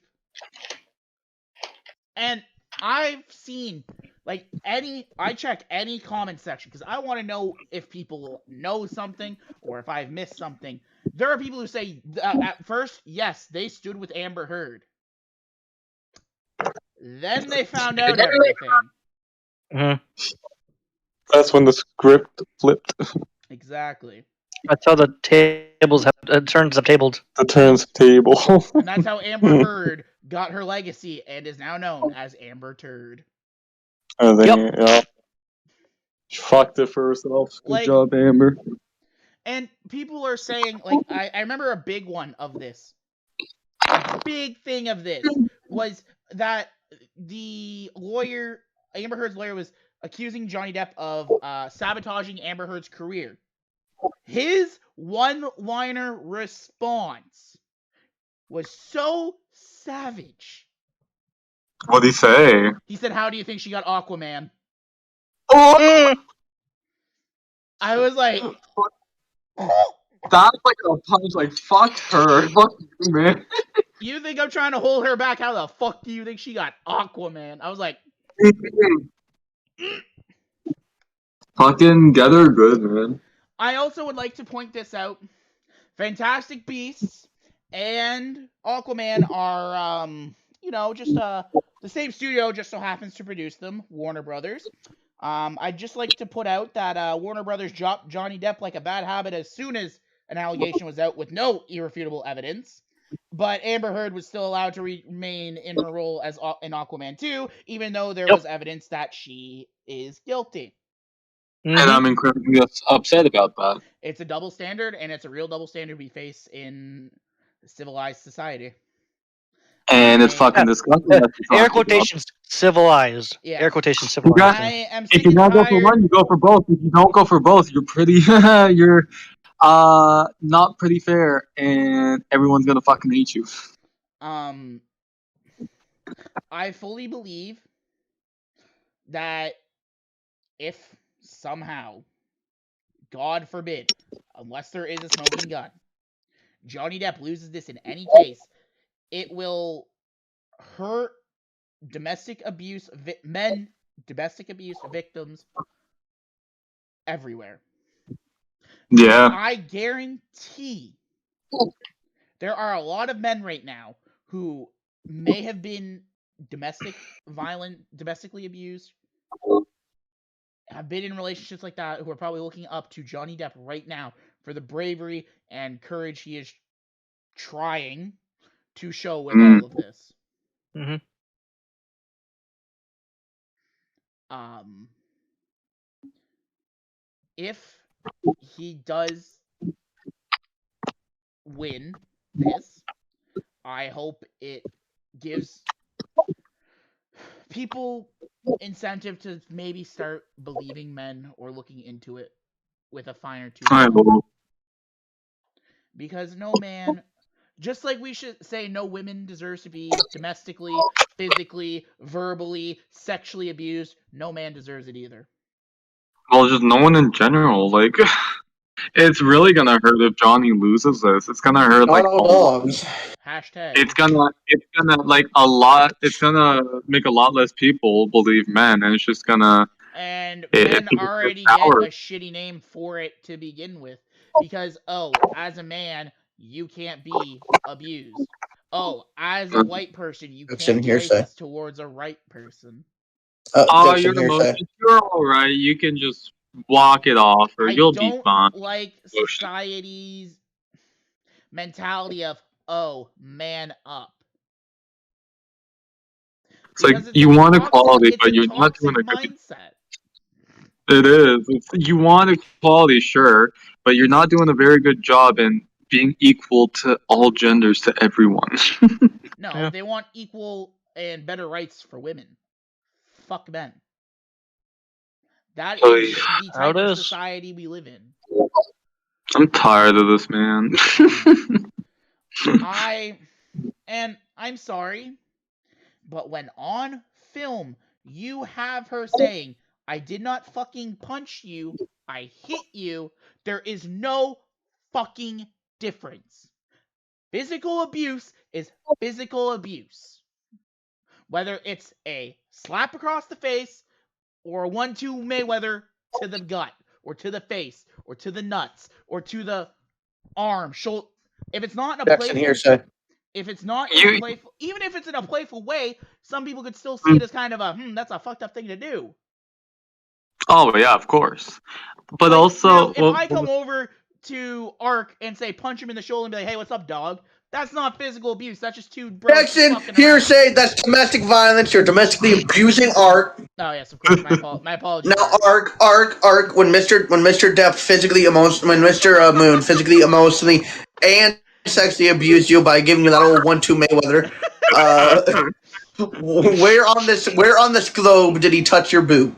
And I've seen, like, I check any comment section, because I want to know if people know something, or if I've missed something. There are people who say, at first, yes, they stood with Amber Heard. Then they found out everything. That's when the script flipped. Exactly. That's how the tables have turns have tabled. The turntable. And that's how Amber Heard got her legacy and is now known as Amber Turd. And then, Yep. yeah. Fucked it for herself. Good Like- job, Amber. And people are saying, like, I remember a big one of this. A big thing of this was that the lawyer, Amber Heard's lawyer, was accusing Johnny Depp of sabotaging Amber Heard's career. His one-liner response was so savage What'd he say? He said, "How do you think she got Aquaman?" Oh, I was like, that's like a punch. Like fuck her. Fuck you, man. "You think I'm trying to hold her back? How the fuck do you think she got Aquaman?" I was like, Fucking get her good, man. I also would like to point this out. Fantastic Beasts and Aquaman are, just the same studio, just so happens to produce them, Warner Brothers. I'd just like to put out that Warner Brothers dropped Johnny Depp like a bad habit as soon as an allegation was out with no irrefutable evidence. But Amber Heard was still allowed to remain in her role as in Aquaman 2, even though there was evidence that she is guilty. And I'm incredibly upset about that. It's a double standard, and it's a real double standard we face in civilized society. And it's fucking disgusting. Air quotations, civilized. Yeah. Air quotations, civilized. I am sick If you and not go for tired. one, you go for both. If you don't go for both, you're pretty. You're not pretty fair, and everyone's gonna fucking hate you. I fully believe that if somehow, God forbid, unless there is a smoking gun, Johnny Depp loses this in any case, it will hurt domestic abuse victims everywhere. Yeah. I guarantee there are a lot of men right now who may have been domestically abused, have been in relationships like that, who are probably looking up to Johnny Depp right now for the bravery and courage he is trying to show with all of this. Mm-hmm. If he does win this, I hope it gives people incentive to maybe start believing men or looking into it with a finer tooth. I hope. Because no man, just like we should say no women deserves to be domestically, physically, verbally, sexually abused, no man deserves it either. Well, just no one in general. Like, it's really gonna hurt if Johnny loses this. It's gonna hurt Not like all dogs. Hashtag. It's gonna like a lot. It's gonna make a lot less people believe men, and it's just gonna. And It- men it's already power. get a shitty name for it to begin with. Because, as a man, you can't be abused. As a white person, you That's can't in be hearsay. racist towards a white person. Oh, That's your in hearsay. emotions. You're alright. You can just walk it off, or I you'll be don't fine. like society's mentality of, man up. It's like Because you a want toxic- equality, it's but a you're not doing a toxic good. mindset. It is. You want equality, sure, but you're not doing a very good job in being equal to all genders, to everyone. No, Yeah. they want equal and better rights for women. Fuck men. That is the How it type of is. society we live in. I'm tired of this, man. I'm sorry, but when on film you have her saying, "I did not fucking punch you, I hit you," there is no fucking difference. Physical abuse is physical abuse. Whether it's a slap across the face or a 1-2 Mayweather to the gut or to the face or to the nuts or to the arm, shoulder. If it's not in a That's in playful, hearsay. if it's not in a playful, even if it's in a playful way, some people could still see it as kind of a, that's a fucked up thing to do. Oh yeah, of course. But Like, also, now, if I come over to Ark and say punch him in the shoulder and be like, "Hey, what's up, dog?" That's not physical abuse. That's just two bros Jackson, fucking around. hearsay. That's domestic violence. You're domestically abusing Art. Oh yes, of course. My apologies. Now, Ark. When Mr. Depp physically, when Mr. Moon physically, emotionally, and sexually abused you by giving you that old 1-2 Mayweather, where on this globe did he touch your boob?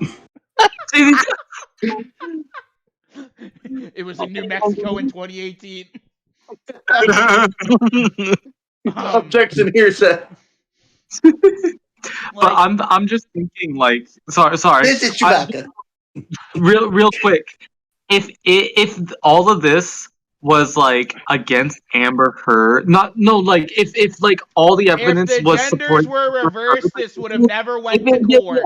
It was in New Mexico in 2018. Objection hearsay. But I'm just thinking, like, sorry. This is Chewbacca. Real quick. If all of this was like against Amber Heard, if like all the If evidence the was genders supporting were Amber Heard, reversed, this would have never went to yeah, court.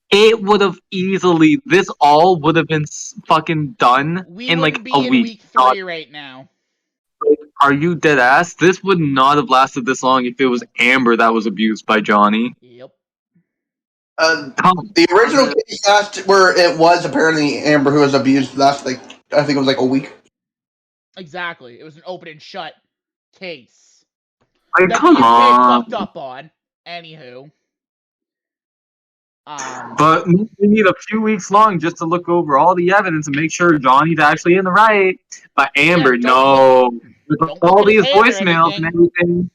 it would have easily. This all would have been fucking done We in like wouldn't a be in week. week 3 right now. Are you dead ass? This would not have lasted this long if it was Amber that was abused by Johnny. Yep. The original case last where it was apparently Amber who was abused last, like, I think it was like a week. Exactly. It was an open and shut case. Like, That come the UK on. fucked up on. Anywho. But we need a few weeks long just to look over all the evidence and make sure Johnny's actually in the right. But Amber, no. With don't all look at his these hair or voicemails and everything.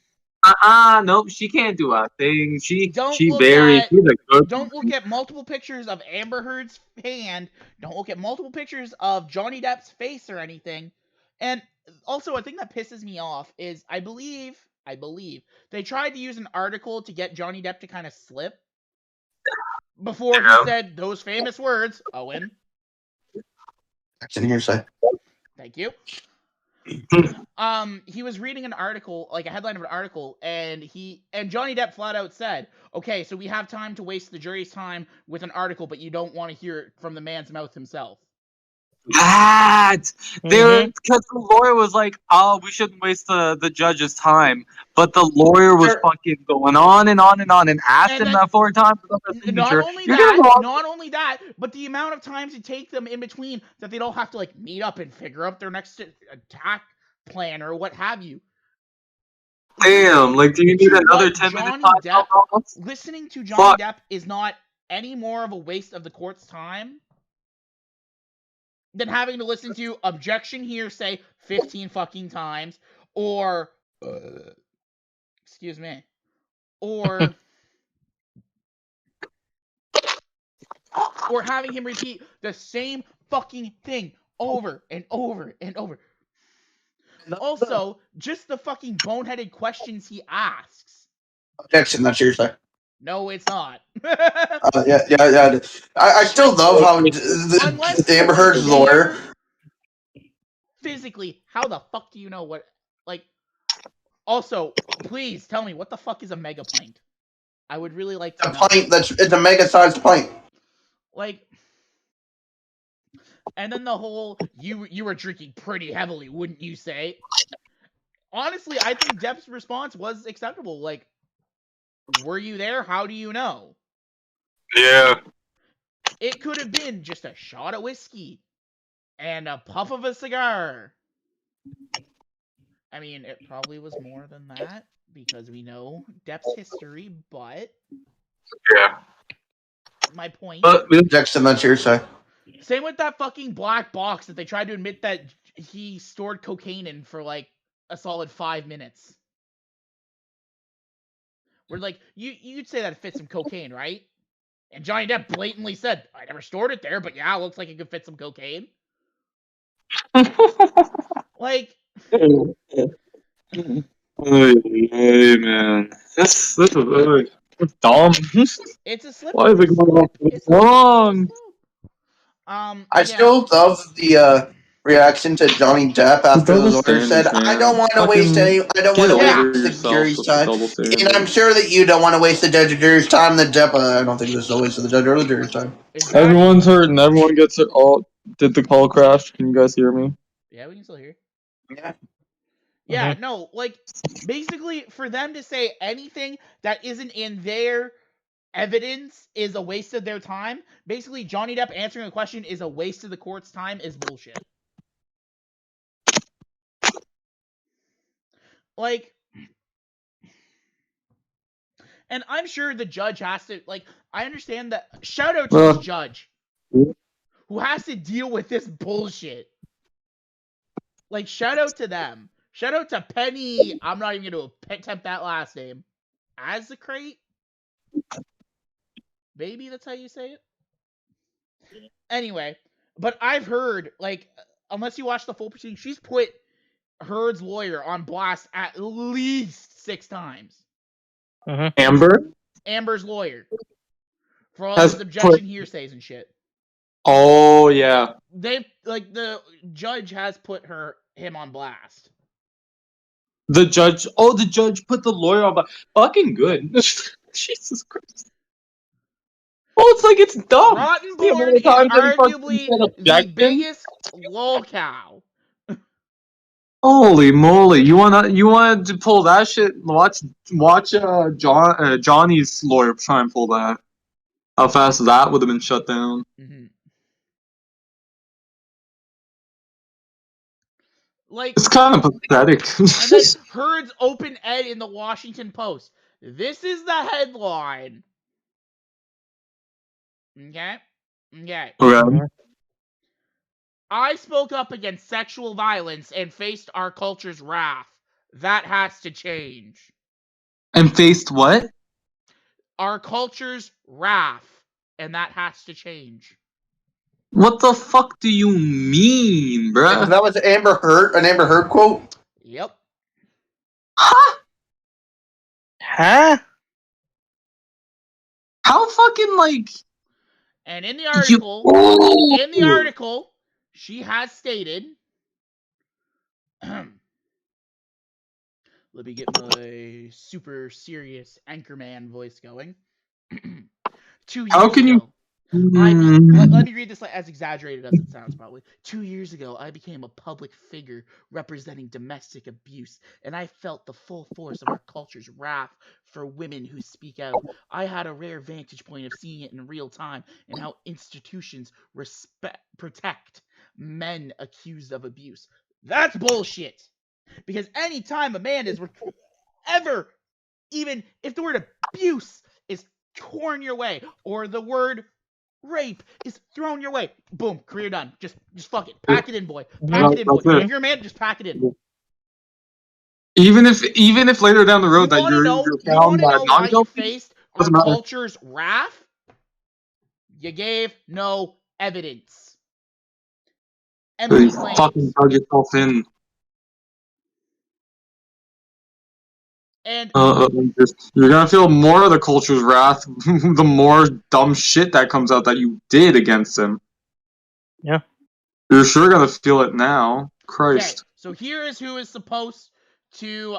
Nope, she can't do a thing. She's a good Don't look at multiple pictures of Amber Heard's hand. Don't look at multiple pictures of Johnny Depp's face or anything. And also, a thing that pisses me off is I believe they tried to use an article to get Johnny Depp to kind of slip before he said those famous words, Owen. That's in hearsay. Thank you. He was reading an article, like a headline of an article, and Johnny Depp flat out said, "Okay, so we have time to waste the jury's time with an article, but you don't want to hear it from the man's mouth himself." Because the lawyer was like, "Oh, we shouldn't waste the judge's time," but the lawyer was fucking going on and on and on and asked him that 4 times. Not only that, but the amount of times it take them in between that they don't have to like meet up and figure out their next attack plan or what have you. Damn, like, do you need another 10 minutes? Listening to Johnny Depp is not any more of a waste of the court's time than having to listen to objection hearsay 15 fucking times, or excuse me, or having him repeat the same fucking thing over and over and over. Also, just the fucking boneheaded questions he asks. Objection, that's hearsay. No, it's not. Yeah. I still love how the Amber Heard's lawyer. Physically, how the fuck do you know what? Like, also, please tell me what the fuck is a mega pint? I would really like to know. A pint it's a mega-sized pint. Like, and then the whole you were drinking pretty heavily, wouldn't you say? Honestly, I think Depp's response was acceptable. Like, were you there? How do you know? Yeah. It could have been just a shot of whiskey and a puff of a cigar. I mean, it probably was more than that because we know Depp's history, but yeah. My point. Objection, that's hearsay. Same with that fucking black box that they tried to admit that he stored cocaine in for like a solid 5 minutes. We're like, you'd say that it fits some cocaine, right? And Johnny Depp blatantly said, I never stored it there, but yeah, it looks like it could fit some cocaine. Like, hey man, that's dumb. It's a slip. Why is it going on so long? I still love the reaction to Johnny Depp after the lawyer said, "I don't want to waste the jury's time," and I'm sure that you don't want to waste the judge or jury's time. The Depp, I don't think this is a waste of the judge or the jury's time. Exactly. Everyone's hurt and everyone gets it. Oh, did the call crash? Can you guys hear me? Yeah, we can still hear. Yeah. Yeah, no, like, basically, for them to say anything that isn't in their evidence is a waste of their time. Basically, Johnny Depp answering a question is a waste of the court's time is bullshit. Like, and I'm sure the judge has to, like, I understand that. Shout out to this judge who has to deal with this bullshit. Like, shout out to them. Shout out to Penny. I'm not even going to attempt that last name. Azzacrate? Maybe that's how you say it? Anyway, but I've heard, like, unless you watch the full proceeding, she's put Heard's lawyer on blast at least 6 times. Amber? Amber's lawyer, for all Has his objection put- hearsays and shit. Oh yeah. They like the judge has put him on blast. The judge. Oh, the judge put the lawyer on. Fucking good. Jesus Christ. Oh, it's like it's dumb. The amount Rottenborn of is times that he fucking arguably said the objection. biggest lolcow. Holy moly! You wanted to pull that shit? Watch Johnny's lawyer try and pull that. How fast that would have been shut down. Mm-hmm. Like, It's kind of pathetic. and then Hurd's open ed in the Washington Post. This is the headline. Okay? Okay. Okay. I spoke up against sexual violence and faced our culture's wrath. That has to change. And faced what? Our culture's wrath. And that has to change. What the fuck do you mean, bruh? That was an Amber Heard quote. Yep. Huh? Huh? How fucking like? And in the You- article, she has stated. Let me get my super serious anchorman voice going. 2 years How can you- ago, let me read this as exaggerated as it sounds, probably. 2 years ago, I became a public figure representing domestic abuse, and I felt the full force of our culture's wrath for women who speak out. I had a rare vantage point of seeing it in real time and how institutions protect men accused of abuse. That's bullshit. Because any time a man is ever, even if the word abuse is torn your way, or the word rape is thrown your way, boom, career done. Just fuck it. Pack it in, boy. Pack it in, boy. That's it. If you're a man, just pack it in. Even if later down the road that You you're want found to know why you non-guilty, faced our doesn't matter. culture's wrath? You gave no evidence. Empty you claims. fucking dug yourself in. And You're gonna feel more of the culture's wrath the more dumb shit that comes out that you did against him. Yeah. You're sure gonna feel it now. okay, Christ. so here is who is supposed to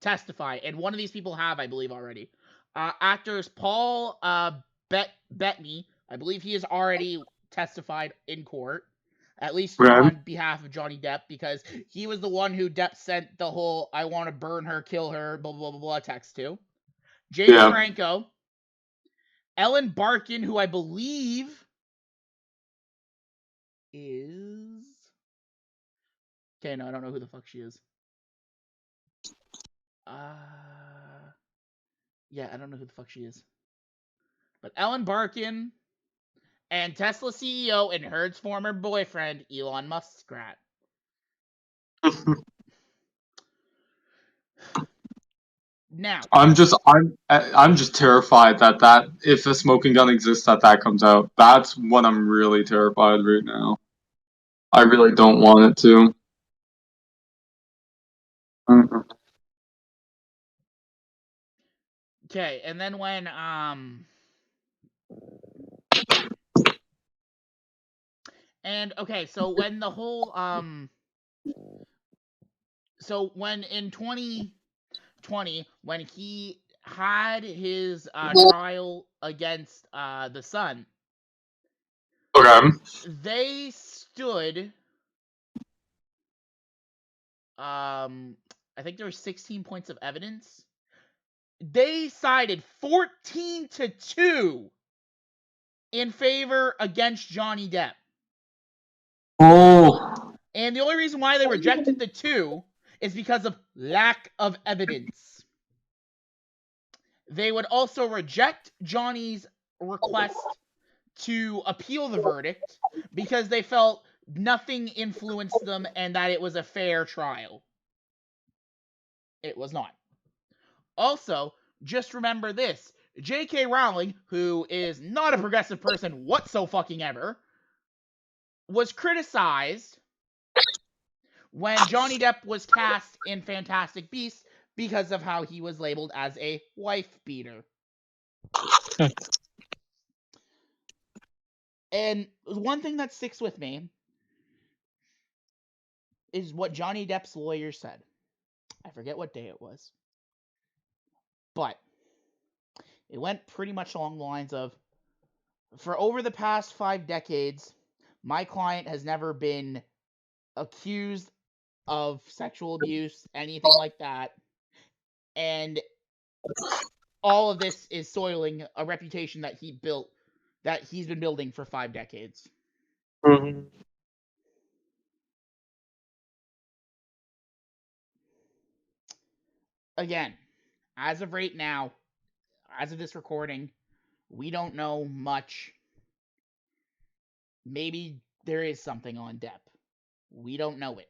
testify, and one of these people have, I believe, already. Actors Paul Bettany, I believe he has already testified in court, at least Okay. on behalf of Johnny Depp, because he was the one who Depp sent the whole "I want to burn her, kill her," blah blah blah blah text to. James Yeah. Franco, Ellen Barkin, who I believe is. Okay, no, I don't know who the fuck she is. Yeah, I don't know who the fuck she is. But Ellen Barkin and Tesla CEO and Hurd's former boyfriend, Elon Muskrat. Now, I'm just terrified that if a smoking gun exists that comes out. That's what I'm really terrified right now. I really don't want it to. okay, and then when and okay, so when the whole so when in 2020 when he had his trial against the Sun, Okay. they stood I think there were 16 points of evidence. They sided 14-2 in favor against Johnny Depp. Oh. And the only reason why they rejected the 2 is because of lack of evidence. They would also reject Johnny's request to appeal the verdict because they felt nothing influenced them and that it was a fair trial. It was not. Also, just remember this. J.K. Rowling, who is not a progressive person whatsoever, was criticized when Johnny Depp was cast in Fantastic Beasts because of how he was labeled as a wife beater. And one thing that sticks with me is what Johnny Depp's lawyer said. I forget what day it was. But it went pretty much along the lines of, for over the past 5 decades, my client has never been accused of sexual abuse, anything like that. And all of this is soiling a reputation that he's been building for 5 decades. Mhm. Again, as of right now, as of this recording, we don't know much. Maybe there is something on Depp. We don't know it.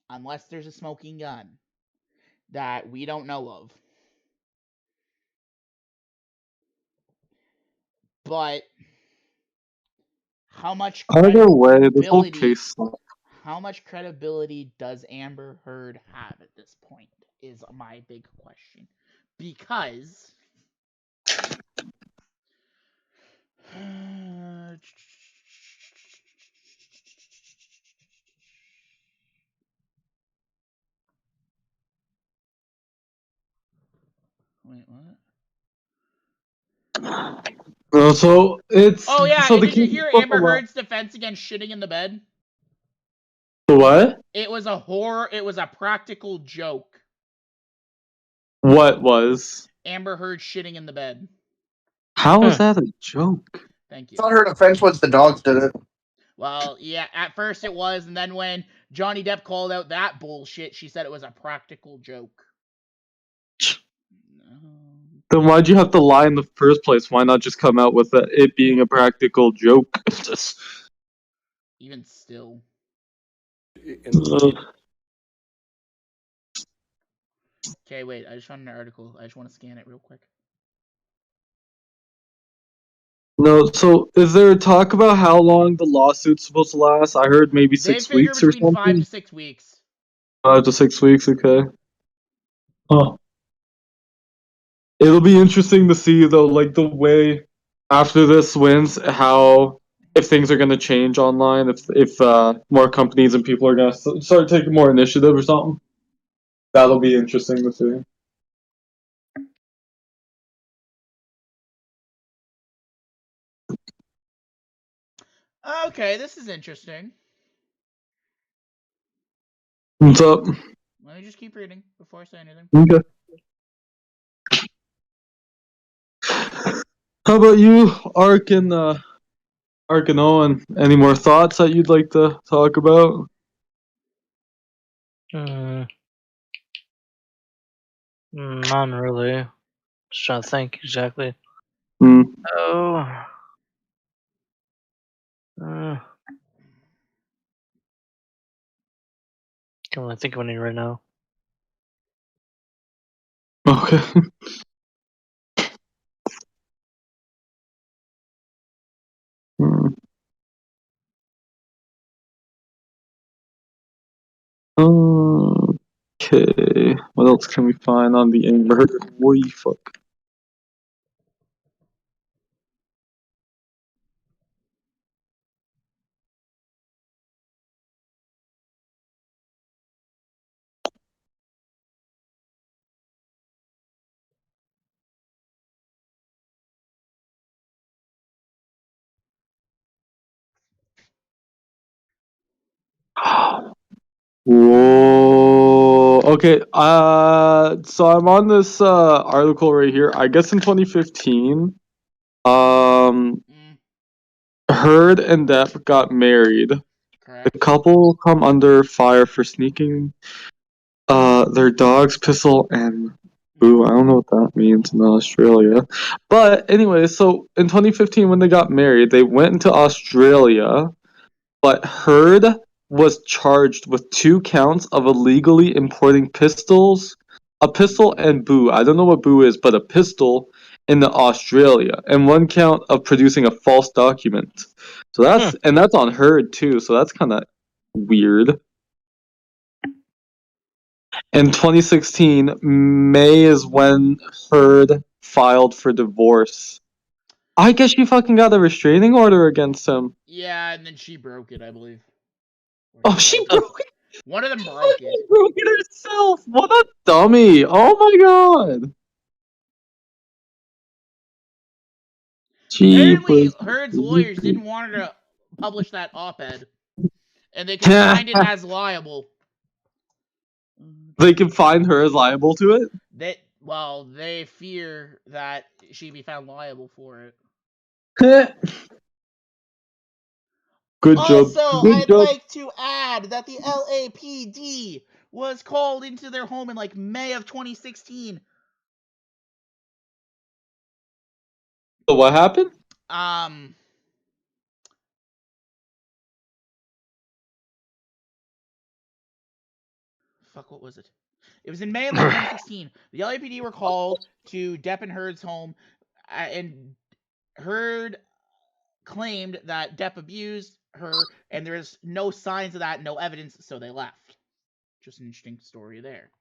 Unless there's a smoking gun that we don't know of. But how much Either way, this whole credibility case. how much credibility does Amber Heard have at this point is my big question. Because wait, what? No, so it's Oh yeah, so and the did you case hear was Amber a lot- Heard's defense against shitting in the bed? What? It was a horror. It was a practical joke. What was? Amber Heard shitting in the bed. How is that a joke? Thank you. I thought her defense was the dogs did it. Well, yeah, at first it was, and then when Johnny Depp called out that bullshit, she said it was a practical joke. Then why'd you have to lie in the first place? Why not just come out with it being a practical joke? Even still. Okay, wait, I just found an article. I just want to scan it real quick. No, so is there talk about how long the lawsuit's supposed to last? I heard maybe They 6 figure weeks or between something. 5 to 6 weeks. 5 to 6 weeks, okay. Huh. It'll be interesting to see though, like the way after this wins, how if things are gonna change online, if more companies and people are gonna start taking more initiative or something. That'll be interesting to see. Okay, this is interesting. What's up? Let me just keep reading before I say anything. Okay. How about you, Ark and Owen? Any more thoughts that you'd like to talk about? None really. Just trying to think exactly. Hmm. Oh. Can't really think of any right now. Okay. Hmm. Okay. What else can we find on the Amber Heard? Holy fuck. Whoa. Okay. So I'm on this article right here. I guess in 2015, Heard and Depp got married. Correct. The couple come under fire for sneaking their dog's pistol and boo. I don't know what that means in Australia. But anyway, so in 2015 when they got married, they went into Australia, but Heard was charged with 2 counts of illegally importing pistols, a pistol and boo. I don't know what boo is, but a pistol into Australia, and 1 count of producing a false document. So that's on Heard too. So that's kind of weird. In 2016, May is when Heard filed for divorce. I guess she fucking got a restraining order against him. Yeah, and then she broke it, I believe. Or Oh, he she broke broke it. One of them She broke fucking it. broke it herself. What a dummy. Oh my god. Apparently, Jeepers. Heard's lawyers didn't want her to publish that op-ed, and they could find it as liable. They can find her as liable to it? They fear that she'd be found liable for it. Good job. Also, Good I'd job. like to add that the LAPD was called into their home in like May of 2016. So what happened? Fuck, what was it? It was in May of like 2016. The LAPD were called to Depp and Heard's home, and Heard claimed that Depp abused her, and there's no signs of that, no evidence, so they left. Just an interesting story there.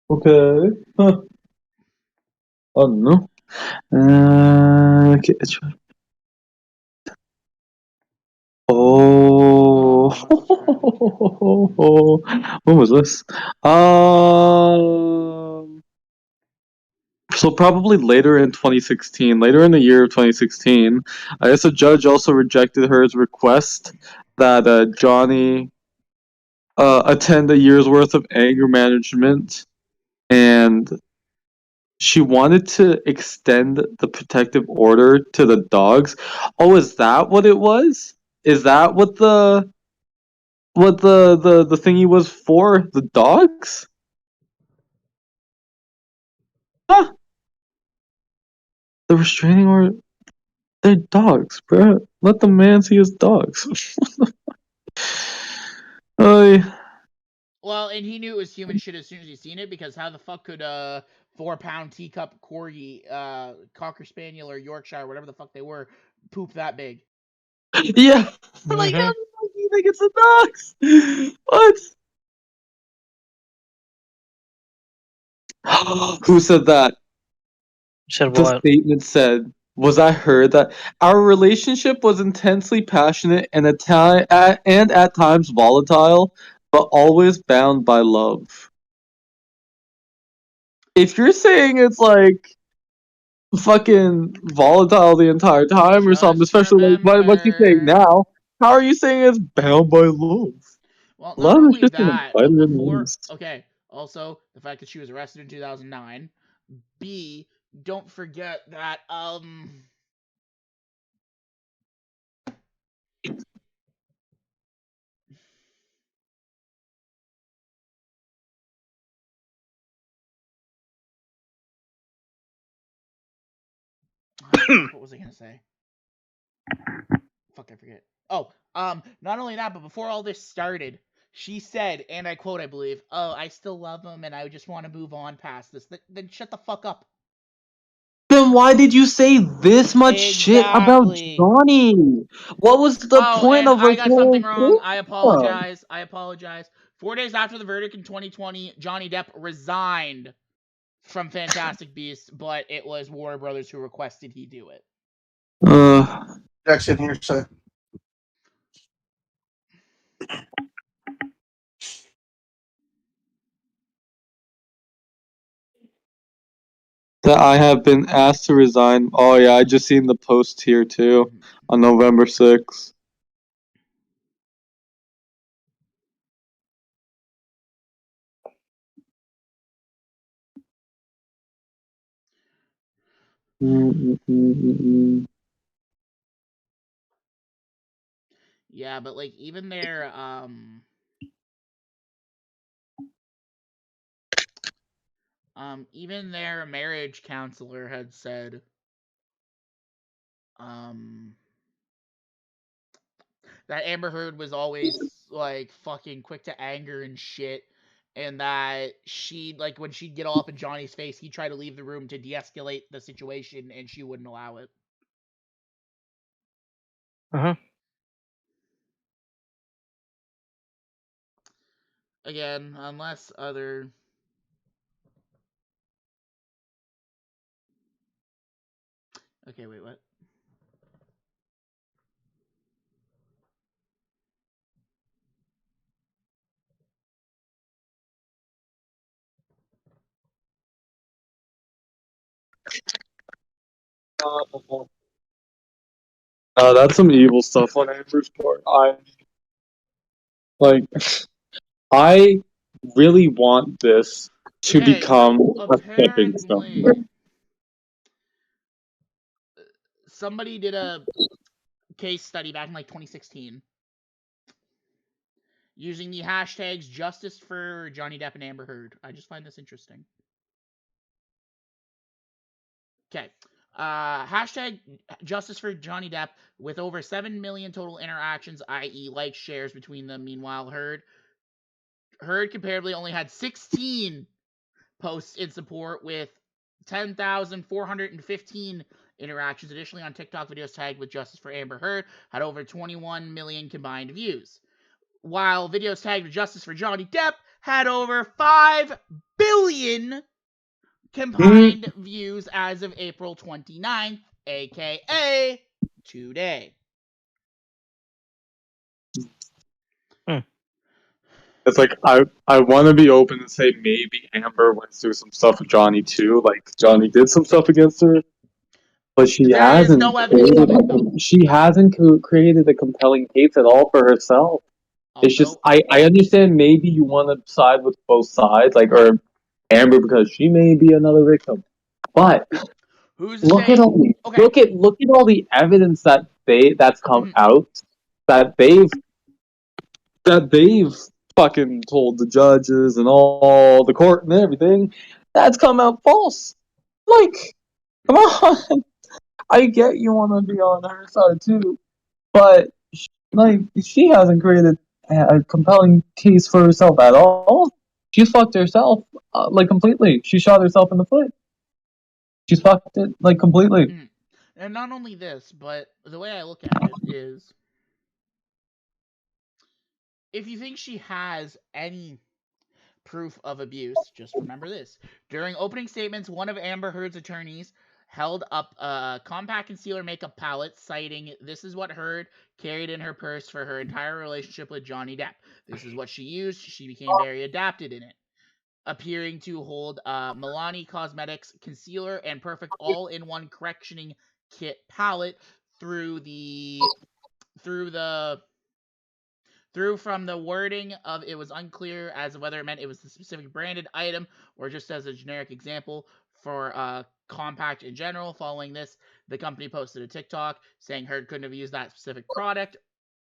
Okay. Huh. I don't know. Okay. Oh. When was this? So probably later in 2016, later in the year of 2016, I guess a judge also rejected her request that Johnny attend a year's worth of anger management, and she wanted to extend the protective order to the dogs. Oh, is that what it was? Is that what the thingy was for? The dogs? Huh? The restraining order. They're dogs, bro. Let the man see his dogs. Oy. Well, and he knew it was human shit as soon as he seen it, because how the fuck could 4-pound teacup corgi, cocker spaniel or Yorkshire, whatever the fuck they were, poop that big? Yeah. Like, how the fuck do you think it's the dogs? What? Who said that? Said The what? statement said, "Was I heard that our relationship was intensely passionate and at times volatile, but always bound by love." If you're saying it's like fucking volatile the entire time or something, Just especially like what you saying remember. now, how are you saying it's bound by love? Well, not Love is only just an that, but excited before. release. Okay, also, the fact that she was arrested in 2009. B, don't forget that, what was I gonna say? Fuck, I forget. Oh, not only that, but before all this started, she said, and I quote, I believe, "Oh, I still love him, and I just want to move on past this." Then shut the fuck up. Then why did you say this much shit about Exactly. Johnny? What was the Oh, point and of I like got something whole wrong. I thing? apologize. 4 days after the verdict in 2020, Johnny Depp resigned from Fantastic Beasts, but it was Warner Brothers who requested he do it. Jackson here, so That I have been asked to resign. Oh yeah, I just seen the post here too on November 6th. Yeah, but like even their marriage counselor had said that Amber Heard was always like fucking quick to anger and shit, and that she, like, when she'd get all up in Johnny's face, he'd try to leave the room to de-escalate the situation, and she wouldn't allow it. Uh-huh. again, unless other. Okay, wait, what? That's some evil stuff on Amber's part. Like, I really want this to Okay, become so a stepping stone. apparently somebody did a case study back in like 2016 using the hashtags justice for Johnny Depp and Amber Heard. I just find this interesting. Okay. Hashtag justice for Johnny Depp with over 7 million total interactions, i.e. likes, shares between them. Meanwhile, Heard comparably only had 16 posts in support with 10,415 interactions. Additionally, on TikTok, videos tagged with justice for Amber Heard had over 21 million combined views, while videos tagged with justice for Johnny Depp had over 5 billion combined views as of April 29th, aka today. It's like I want to be open and say maybe Amber went through some stuff with Johnny too. Like Johnny did some stuff against her, but she There is hasn't. no evidence of it, though. She hasn't created a compelling case at all for herself. It's just Also, I understand maybe you want to side with both sides, like or Amber because she may be another victim, but who's to look say? at all the Okay. look at all the evidence that's come Mhm. out that they've fucking told the judges and all the court and everything. That's come out false. Like, come on. I get you want to be on her side too, but like she hasn't created a compelling case for herself at all. She's fucked herself like completely. She shot herself in the foot. She's fucked it like completely. And not only this, but the way I look at it is, if you think she has any proof of abuse, just remember this. During opening statements, one of Amber Heard's attorneys held up a compact concealer makeup palette, citing, "This is what Heard carried in her purse for her entire relationship with Johnny Depp. This is what she used. She became very adapted in it." Appearing to hold Milani Cosmetics concealer and perfect all-in-one correctioning kit palette through from the wording of it was unclear as to whether it meant it was the specific branded item or just as a generic example for compact in general. Following this, the company posted a TikTok saying Heard couldn't have used that specific product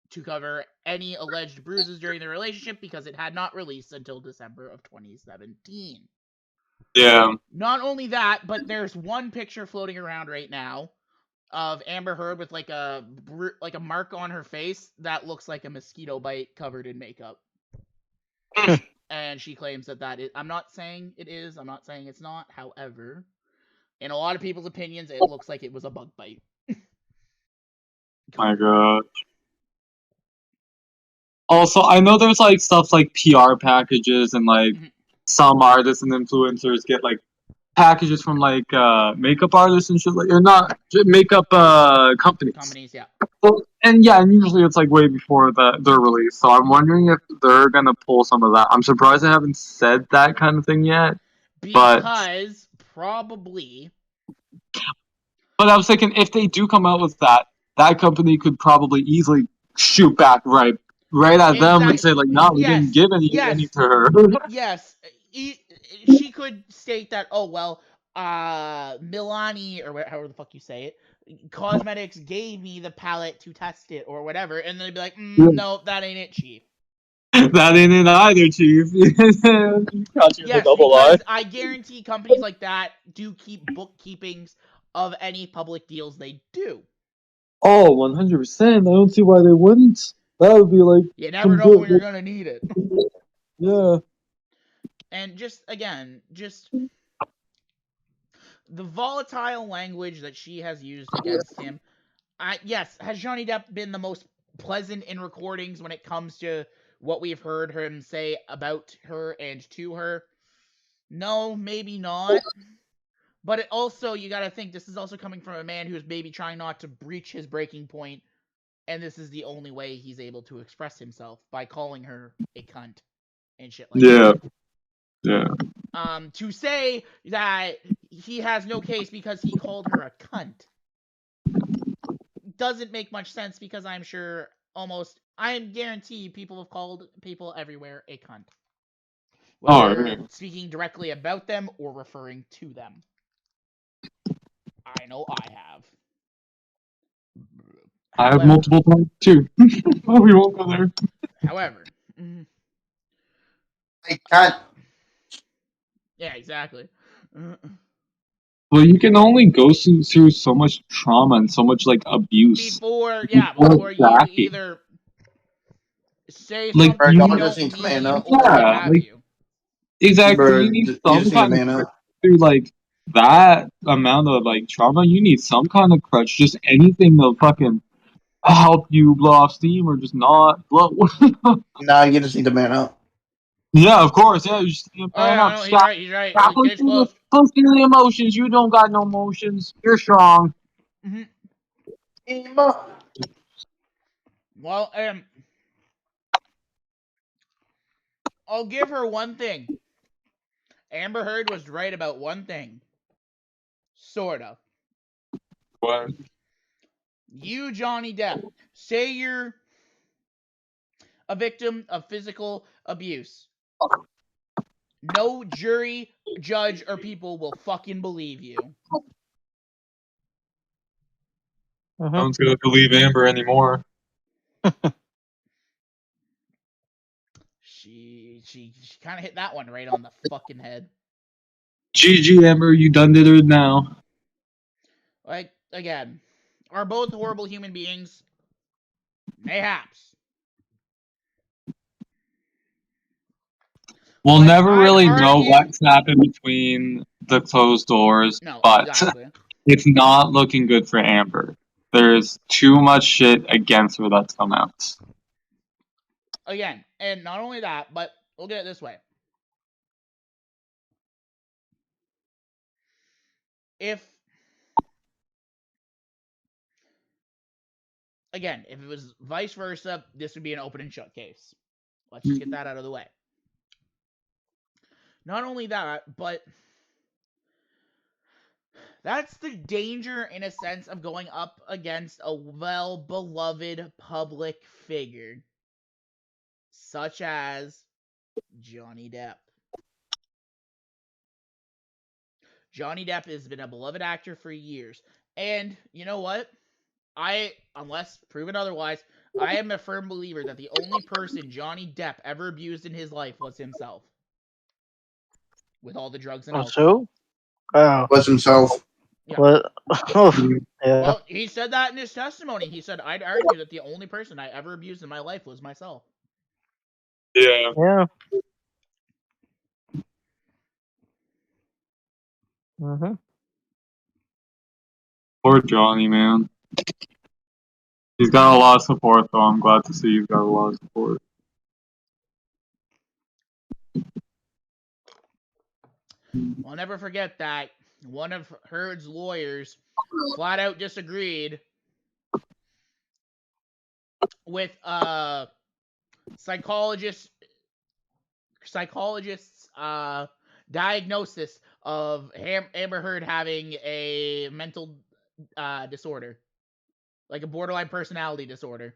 to cover any alleged bruises during the relationship because it had not released until December of 2017. Yeah. Not only that, but there's one picture floating around right now of Amber Heard with like a mark on her face that looks like a mosquito bite covered in makeup. And she claims that is. I'm not saying it is. I'm not saying it's not. However, in a lot of people's opinions, it looks like it was a bug bite. My God. Also, I know there's like stuff like PR packages and like some artists and influencers get like packages from like makeup artists and shit like or not makeup companies. Companies, yeah. Well, and usually it's like way before their release. So I'm wondering if they're gonna pull some of that. I'm surprised they haven't said that kind of thing yet. Because probably. But I was thinking if they do come out with that company could probably easily shoot back right at them and say like, "No, we didn't give any to her." Yes, she could state that. Oh well, Milani or however the fuck you say it, Cosmetics gave me the palette to test it or whatever, and then they'd be like, "No, that ain't it, Chief." That ain't it either, Chief. Yes, because I guarantee companies like that do keep bookkeepings of any public deals they do. Oh, 100%. I don't see why they wouldn't. That would be like... You never know when you're gonna need it. Yeah. And just the volatile language that she has used against him. Yes, has Johnny Depp been the most pleasant in recordings when it comes to what we've heard him say about her and to her, no, maybe not. But it also, you gotta think, this is also coming from a man who's maybe trying not to breach his breaking point, and this is the only way he's able to express himself, by calling her a cunt and shit like Yeah. that. Yeah. To say that he has no case because he called her a cunt doesn't make much sense, because I'm sure I am guaranteed people have called people everywhere a cunt. Whether yeah. speaking directly about them or referring to them. I know I have. I have However- multiple times too. Oh, we won't go there. However. I can't. Yeah, exactly. Well, you can only go through so much trauma and so much like abuse. Before Before you cracking. either say Like, something you you Bro, don't just need to man mean, up. or what Yeah, have like- you. Exactly. Bro, You need you some just need to kind of man crutch up. through like that amount of like trauma. You need some kind of crutch, just anything to fucking help you blow off steam or just not blow. Nah, you just need to man up. Yeah, of course. Yeah, you just need to Oh man yeah, up. no, Stop, he's right. stop Case closed. pushing the emotions. You don't got no emotions. You're strong. Team up. Well, I'll give her one thing. Amber Heard was right about one thing. Sorta. What? You, Johnny Depp, say you're a victim of physical abuse. No jury, judge, or people will fucking believe you. No one's gonna believe Amber anymore. She kind of hit that one right on the fucking head. GG, Amber, you done did it now. Like, again, are both horrible human beings? Mayhaps. We'll But never I'd really know argue- what's happened between the closed doors, No, but exactly. it's not looking good for Amber. There's too much shit against her that's come out. Again, and not only that, but look at it this way. If it was vice versa, this would be an open and shut case. Let's just get that out of the way. Not only that, but that's the danger, in a sense, of going up against a well-beloved public figure, such as Johnny Depp. Johnny Depp has been a beloved actor for years. And you know what? Unless proven otherwise, I am a firm believer that the only person Johnny Depp ever abused in his life was himself. With all the drugs and alcohol. So? Oh. Was himself. Yeah. What? Yeah. Well, he said that in his testimony. He said, I'd argue that the only person I ever abused in my life was myself. Yeah. Yeah. Mm-hmm. Poor Johnny, man. He's got a lot of support, though. I'm glad to see he's got a lot of support. I'll never forget that one of Heard's lawyers flat out disagreed with psychologist's diagnosis of Amber Heard having a mental disorder, like a borderline personality disorder.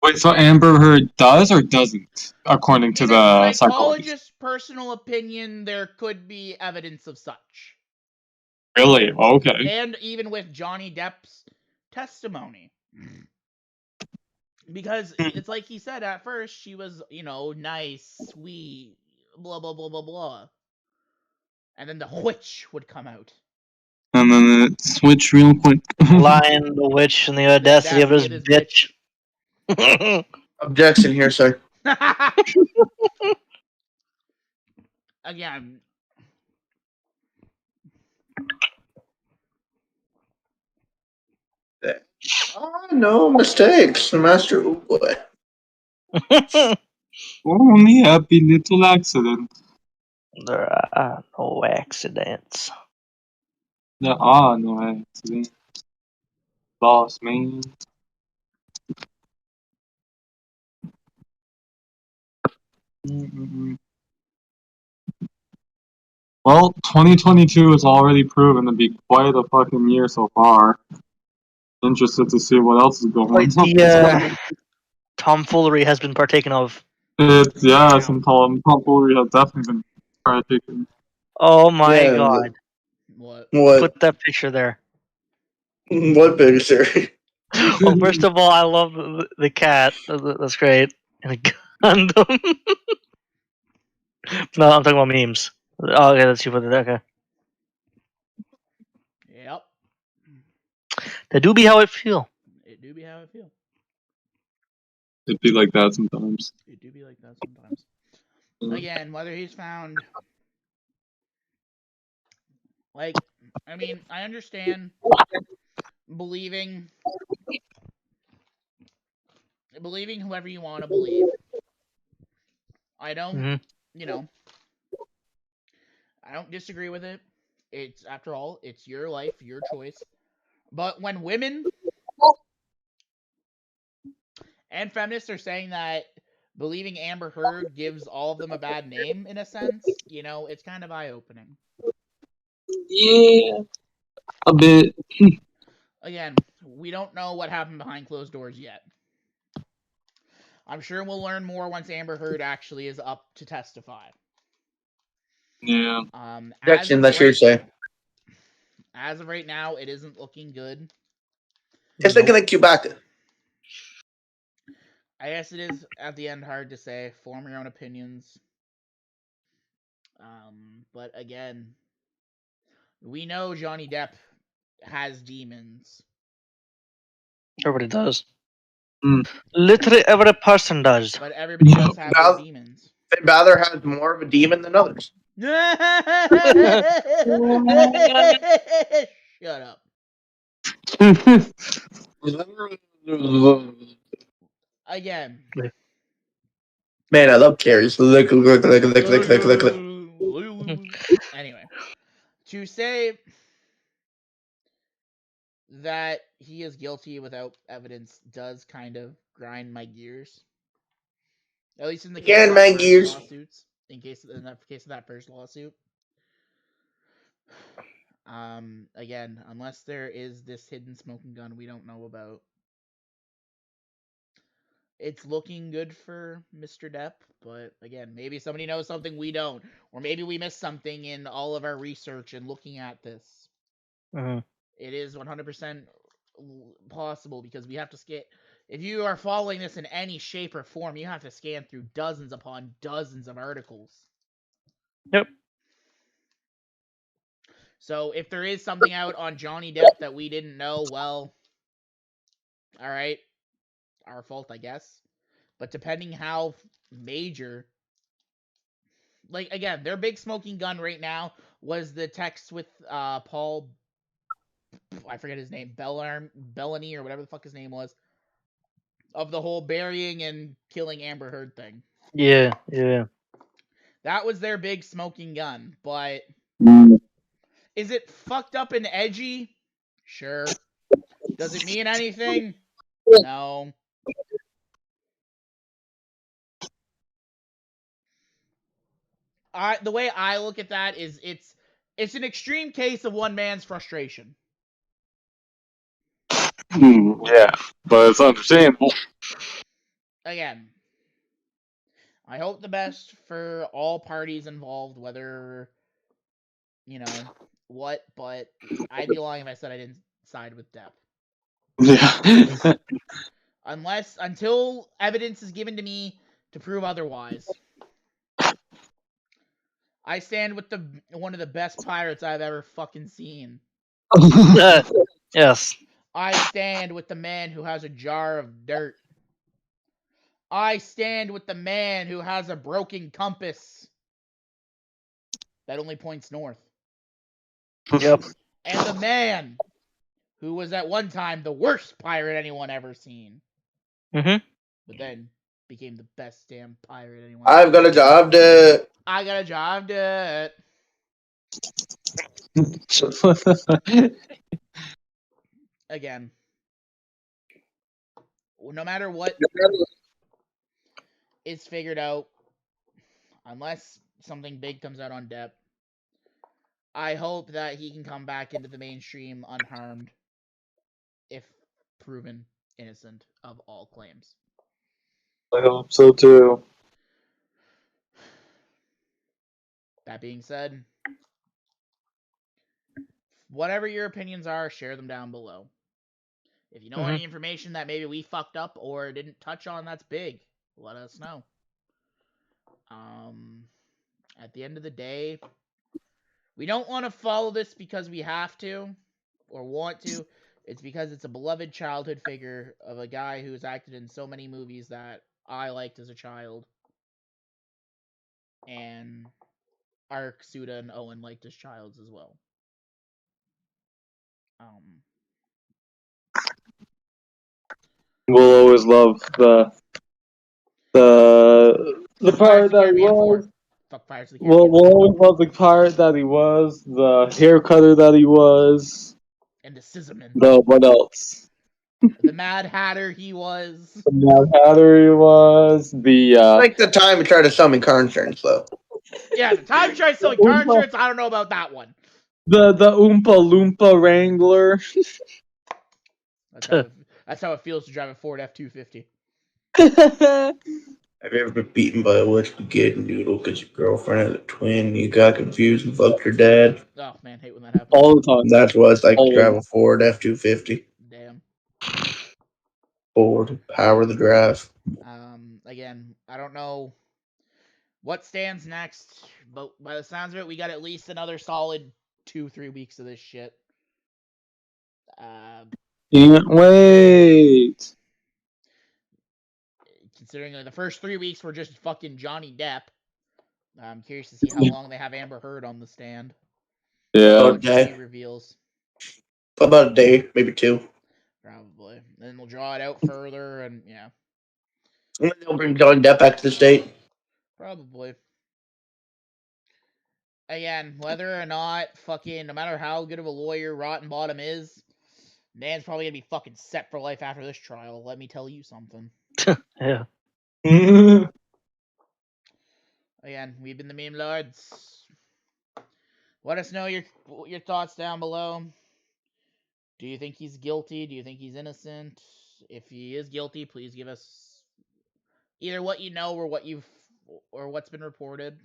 Wait, so Amber Heard does or doesn't, according to In the a psychologist? psychologist's personal opinion, there could be evidence of such. Really? Okay. And even with Johnny Depp's testimony. Because it's like he said at first, she was, nice, sweet, blah, blah, blah, blah, blah. And then the witch would come out. And then it switched real quick. Lion, the witch, and the audacity of this bitch. Objection here, sir. Again. Oh, no mistakes, Master. Oh, boy. Only happy little accident. There are no accidents. There are no accidents. Boss man. Mm-mm-mm. Well, 2022 has already proven to be quite a fucking year so far. Interested to see what else is going on. Like the tomfoolery has been partaken of. Some tomfoolery has definitely been partaken. Oh my Yeah, god. What? What? Put that picture there. What picture? Well, first of all, I love the cat. That's great. And a Gundam. No, I'm talking about memes. Oh, okay, let's see what okay. Yep. That do be how it feel. It do be how I feel. It'd be like that sometimes. It do be like that sometimes. Again, whether he's found, like, I mean, I understand believing whoever you want to believe. I don't, Mhm. you know, I don't disagree with it. It's, after all, it's your life, your choice. But when women and feminists are saying that believing Amber Heard gives all of them a bad name, in a sense, you know, it's kind of eye-opening. Yeah, a bit. Again, we don't know what happened behind closed doors yet. I'm sure we'll learn more once Amber Heard actually is up to testify. Yeah. Objection, that's hearsay. As of right now, it isn't looking good. It's looking like Chewbacca. I guess it is, at the end, hard to say. Form your own opinions. But again, we know Johnny Depp has demons. Everybody does. Mm. Literally every person does. But everybody does have their demons. Bather has more of a demon than others. Shut up. Again. Man, I love Carrie's. Look. Anyway, to say that he is guilty without evidence does kind of grind my gears. At least in the case of that first lawsuits. In case of that first lawsuit. Again, unless there is this hidden smoking gun we don't know about. It's looking good for Mr. Depp, but again, maybe somebody knows something we don't. Or maybe we missed something in all of our research and looking at this. Mhm. It is 100% possible because we have to scan. If you are following this in any shape or form, you have to scan through dozens upon dozens of articles. Yep. So if there is something out on Johnny Depp that we didn't know, well, all right, our fault, I guess. But depending how major, like, again, their big smoking gun right now was the text with Paul, I forget his name, Bellany or whatever the fuck his name was, of the whole burying and killing Amber Heard thing. Yeah. That was their big smoking gun, but is it fucked up and edgy? Sure. Does it mean anything? No. The way I look at that is it's an extreme case of one man's frustration. Yeah, but it's understandable. Again, I hope the best for all parties involved, whether, you know, what, but I'd be lying if I said I didn't side with Depp. Yeah. Until evidence is given to me to prove otherwise. I stand with one of the best pirates I've ever fucking seen. Yes. I stand with the man who has a jar of dirt. I stand with the man who has a broken compass that only points north. Yep. And the man who was at one time the worst pirate anyone ever seen. Mhm. But then became the best damn pirate anyone. I've got a job to. I got a job to. Again, no matter what is figured out, unless something big comes out on Depp, I hope that he can come back into the mainstream unharmed if proven innocent of all claims. I hope so too. That being said, whatever your opinions are, share them down below. If you know any information that maybe we fucked up or didn't touch on that's big, let us know. At the end of the day, we don't want to follow this because we have to or want to. It's because it's a beloved childhood figure of a guy who's acted in so many movies that I liked as a child. And Ark, Suda, and Owen liked as childs as well. We'll always love the pirate that he was. Fuck Pirates of the Caribbean. We'll always love the pirate that he was, the hair cutter that he was, And the Scissorman. what else? The Mad Hatter he was. The Mad Hatter he was, Like the time he tried to sell me car insurance, though. Yeah, the time he tried selling car insurance, I don't know about that one. The Oompa Loompa Wrangler. That's how it feels to drive a Ford F-250. Have you ever been beaten by a wet spaghetti noodle because your girlfriend had a twin and you got confused and fucked her dad? Oh, man, hate when that happens. All the time. That's what it's like to drive a Ford F-250. Damn. Ford, power the drive. Again, I don't know what stands next, but by the sounds of it, we got at least another solid 2-3 weeks of this shit. Can't wait. Considering the first 3 weeks were just fucking Johnny Depp, I'm curious to see how long they have Amber Heard on the stand. Yeah. Okay. Reveals. About a day, maybe 2. Probably. Then we'll draw it out further, and yeah. And then they'll bring Johnny Depp back to the state. Probably. Again, whether or not no matter how good of a lawyer Rotten Bottom is, man's probably gonna be fucking set for life after this trial. Let me tell you something. Yeah. Again, we've been the Memelords. Let us know your thoughts down below. Do you think he's guilty? Do you think he's innocent? If he is guilty, please give us either what you know or what's been reported.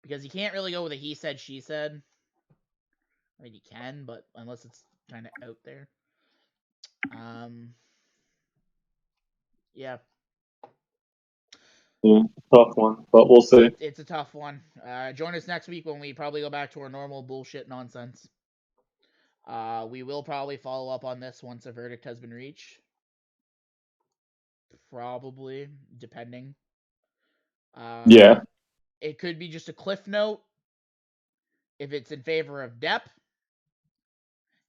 Because you can't really go with a he said, she said. I mean, you can, but unless it's kind of out there. Yeah. Tough one, but we'll see. It's a tough one. Join us next week when we probably go back to our normal bullshit nonsense. We will probably follow up on this once a verdict has been reached. Probably, depending. Yeah. It could be just a cliff note if it's in favor of Depp.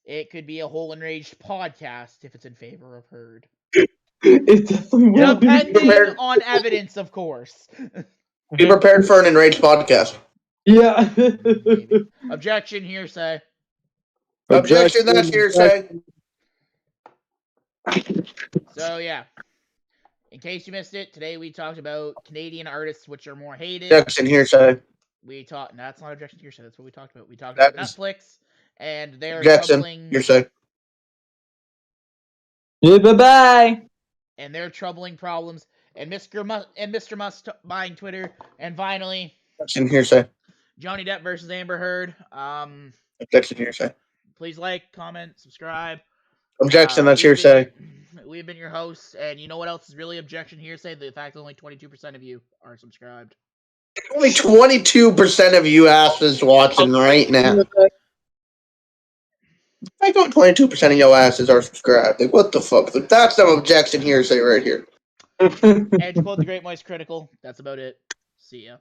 It could be a whole enraged podcast if it's in favor of Heard. It definitely will be. Depending on evidence, of course. Be prepared for an enraged podcast. Yeah. Maybe. Objection, hearsay. Objection, that's hearsay. So, yeah. In case you missed it, today we talked about Canadian artists which are more hated. Objection, hearsay. That's not objection hearsay, that's what we talked about. We talked That about is- Netflix, and they're Objection, troubling... hearsay. Yeah, bye-bye. And their troubling problems, and Mr. Musk buying Twitter, and finally... Objection, hearsay. Johnny Depp versus Amber Heard. Objection, hearsay. Please like, comment, subscribe. Objection, that's hearsay. We've been your hosts, and you know what else is really objection hearsay? The fact that only 22% of you are subscribed. Only 22% of you asses watching right now. I got 22% of your asses are subscribed. Like, what the fuck? That's some objection hearsay right here. Edge quote the Great Moist Critical. That's about it. See ya.